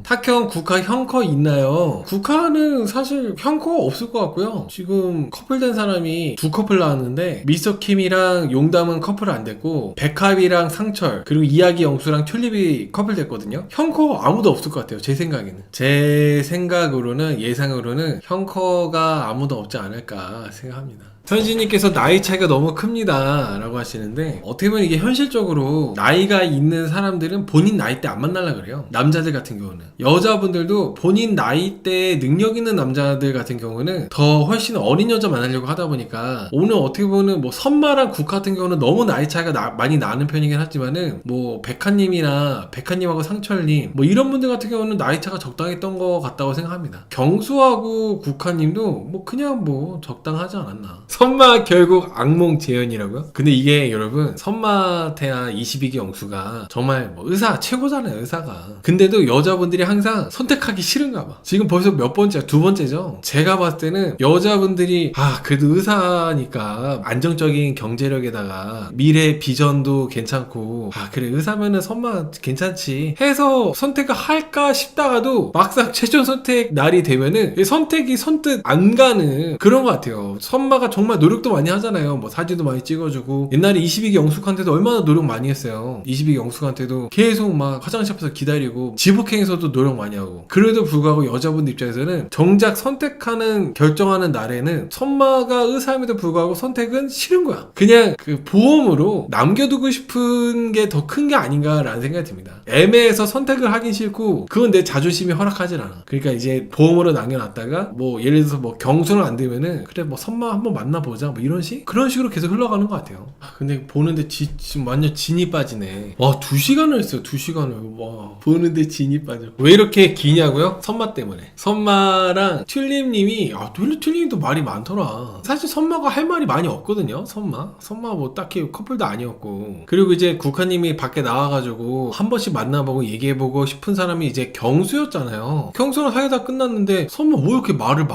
탁형 국화 형커 있나요? 국화는 사실 형커 없을 것 같고요. 지금 커플된 사람이 두 커플 나왔는데 미스터킴이랑 용담은 커플 안 됐고 백합이랑 상철 그리고 이야기 영수랑 튤립이 커플 됐거든요. 형커 아무도 없을 것 같아요. 제 생각에는. 제 생각으로는 예상으로는 형커가 아무도 없지 않을까 생각합니다. 선진님께서 나이 차이가 너무 큽니다 라고 하시는데 어떻게 보면 이게 현실적으로 나이가 있는 사람들은 본인 나이대 안 만나려고 그래요. 남자들 같은 경우는. 여자분들도 본인 나이대에 능력 있는 남자들 같은 경우는 더 훨씬 어린 여자 만나려고 하다 보니까 오늘 어떻게 보면 뭐 선마랑 국 같은 경우는 너무 나이 차이가 많이 나는 편이긴 하지만은 뭐 백하님하고 상철님 뭐 이런 분들 같은 경우는 나이 차가 적당했던 것 같다고 생각합니다. 경수하고 국화님도 뭐 그냥 뭐 적당하지 않았나. 선마 결국 악몽 재현이라고요? 근데 이게 여러분 선마태아 22기 영수가 정말 뭐 의사 최고잖아요. 의사가. 근데도 여자분들이 항상 선택하기 싫은가 봐. 지금 벌써 몇 번째야? 두 번째죠? 제가 봤을 때는 여자분들이 그래도 의사니까 안정적인 경제력에다가 미래 비전도 괜찮고 그래 의사면은 선마 괜찮지 해서 선택을 할까 싶다가도 막상 최종 선택 날이 되면은 선택이 선뜻 안 가는 그런 것 같아요. 선마가 정말 노력도 많이 하잖아요. 뭐 사진도 많이 찍어주고 옛날에 22기 영숙한테도 얼마나 노력 많이 했어요. 22기 영숙한테도 계속 막 화장실 앞에서 기다리고 지복행에서도 노력 많이 하고 그래도 불구하고 여자분들 입장에서는 정작 선택하는 결정하는 날에는 선마가 의사임에도 불구하고 선택은 싫은 거야. 그냥 그 보험으로 남겨두고 싶은 게 더 큰 게 아닌가라는 생각이 듭니다. 애매해서 선택을 하긴 싫고 그건 내 자존심이 허락하진 않아. 그러니까 이제 보험으로 남겨놨다가 뭐 예를 들어서 뭐 경수는 안 되면은 그래 뭐 선마 한번 만나보자 뭐 이런 그런 식으로 계속 흘러가는 것 같아요. 근데 보는데 지금 완전 진이 빠지네. 와 2시간을 했어요. 2시간을. 와 보는데 진이 빠져. 왜 이렇게 기냐고요? 선마 때문에. 선마랑 튤립님이 튤립님도 말이 많더라. 사실 선마가 할 말이 많이 없거든요. 선마 뭐 딱히 커플도 아니었고 그리고 이제 국화님이 밖에 나와가지고 한 번씩 만나보고 얘기해보고 싶은 사람이 이제 경수였잖아요. 경수랑 사귀다 끝났는데 선마 뭐 이렇게 말을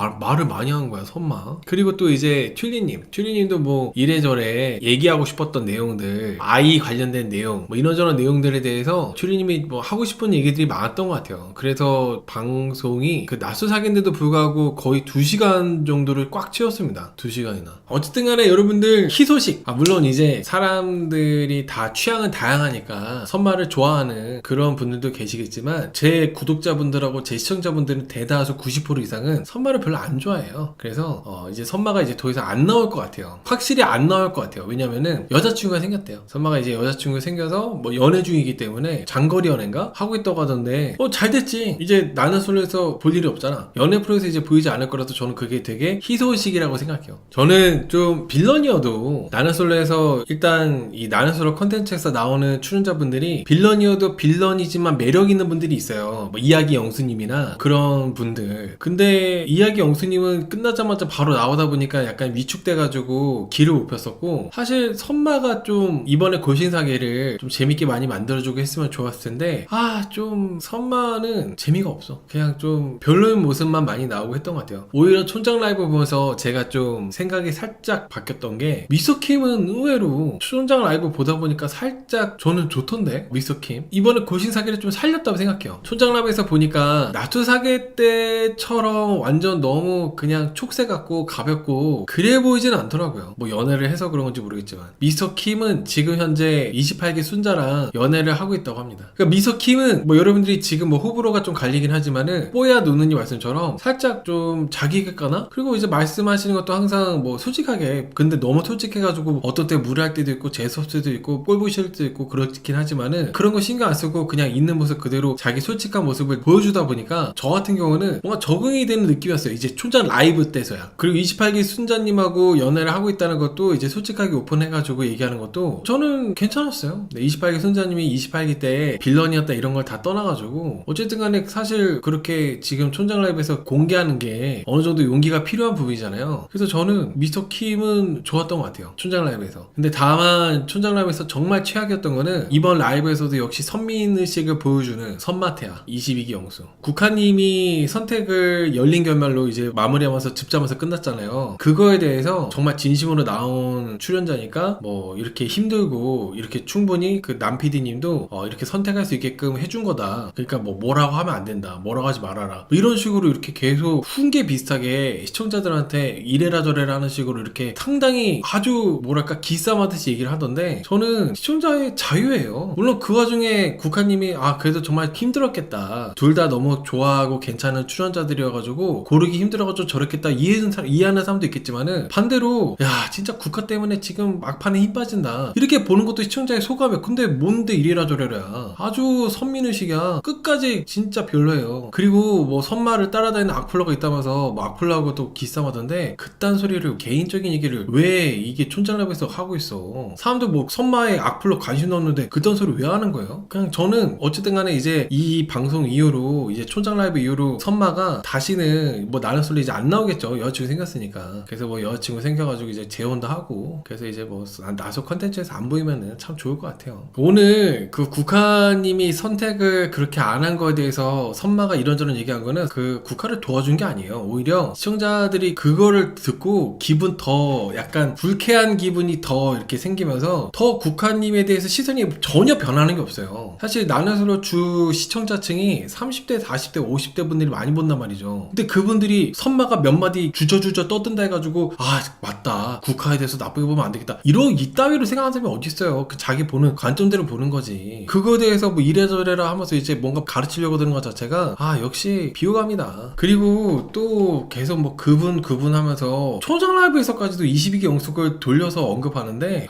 많이 하는 거야 선마. 그리고 또 이제 튤리님도 뭐 이래저래 얘기하고 싶었던 내용들 아이 관련된 내용 뭐 이런저런 내용들에 대해서 튤리님이 뭐 하고 싶은 얘기들이 많았던 것 같아요. 그래서 방송이 그 낮술 사기인데도 불구하고 거의 2시간 정도를 꽉 채웠습니다. 2시간이나. 어쨌든 간에 여러분들 희소식 물론 이제 사람들이 다 취향은 다양하니까 선마를 좋아하는 그런 분들도 계시겠지만 제 구독자분들하고 제 시청자분들은 대다수 90% 이상은 선마를 별로 안 좋아해요. 그래서 이제 선마가 이제 더 이상 안 나올 것 같아요. 확실히 안 나올 것 같아요. 왜냐면은 여자친구가 생겼대요. 선마가 이제 여자친구가 생겨서 뭐 연애 중이기 때문에 장거리 연애인가 하고 있다고 하던데 잘 됐지. 이제 나는 솔로에서 볼 일이 없잖아. 연애 프로에서 이제 보이지 않을 거라서 저는 그게 되게 희소식이라고 생각해요. 저는 좀 빌런이어도 나는 솔로에서 일단 이 나는 솔로 컨텐츠에서 나오는 출연자분들이 빌런이어도 빌런이지만 매력 있는 분들이 있어요. 뭐 이야기 영수님이나 그런 분들. 근데 이야기 영수님은 끝나자마자 바로 나오다 보니까 약간 위축돼가지고 기를 못 폈었고 사실 선마가 좀 이번에 골신사계를 좀 재밌게 많이 만들어주고 했으면 좋았을 텐데 좀 선마는 재미가 없어. 그냥 좀 별로인 모습만 많이 나오고 했던 것 같아요. 오히려 촌장 라이브 보면서 제가 좀 생각이 살짝 바뀌었던 게 미스터킴은 의외로 촌장 라이브 보다 보니까 살짝 저는 좋던데 미스터킴 이번에 골신사계를 좀 살렸다고 생각해요. 촌장 라이브에서 보니까 나투사계 때처럼 완전 너무 그냥 촉새 같고 가볍고 그래 보이진 않더라고요. 뭐 연애를 해서 그런 건지 모르겠지만 미스터킴은 지금 현재 28기 순자랑 연애를 하고 있다고 합니다. 그러니까 미스터킴은 뭐 여러분들이 지금 뭐 호불호가 좀 갈리긴 하지만은 뽀야 누누님 말씀처럼 살짝 좀 자기객가나 그리고 이제 말씀하시는 것도 항상 뭐 솔직하게 근데 너무 솔직해가지고 어떤 때 무례할 때도 있고 재수없을 때도 있고 꼴보실 때도 있고 그렇긴 하지만은 그런 거 신경 안 쓰고 그냥 있는 모습 그대로 자기 솔직한 모습을 보여주다 보니까 저 같은 경우는 뭔가 적응이 되는 느낌이었어요. 이제 촌장 라이브 때서야. 그리고 28기 순자님하고 국화님하고 연애를 하고 있다는 것도 이제 솔직하게 오픈해가지고 얘기하는 것도 저는 괜찮았어요. 28기 손자님이 28기 때 빌런이었다 이런 걸 다 떠나가지고 어쨌든 간에 사실 그렇게 지금 촌장 라이브에서 공개하는 게 어느 정도 용기가 필요한 부분이잖아요. 그래서 저는 미스터 킴은 좋았던 것 같아요. 촌장 라이브에서. 근데 다만 촌장 라이브에서 정말 최악이었던 거는 이번 라이브에서도 역시 선민의식을 보여주는 선마태야 22기 영수. 국화님이 선택을 열린 결말로 이제 마무리하면서 즙자면서 끝났잖아요. 그거에 대해서 정말 진심으로 나온 출연자니까 뭐 이렇게 힘들고 이렇게 충분히 그 남 PD님도 이렇게 선택할 수 있게끔 해준 거다. 그러니까 뭐 뭐라고 하면 안 된다. 뭐라고 하지 말아라. 뭐 이런 식으로 이렇게 계속 훈계 비슷하게 시청자들한테 이래라 저래라 하는 식으로 이렇게 상당히 아주 뭐랄까 기싸움하듯이 얘기를 하던데 저는 시청자의 자유예요. 물론 그 와중에 국화님이 그래도 정말 힘들었겠다. 둘 다 너무 좋아하고 괜찮은 출연자들이어가지고 고르기 힘들어가지고 저랬겠다 이해하는 사람도 있겠지만은 반대로 야 진짜 국화 때문에 지금 막판에 힘 빠진다 이렇게 보는 것도 시청자의 소감이야. 근데 뭔데 이래라 저래라. 아주 선민의식이야. 끝까지 진짜 별로예요. 그리고 뭐 선마를 따라다니는 악플러가 있다면서 뭐 악플러하고 또 기싸움하던데 그딴 소리를 개인적인 얘기를 왜 이게 촌장라이브에서 하고 있어. 사람들 뭐 선마에 악플러 관심 없는데 그딴 소리 왜 하는 거예요? 그냥 저는 어쨌든 간에 이제 이 방송 이후로 이제 촌장라이브 이후로 선마가 다시는 뭐 나는 소리 이제 안 나오겠죠. 여자친구 생겼으니까. 그래서 뭐 여자친구 생겨가지고 이제 재혼도 하고 그래서 이제 뭐 나서 컨텐츠에서 안 보이면은 참 좋을 것 같아요. 오늘 그 국화님이 선택을 그렇게 안 한 거에 대해서 선마가 이런저런 얘기한 거는 그 국화를 도와준 게 아니에요. 오히려 시청자들이 그거를 듣고 기분 더 약간 불쾌한 기분이 더 이렇게 생기면서 더 국화님에 대해서 시선이 전혀 변하는 게 없어요. 사실 나는 서로 주 시청자층이 30대, 40대, 50대 분들이 많이 본단 말이죠. 근데 그분들이 선마가 몇 마디 주저주저 떠든다 해가지고 맞다 국화에 대해서 나쁘게 보면 안 되겠다 이따위로 생각하는 사람이 어디 있어요. 그 자기 보는 관점대로 보는 거지. 그거에 대해서 뭐 이래저래라 하면서 이제 뭔가 가르치려고 드는 것 자체가 역시 비호감이다. 그리고 또 계속 뭐 그분 하면서 촌장 라이브에서까지도 22기 영숙을 돌려서 언급하는데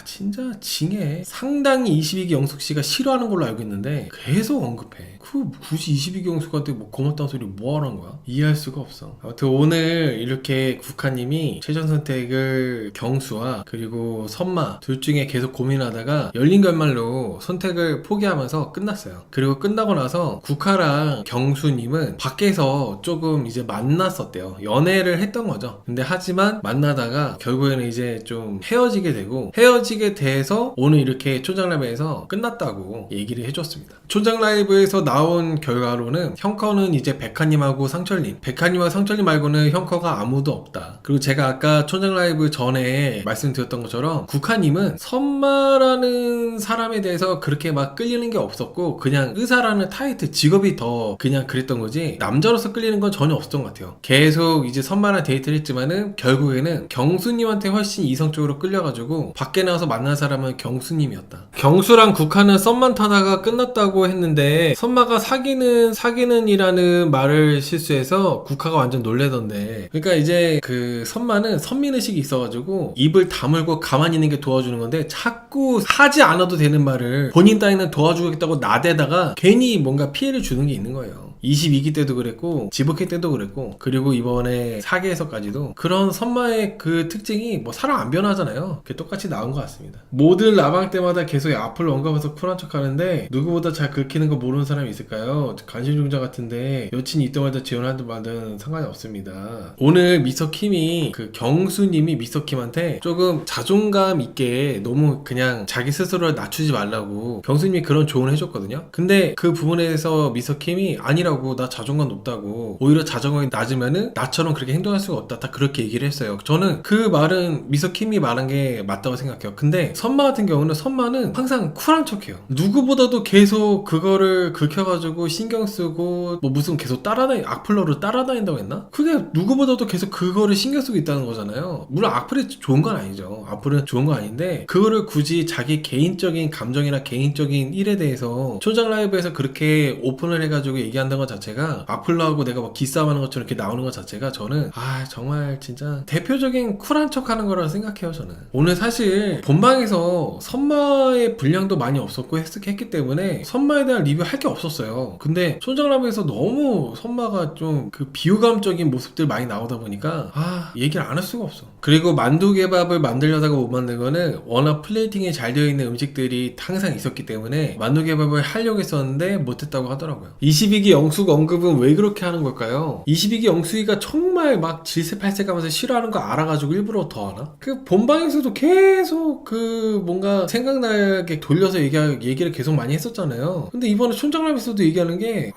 진짜 징해. 상당히 22기 영숙 씨가 싫어하는 걸로 알고 있는데 계속 언급해. 굳이 22기 영숙한테 뭐 고맙다는 소리 뭐 하라는 거야? 이해할 수가 없어. 아무튼 오늘 이렇게 국화님이 최종 선택을 경수와 그리고 선마 둘 중에 계속 고민하다가 열린 결말로 선택을 포기하면서 끝났어요. 그리고 끝나고 나서 국화랑 경수님은 밖에서 조금 이제 만났었대요. 연애를 했던 거죠. 근데 하지만 만나다가 결국에는 이제 좀 헤어지게 돼서 오늘 이렇게 촌장라이브에서 끝났다고 얘기를 해줬습니다. 촌장라이브에서 나온 결과로는 형커는 이제 백하님하고 상철님, 백하님과 상철님 말고는 형커가 아무도 없다. 그리고 제가 아까 촌장라이브 전에 말씀드렸던 것처럼 국화님은 선마라는 사람에 대해서 그렇게 막 끌리는 게 없었고 그냥 의사라는 타이틀 직업이 더 그냥 그랬던 거지 남자로서 끌리는 건 전혀 없었던 것 같아요. 계속 이제 선마랑 데이트를 했지만은 결국에는 경수님한테 훨씬 이성적으로 끌려가지고 밖에 나와서 만난 사람은 경수님이었다. 경수랑 국화는 썸만 타다가 끝났다고 했는데 선마가 사귀는 이라는 말을 실수해서 국화가 완전 놀래던데 그러니까 이제 그 선마는 선민의식이 있어가지고 입을 다물고 가만히 있는 게 도와주는 건데 자꾸 하지 않아도 되는 말을 본인 따위는 도와주겠다고 나대다가 괜히 뭔가 피해를 주는 게 있는 거예요. 22기 때도 그랬고 지복회 때도 그랬고 그리고 이번에 4기에서까지도 그런 선마의 그 특징이 뭐 사람 안 변하잖아요. 그게 똑같이 나온 것 같습니다. 모든 라방 때마다 계속 앞을 언급해서 쿨한 척 하는데 누구보다 잘 긁히는 거 모르는 사람이 있을까요? 관심종자 같은데 여친이 있다마다 지원하든 말든 상관이 없습니다. 오늘 미스터킴이 그 경수님이 미스터킴한테 조금 자존감 있게 너무 그냥 자기 스스로를 낮추지 말라고 경수님이 그런 조언을 해줬거든요. 근데 그 부분에 대해서 미스터킴이 아니라고 나 자존감 높다고 오히려 자존감이 낮으면은 나처럼 그렇게 행동할 수가 없다 다 그렇게 얘기를 했어요. 저는 그 말은 미스터킴이 말한 게 맞다고 생각해요. 근데 선마 같은 경우는 선마는 항상 쿨한 척해요. 누구보다도 계속 그거를 긁혀가지고 신경 쓰고 뭐 무슨 계속 악플러를 따라다닌다고 했나? 그게 누구보다도 계속 그거를 신경 쓰고 있다는 거잖아요. 물론 악플이 좋은 건 아니죠. 악플은 좋은 건 아닌데 그거를 굳이 자기 개인적인 감정이나 개인적인 일에 대해서 촌장 라이브에서 그렇게 오픈을 해가지고 얘기한다고 나온다는 것 자체가 악플러하고 내가 뭐 기싸움하는 것처럼 이렇게 나오는 것 자체가 저는 정말 진짜 대표적인 쿨한 척 하는 거라고 생각해요. 저는 오늘 사실 본방에서 선마의 분량도 많이 없었고 했기 때문에 선마에 대한 리뷰할 게 없었어요. 근데 손정라면서 너무 선마가 좀 그 비호감적인 모습들 많이 나오다 보니까 얘기를 안 할 수가 없어. 그리고 만두개밥을 만들려다가 못 만든 거는 워낙 플레이팅이 잘 되어 있는 음식들이 항상 있었기 때문에 만두개밥을 하려고 했었는데 못했다고 하더라고요. 22기 영숙 언급은 왜 그렇게 하는 걸까요? 22기 영숙이가 정말 막 질색팔색하면서 싫어하는 거 알아가지고 일부러 더 하나? 그 본방에서도 계속 그 뭔가 생각나게 돌려서 얘기를 계속 많이 했었잖아요. 근데 이번에 촌장람에서도 얘기하는 게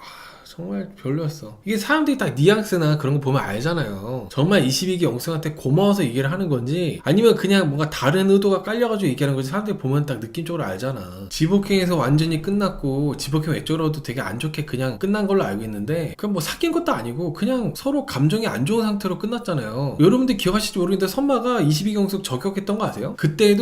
정말 별로였어. 이게 사람들이 딱 뉘앙스나 그런 거 보면 알잖아요. 정말 22기 영승한테 고마워서 얘기를 하는 건지 아니면 그냥 뭔가 다른 의도가 깔려가지고 얘기하는 건지 사람들이 보면 딱 느낌적으로 알잖아. 지복행에서 완전히 끝났고 지복행 외적으로도 되게 안 좋게 그냥 끝난 걸로 알고 있는데 그냥 뭐 사귄 것도 아니고 그냥 서로 감정이 안 좋은 상태로 끝났잖아요. 여러분들 기억하실지 모르겠는데 선마가 22기 영승 저격했던 거 아세요? 그때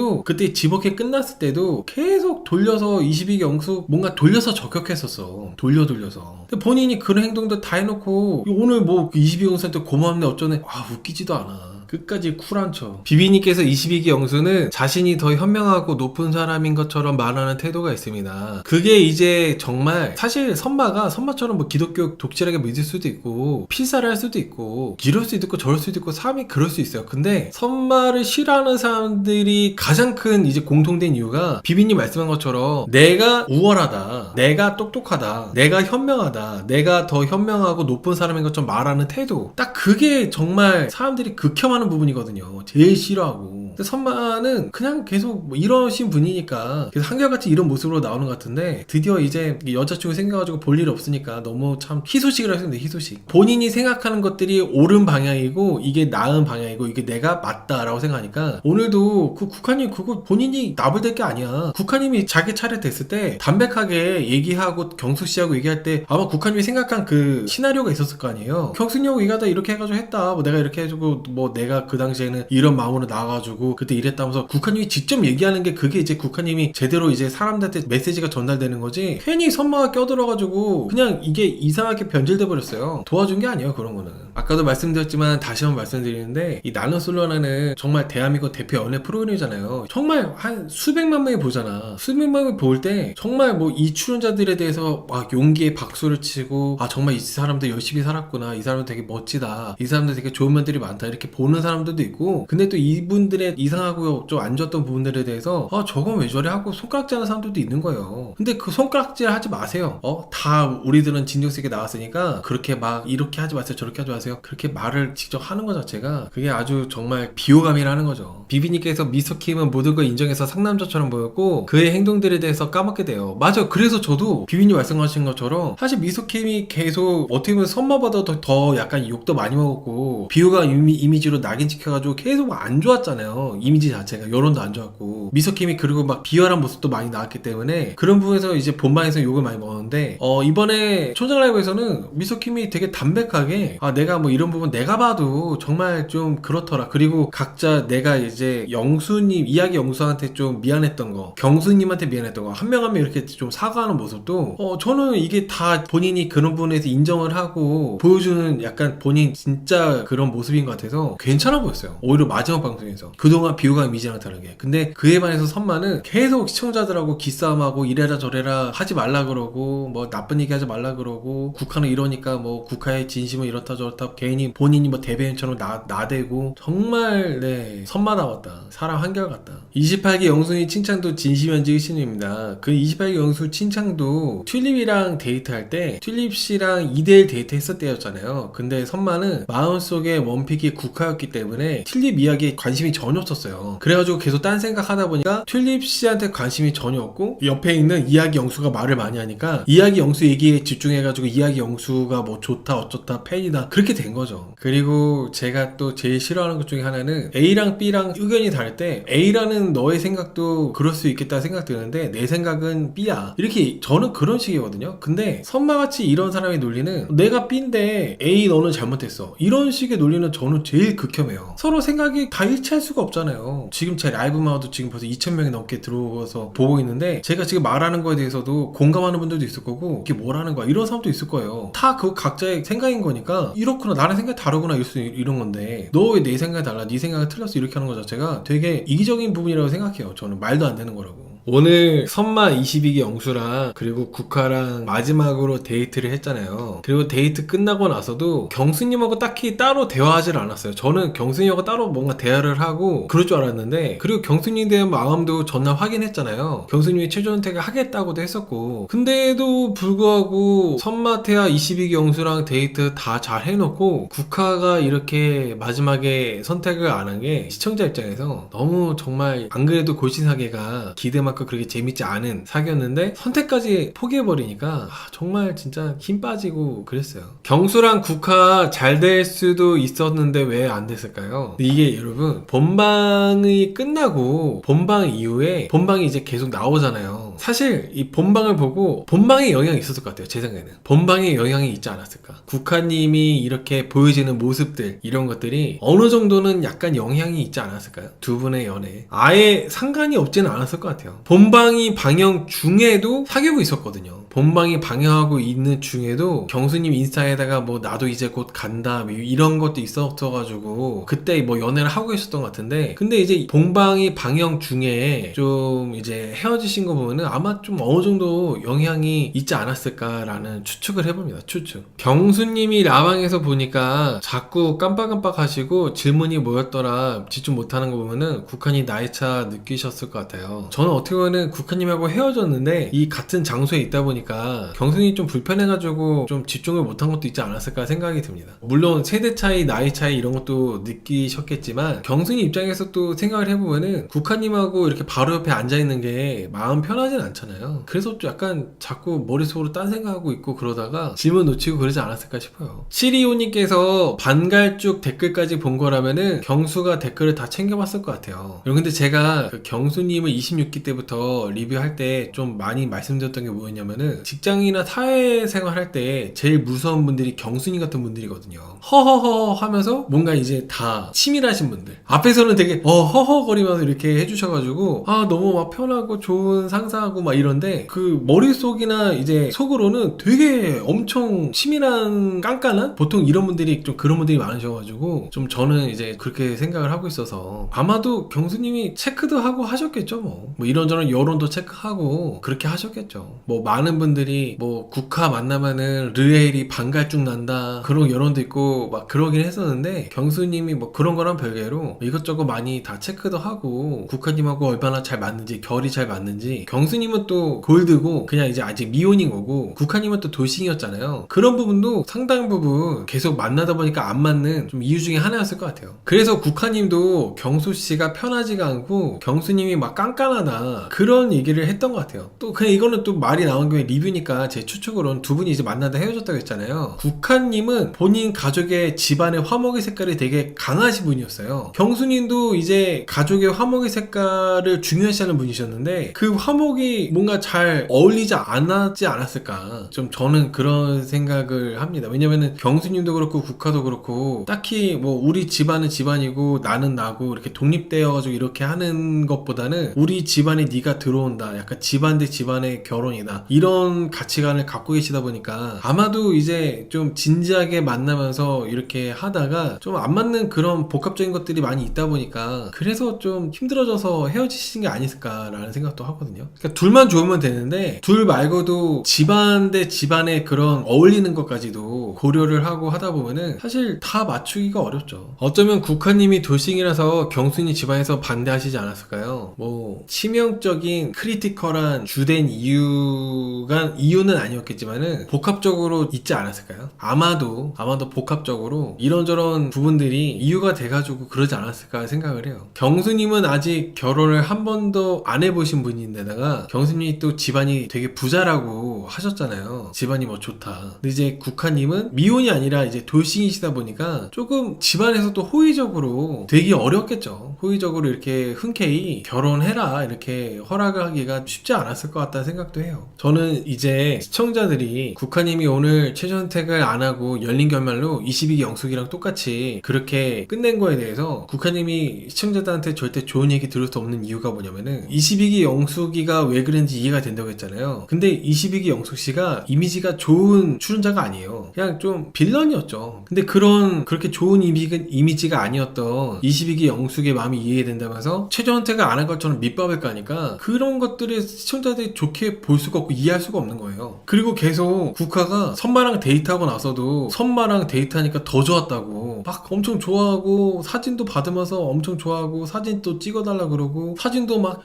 지복행 끝났을 때도 계속 돌려서 22기 영승 뭔가 돌려서 저격했었어. 돌려서. 근데 본인이 그런 행동도 다 해놓고 오늘 뭐 22기 영수한테 고맙네 어쩌네 웃기지도 않아. 끝까지 쿨한 척. 비비님께서 22기 영수는 자신이 더 현명하고 높은 사람인 것처럼 말하는 태도가 있습니다. 그게 이제 정말 사실 선마처럼 뭐 기독교 독실하게 믿을 수도 있고 필사를 할 수도 있고 이럴 수도 있고 저럴 수도 있고 사람이 그럴 수 있어요. 근데 선마를 싫어하는 사람들이 가장 큰 이제 공통된 이유가 비비님 말씀한 것처럼 내가 우월하다, 내가 똑똑하다, 내가 현명하다, 내가 더 현명하고 높은 사람인 것처럼 말하는 태도, 딱 그게 정말 사람들이 극혐하는 부분이거든요. 제일 싫어하고. 근데 선마는 그냥 계속 뭐 이러신 분이니까 계속 한결같이 이런 모습으로 나오는 것 같은데 드디어 이제 여자친구 생겨가지고 볼 일 없으니까 너무 참 희소식을 하셨는데 희소식. 본인이 생각하는 것들이 옳은 방향이고 이게 나은 방향이고 이게 내가 맞다라고 생각하니까 오늘도 그 국화님 그거 본인이 나불댈 게 아니야. 국화님이 자기 차례 됐을 때 담백하게 얘기하고 경숙씨하고 얘기할 때 아마 국화님이 생각한 그 시나리오가 있었을 거 아니에요. 경숙님하고 얘기하다 이렇게 해가지고 했다. 뭐 내가 이렇게 해주고 뭐 내가 그 당시에는 이런 마음으로 나와가지고 그때 이랬다면서 국화님이 직접 얘기하는 게 그게 이제 국화님이 제대로 이제 사람들한테 메시지가 전달되는 거지 괜히 선마가 껴들어가지고 그냥 이게 이상하게 변질돼 버렸어요. 도와준 게 아니에요. 그런 거는 아까도 말씀드렸지만 다시 한번 말씀드리는데 이 나는 솔로나는 정말 대한민국 대표 연애 프로그램이잖아요. 정말 한 수백만 명이 보잖아. 수백만 명이 볼 때 정말 뭐 이 출연자들에 대해서 막 용기에 박수를 치고 정말 이 사람들 열심히 살았구나, 이 사람들 되게 멋지다, 이 사람들 되게 좋은 면들이 많다 이렇게 보는 사람들도 있고 근데 또 이분들의 이상하고 좀 안 좋았던 부분들에 대해서 저건 왜 저래 하고 손가락질 하는 사람들도 있는 거예요. 근데 그 손가락질 하지 마세요. 다 우리들은 진정성 있게 나왔으니까 그렇게 막 이렇게 하지 마세요 저렇게 하지 마세요 그렇게 말을 직접 하는 것 자체가 그게 아주 정말 비호감이라는 거죠. 비비님께서 미스터킴은 모든 걸 인정해서 상남자처럼 보였고 그의 행동들에 대해서 까먹게 돼요. 맞아. 그래서 저도 비비님 말씀하신 것처럼 사실 미스터킴이 계속 어떻게 보면 선마보다 더 약간 욕도 많이 먹었고 비호감 이미지로 낙인 찍혀가지고 계속 안 좋았잖아요. 이미지 자체가 여론도 안 좋았고 미스터킴이 그리고 막 비열한 모습도 많이 나왔기 때문에 그런 부분에서 이제 본방에서 욕을 많이 먹었는데 이번에 초장 라이브에서는 미스터킴이 되게 담백하게 내가 뭐 이런 부분 내가 봐도 정말 좀 그렇더라. 그리고 각자 내가 이제 영수님 이야기 영수한테 좀 미안했던 거 경수님한테 미안했던 거 한 명 한 명 이렇게 좀 사과하는 모습도 저는 이게 다 본인이 그런 부분에서 인정을 하고 보여주는 약간 본인 진짜 그런 모습인 것 같아서 괜찮아 보였어요. 오히려 마지막 방송에서 그동안 비호감 이미지랑 다르게. 근데 그에 반해서 선마는 계속 시청자들하고 기싸움하고 이래라 저래라 하지 말라 그러고 뭐 나쁜 얘기 하지 말라 그러고 국화는 이러니까 뭐 국화의 진심은 이렇다 저렇다 괜히 본인이 뭐 대변인처럼 나대고 정말 선마 나왔다. 사람 한결같다. 28기 영순이 칭찬도 진심현지 의심입니다. 그 28기 영수 칭찬도 튤립이랑 데이트할 때 튤립씨랑 2대1 데이트 했었대였잖아요. 근데 선마는 마음속에 원픽이 국화였기 때문에 튤립 이야기에 관심이 전혀 없었어요. 그래가지고 계속 딴 생각하다 보니까 튤립씨한테 관심이 전혀 없고 옆에 있는 이야기 영수가 말을 많이 하니까 이야기 영수 얘기에 집중해가지고 이야기 영수가 뭐 좋다 어쩌다 팬이다 그렇게 그렇게 된 거죠. 그리고 제가 또 제일 싫어하는 것 중에 하나는 A랑 B랑 의견이 다를 때 A라는 너의 생각도 그럴 수 있겠다 생각 드는데 내 생각은 B야. 이렇게 저는 그런 식이거든요. 근데 선마같이 이런 사람의 논리는 내가 B인데 A 너는 잘못했어. 이런 식의 논리는 저는 제일 극혐해요. 서로 생각이 다 일치할 수가 없잖아요. 지금 제 라이브만 와도 지금 벌써 2,000명이 넘게 들어와서 보고 있는데 제가 지금 말하는 거에 대해서도 공감하는 분들도 있을 거고 이게 뭐라는 거야 이런 사람도 있을 거예요. 다 그 각자의 생각인 거니까 이렇구나 나는 생각이 다르구나 이런 건데 너 왜 내 생각이 달라 네 생각이 틀렸어 이렇게 하는 거 자체가 되게 이기적인 부분이라고 생각해요. 저는 말도 안 되는 거라고. 오늘 선마 22기 영수랑 그리고 국화랑 마지막으로 데이트를 했잖아요. 그리고 데이트 끝나고 나서도 경수님하고 딱히 따로 대화하지 않았어요. 저는 경수님하고 따로 뭔가 대화를 하고 그럴 줄 알았는데 그리고 경수님에 대한 마음도 전날 확인했잖아요. 경수님이 최종 선택을 하겠다고도 했었고 근데도 불구하고 선마태와 22기 영수랑 데이트 다 잘 해놓고 국화가 이렇게 마지막에 선택을 안 한 게 시청자 입장에서 너무 정말 안 그래도 골신사계가 기대만큼 그렇게 재밌지 않은 사귀었는데 선택까지 포기해버리니까 정말 진짜 힘 빠지고 그랬어요. 경수랑 국화 잘 될 수도 있었는데 왜 안 됐을까요? 이게 여러분 본방이 끝나고 본방 이후에 본방이 이제 계속 나오잖아요. 사실 이 본방을 보고 본방에 영향이 있었을 것 같아요. 제 생각에는 본방에 영향이 있지 않았을까. 국화님이 이렇게 보여지는 모습들 이런 것들이 어느 정도는 약간 영향이 있지 않았을까요? 두 분의 연애에 아예 상관이 없지는 않았을 것 같아요. 본방이 방영 중에도 사귀고 있었거든요. 본방이 방영하고 있는 중에도 경수님 인스타에다가 뭐 나도 이제 곧 간다 이런 것도 있었어가지고 그때 뭐 연애를 하고 있었던 것 같은데 근데 이제 본방이 방영 중에 좀 이제 헤어지신 거 보면은 아마 좀 어느 정도 영향이 있지 않았을까라는 추측을 해봅니다. 추측. 경수님이 라방에서 보니까 자꾸 깜빡깜빡 하시고 질문이 뭐였더라 집중 못하는 거 보면은 국한이 나이차 느끼셨을 것 같아요. 저는 어떻게 보면은 국한님하고 헤어졌는데 이 같은 장소에 있다 보니까 경수님이 좀 불편해가지고 좀 집중을 못한 것도 있지 않았을까 생각이 듭니다. 물론 세대 차이, 나이 차이 이런 것도 느끼셨겠지만 경수님 입장에서 또 생각을 해보면은 국한님하고 이렇게 바로 옆에 앉아있는 게 마음 편하진 않잖아요. 그래서 좀 약간 자꾸 머릿속으로 딴 생각하고 있고 그러다가 질문 놓치고 그러지 않았을까 싶어요. 725님께서 반갈죽 댓글까지 본 거라면은 경수가 댓글을 다 챙겨봤을 것 같아요. 근데 제가 그 경수님을 26기 때부터 리뷰할 때 좀 많이 말씀드렸던 게 뭐였냐면은 직장이나 사회생활 할 때 제일 무서운 분들이 경수님 같은 분들이거든요. 허허허 하면서 뭔가 이제 다 치밀하신 분들 앞에서는 되게 허허거리면서 이렇게 해주셔가지고 너무 막 편하고 좋은 상사하고 막 이런데 그 머릿속이나 이제 속으로는 되게 엄청 치밀한 깐깐한 보통 이런 분들이 좀 그런 분들이 많으셔가지고 좀 저는 이제 그렇게 생각을 하고 있어서 아마도 경수님이 체크도 하고 하셨겠죠. 뭐 이런저런 여론도 체크하고 그렇게 하셨겠죠. 뭐 많은 분들이 뭐 국화 만나면은 르에일이 반갈죽 난다 그런 여론도 있고 막 그러긴 했었는데 경수님이 뭐 그런 거랑 별개로 이것저것 많이 다 체크도 하고 국화님하고 얼마나 잘 맞는지 결이 잘 맞는지 경수님은 또 골드고 그냥 이제 아직 미혼인 거고 국화님은 또 돌싱이었잖아요. 그런 부분도 상당 부분 계속 만나다 보니까 안 맞는 좀 이유 중에 하나였을 것 같아요. 그래서 국화님도 경수씨가 편하지가 않고 경수님이 막 깐깐하다 그런 얘기를 했던 것 같아요. 또 그냥 이거는 또 말이 나온 게 리뷰니까 제 추측으로는 두 분이 이제 만나다 헤어졌다고 했잖아요. 국화님은 본인 가족의 집안의 화목의 색깔이 되게 강하신 분이었어요. 경수님도 이제 가족의 화목의 색깔을 중요시하는 분이셨는데 그 화목이 뭔가 잘 어울리지 않았지 않았을까 좀 저는 그런 생각을 합니다. 왜냐면은 경수님도 그렇고 국화도 그렇고 딱히 뭐 우리 집안은 집안이고 나는 나고 이렇게 독립되어가지고 이렇게 하는 것보다는 우리 집안에 네가 들어온다 약간 집안 대 집안의 결혼이다 이런 가치관을 갖고 계시다 보니까 아마도 이제 좀 진지하게 만나면서 이렇게 하다가 좀 안 맞는 그런 복합적인 것들이 많이 있다 보니까 그래서 좀 힘들어져서 헤어지신 게 아닐까라는 생각도 하거든요. 그러니까 둘만 좋으면 되는데 둘 말고도 집안 대 집안의 그런 어울리는 것까지도 고려를 하고 하다 보면은 사실 다 맞추기가 어렵죠. 어쩌면 국화님이 돌싱이라서 경순이 집안에서 반대하시지 않았을까요? 뭐 치명적인 크리티컬한 주된 이유가 간 이유는 아니었겠지만은 복합적으로 있지 않았을까요? 아마도 복합적으로 이런저런 부분들이 이유가 돼가지고 그러지 않았을까 생각을 해요. 경수님은 아직 결혼을 한 번도 안 해보신 분인데다가 경수님이 또 집안이 되게 부자라고 하셨잖아요. 집안이 뭐 좋다. 근데 이제 국화님은 미혼이 아니라 이제 돌싱이시다 보니까 조금 집안에서도 호의적으로 되게 어렵겠죠. 호의적으로 이렇게 흔쾌히 결혼해라 이렇게 허락을 하기가 쉽지 않았을 것 같다는 생각도 해요. 저는 이제 시청자들이 국화님이 오늘 최종 선택을 안 하고 열린 결말로 22기 영숙이랑 똑같이 그렇게 끝낸 거에 대해서 국화님이 시청자들한테 절대 좋은 얘기 들을 수 없는 이유가 뭐냐면은 22기 영숙이가 왜 그런지 이해가 된다고 했잖아요. 근데 22기 영숙씨가 이미지가 좋은 출연자가 아니에요. 그냥 좀 빌런이었죠. 근데 그렇게 좋은 이미지가 아니었던 22기 영숙의 마음이 이해된다면서 최종 선택을 안 한 것처럼 밑밥을 까니까 그런 것들을 시청자들이 좋게 볼 수가 없고 이해할 수가 없는 거예요. 그리고 계속 국화가 선마랑 데이트하고 나서도 선마랑 데이트하니까 더 좋았다고 막 엄청 좋아하고 사진도 받으면서 엄청 좋아하고 사진 또 찍어달라 그러고 사진도 막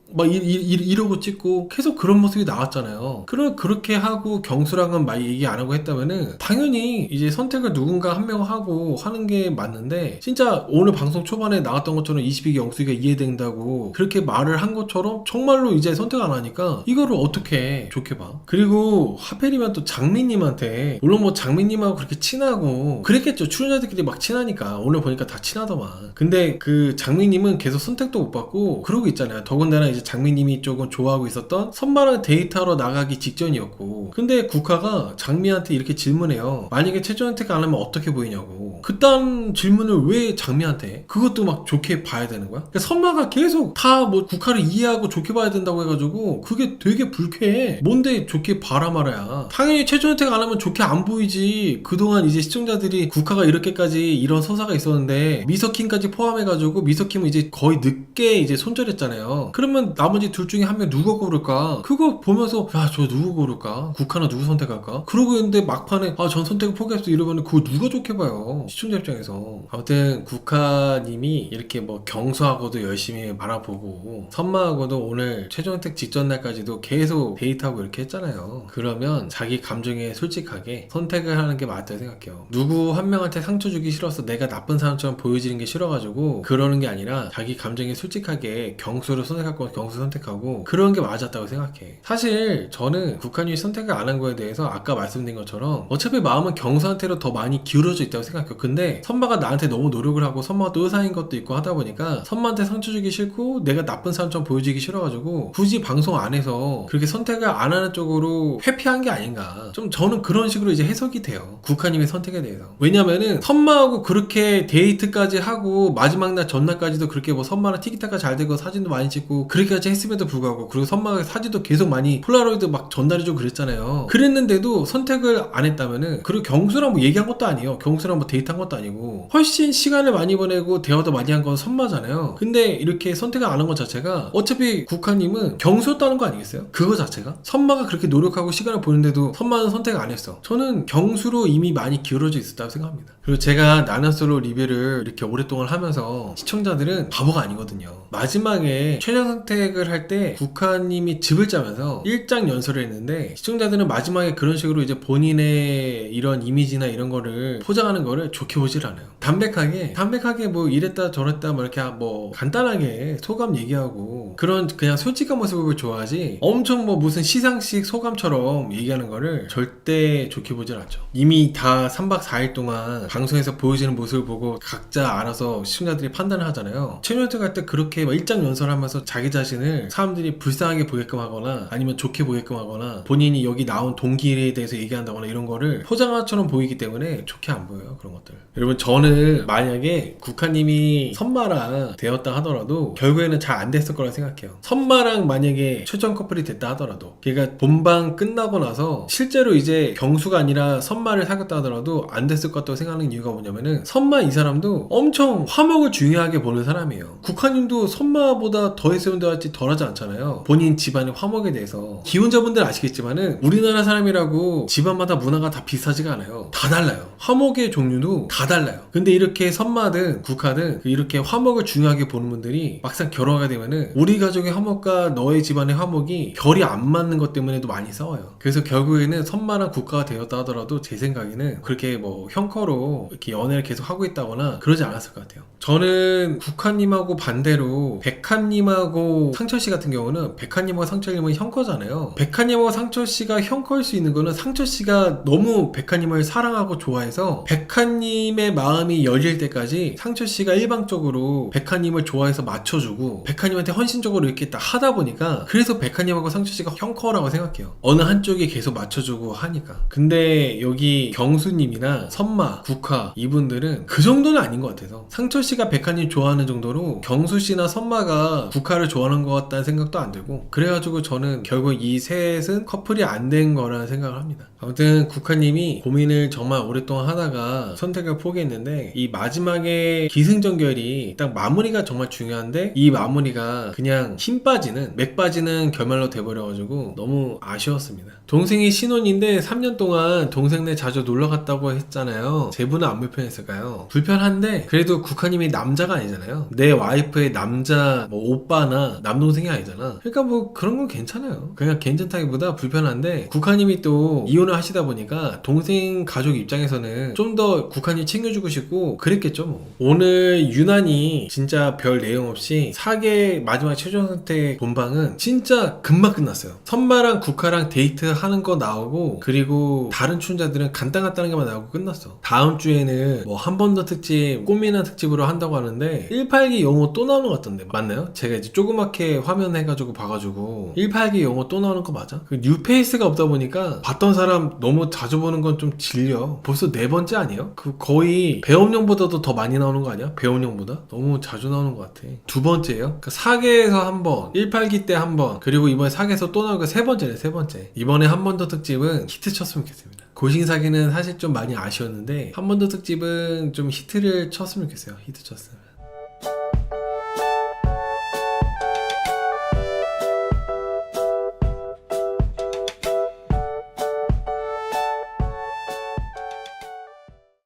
이러고 찍고 계속 그런 모습이 나왔잖아요. 그렇게 하고 경수랑은 막 얘기 안 하고 했다면은 당연히 이제 선택을 누군가 한 명 하고 하는 게 맞는데 진짜 오늘 방송 초반에 나왔던 것처럼 22기 영수이가 이해된다고 그렇게 말을 한 것처럼 정말로 이제 선택 안 하니까 이거를 어떻게 좋게 봐. 그리고 하필이면 또 장미님한테 물론 뭐 장미님하고 그렇게 친하고 그랬겠죠. 출연자들끼리 막 친하니까 오늘 보니까 다 친하더만. 근데 그 장미님은 계속 선택도 못 받고 그러고 있잖아요. 더군다나 이제 장미님이 조금 좋아하고 있었던 선마랑 데이트하러 나가기 직전이었고 근데 국화가 장미한테 이렇게 질문해요. 만약에 최종 선택 안 하면 어떻게 보이냐고. 그딴 질문을 왜 장미한테 해? 그것도 막 좋게 봐야 되는 거야? 그러니까 선마가 계속 다 뭐 국화를 이해하고 좋게 봐야 된다고 해가지고 그게 되게 불쾌해. 뭔데 좋게 봐라 말아야. 당연히 최종 선택 안 하면 좋게 안 보이지. 그동안 이제 시청자들이 국화가 이렇게까지 이런 서사가 있었는데 미서킴까지 포함해가지고 미서킴은 이제 거의 늦게 이제 손절했잖아요. 그러면 나머지 둘 중에 한 명 누가 고를까? 그거 보면서 야 저 누구 고를까? 국화는 누구 선택할까? 그러고 있는데 막판에 전 선택을 포기했어 이러면 그거 누가 좋게 봐요? 시청자 입장에서. 아무튼 국화님이 이렇게 뭐 경수하고도 열심히 말아보고 선마하고도 오늘 최종 선택 직전 날까지도 계속 데이트하고 이렇게 했잖아요. 그러면 자기 감정에 솔직하게 선택을 하는 게 맞다고 생각해요. 누구 한 명한테 상처 주기 싫어서 내가 나쁜 사람처럼 보여지는 게 싫어가지고 그러는 게 아니라 자기 감정에 솔직하게 경수를 선택할 거 경수 선택하고 그런 게 맞았다고 생각해. 사실 저는 국한이 선택을 안 한 거에 대해서 아까 말씀드린 것처럼 어차피 마음은 경수한테로 더 많이 기울어져 있다고 생각해요. 근데 선마가 나한테 너무 노력을 하고 선마가 또 의사인 것도 있고 하다 보니까 선마한테 상처 주기 싫고 내가 나쁜 사람처럼 보여지기 싫어가지고 굳이 방송 안에서 그렇게 선택을 안 하는 쪽으로 회피한 게 아닌가. 좀 저는 그런 식으로 이제 해석이 돼요. 국한님의 선택에 대해서. 왜냐면은 선마하고 그렇게 데이트까지 하고 마지막 날 전날까지도 그렇게 뭐 선마랑 티키타카 잘 되고 사진도 많이 찍고 그렇게까지 했음에도 불구하고 그리고 선마가 사진도 계속 많이 폴라로이드 막 전달해주고 그랬잖아요. 그랬는데도 선택을 안 했다면은 그리고 경수랑 뭐 얘기한 것도 아니에요. 경수랑 뭐 데이트한 것도 아니고 훨씬 시간을 많이 보내고 대화도 많이 한 건 선마잖아요. 근데 이렇게 선택을 안 한 것 자체가 어차피 국화님은 경수였다는 거 아니겠어요? 그거 자체가? 선마가 그렇게 노력하고 시간을 보는데도 선마는 선택 안 했어. 저는 경수로 이미 많이 기울어져 있었다고 생각합니다. 그리고 제가 나는솔로 리뷰를 이렇게 오랫동안 하면서 시청자들은 바보가 아니거든요. 마지막에 최종 선택을 할 때 국화님이 즙을 짜면서 일장 연설을 했는데 시청자들은 마지막에 그런 식으로 이제 본인의 이런 이미지나 이런 거를 포장하는 거를 좋게 보질 않아요. 담백하게 뭐 이랬다 저랬다 뭐 이렇게 뭐 간단하게 소감 얘기하고 그런 그냥 솔직한 모습을 좋아하지 엄청 뭐 무슨 시상식 소감처럼 얘기하는 거를 절대 좋게 보질 않죠. 이미 다 3박 4일 동안 방송에서 보여지는 모습을 보고 각자 알아서 시청자들이 판단을 하잖아요. 최종 선택할 때 그렇게 막 일장 연설하면서 자기 자신을 사람들이 불쌍하게 보게끔 하거나 아니면 좋게 보게끔 하거나 본인이 여기 나온 동기에 대해서 얘기한다거나 이런 거를 포장화처럼 보이기 때문에 좋게 안 보여요. 그런 것들. 여러분 저는 만약에 국화님이 선마랑 되었다 하더라도 결국에는 잘 안 됐을 거라 생각해요. 선마랑 만약에 최종 커플이 됐다 하더라도 그러니까 본방 끝나고 나서 실제로 이제 경수가 아니라 선마를 사귀었다 하더라도 안 됐을 것 같다고 생각하는 이유가 뭐냐면은 선마 이 사람도 엄청 화목을 중요하게 보는 사람이에요. 국화님도 선마보다 더 했으면 덜하지 않잖아요. 본인 집안의 화목에 대해서. 기혼자분들 아시겠지만은 우리나라 사람이라고 집안마다 문화가 다 비슷하지가 않아요. 다 달라요. 화목의 종류도 다 달라요. 근데 이렇게 선마든 국하든 이렇게 화목을 중요하게 보는 분들이 막상 결혼하게 되면은 우리 가족의 화목과 너의 집안의 화목이 결이 안 맞는 것 때문에도 많이 싸워요. 그래서 결국에는 선마랑 국가가 되었다 하더라도 제 생각에는 그렇게 뭐 형커로 이렇게 연애를 계속 하고 있다거나 그러지 않았을 것 같아요. 저는 국하님하고 반대로 백하님하고 상철씨 같은 경우는 백하님하고 상철님은 형커잖아요. 백하님하고 상철씨가 형커일 수 있는 거는 상철씨가 너무 백하님을 사랑하고 좋아해서 백하님의 마음이 열릴 때까지 상철씨가 일방적으로 백하님을 좋아해서 맞춰주고 백하님한테 헌신적으로 이렇게 딱 하다 보니까 그래서 백하님하고 상철씨가 형커라고 생각해요. 어느 한쪽이 계속 맞춰주고 하니까. 근데 여기 경수님이나 선마, 국하 이분들은 그 정도는 아닌 것 같아서 상철씨가 백하님 좋아하는 정도로 경수씨나 선마가 국하를 좋아하는 것 같다는 생각도 안 들고 그래가지고 저는 결국 이 셋은 커플이 안 된 거라는 생각을 합니다. 아무튼 국하님이 고민을 정말 오랫동안 하다가 선택을 포기했는데 이 마지막에 기승전결이 딱 마무리가 정말 중요한데 이 마무리가 그냥 힘 빠지는 맥 빠지는 결말로 돼버려가지고 너무 아쉬웠습니다. 동생이 신혼인데 3년 동안 동생네 자주 놀러 갔다고 했잖아요. 제 분은 안 불편했을까요? 불편한데 그래도 국하님이 남자가 아니잖아요. 내 와이프의 남자 뭐 오빠나 남동생이 아니잖아. 그러니까 뭐 그런 건 괜찮아요. 그냥 괜찮다기보다 불편한데 국하님이 또 이혼을 하시다 보니까 동생 가족 입장에서는 좀 더 국하님 챙겨주고 싶고 그랬겠죠 뭐. 오늘 유난히 진짜 별 내용 없이 사계 마지막 최종 선택 본방은 진짜 금방 끝났어요. 선마랑 국하랑 데이트하는 거 나오고 그리고 다른 출연자들은 간단간단한 게만 나오고 끝났어. 다음 주에는 뭐 한 번 더 특집 꽃미남 특집으로 한다고 하는데 182 영호 또 나오는 것 같던데 맞나요? 제가 이제 조그맣게 화면 해가지고 봐가지고 182 영호 또 나오는 거 맞아? 그 뉴페이스가 없다 보니까 봤던 사람 너무 자주 보는 건 좀 질려. 벌써 4번째 아니에요? 그 거의 배움용보다도 더 많이 나오는 거 아니야? 배움용보다? 너무 자주 나오는 것 같아. 2번째예요? 그 4계에서 한 번, 182 때 한 번, 그리고 이번에 4계에서 또 나오고 3번째네, 3번째. 이번에 한 번 더 특집은 히트 쳤으면 좋겠습니다. 고신사기는 사실 좀 많이 아쉬웠는데 한 번 더 특집은 좀 히트를 쳤으면 좋겠어요. 히트 쳤으면.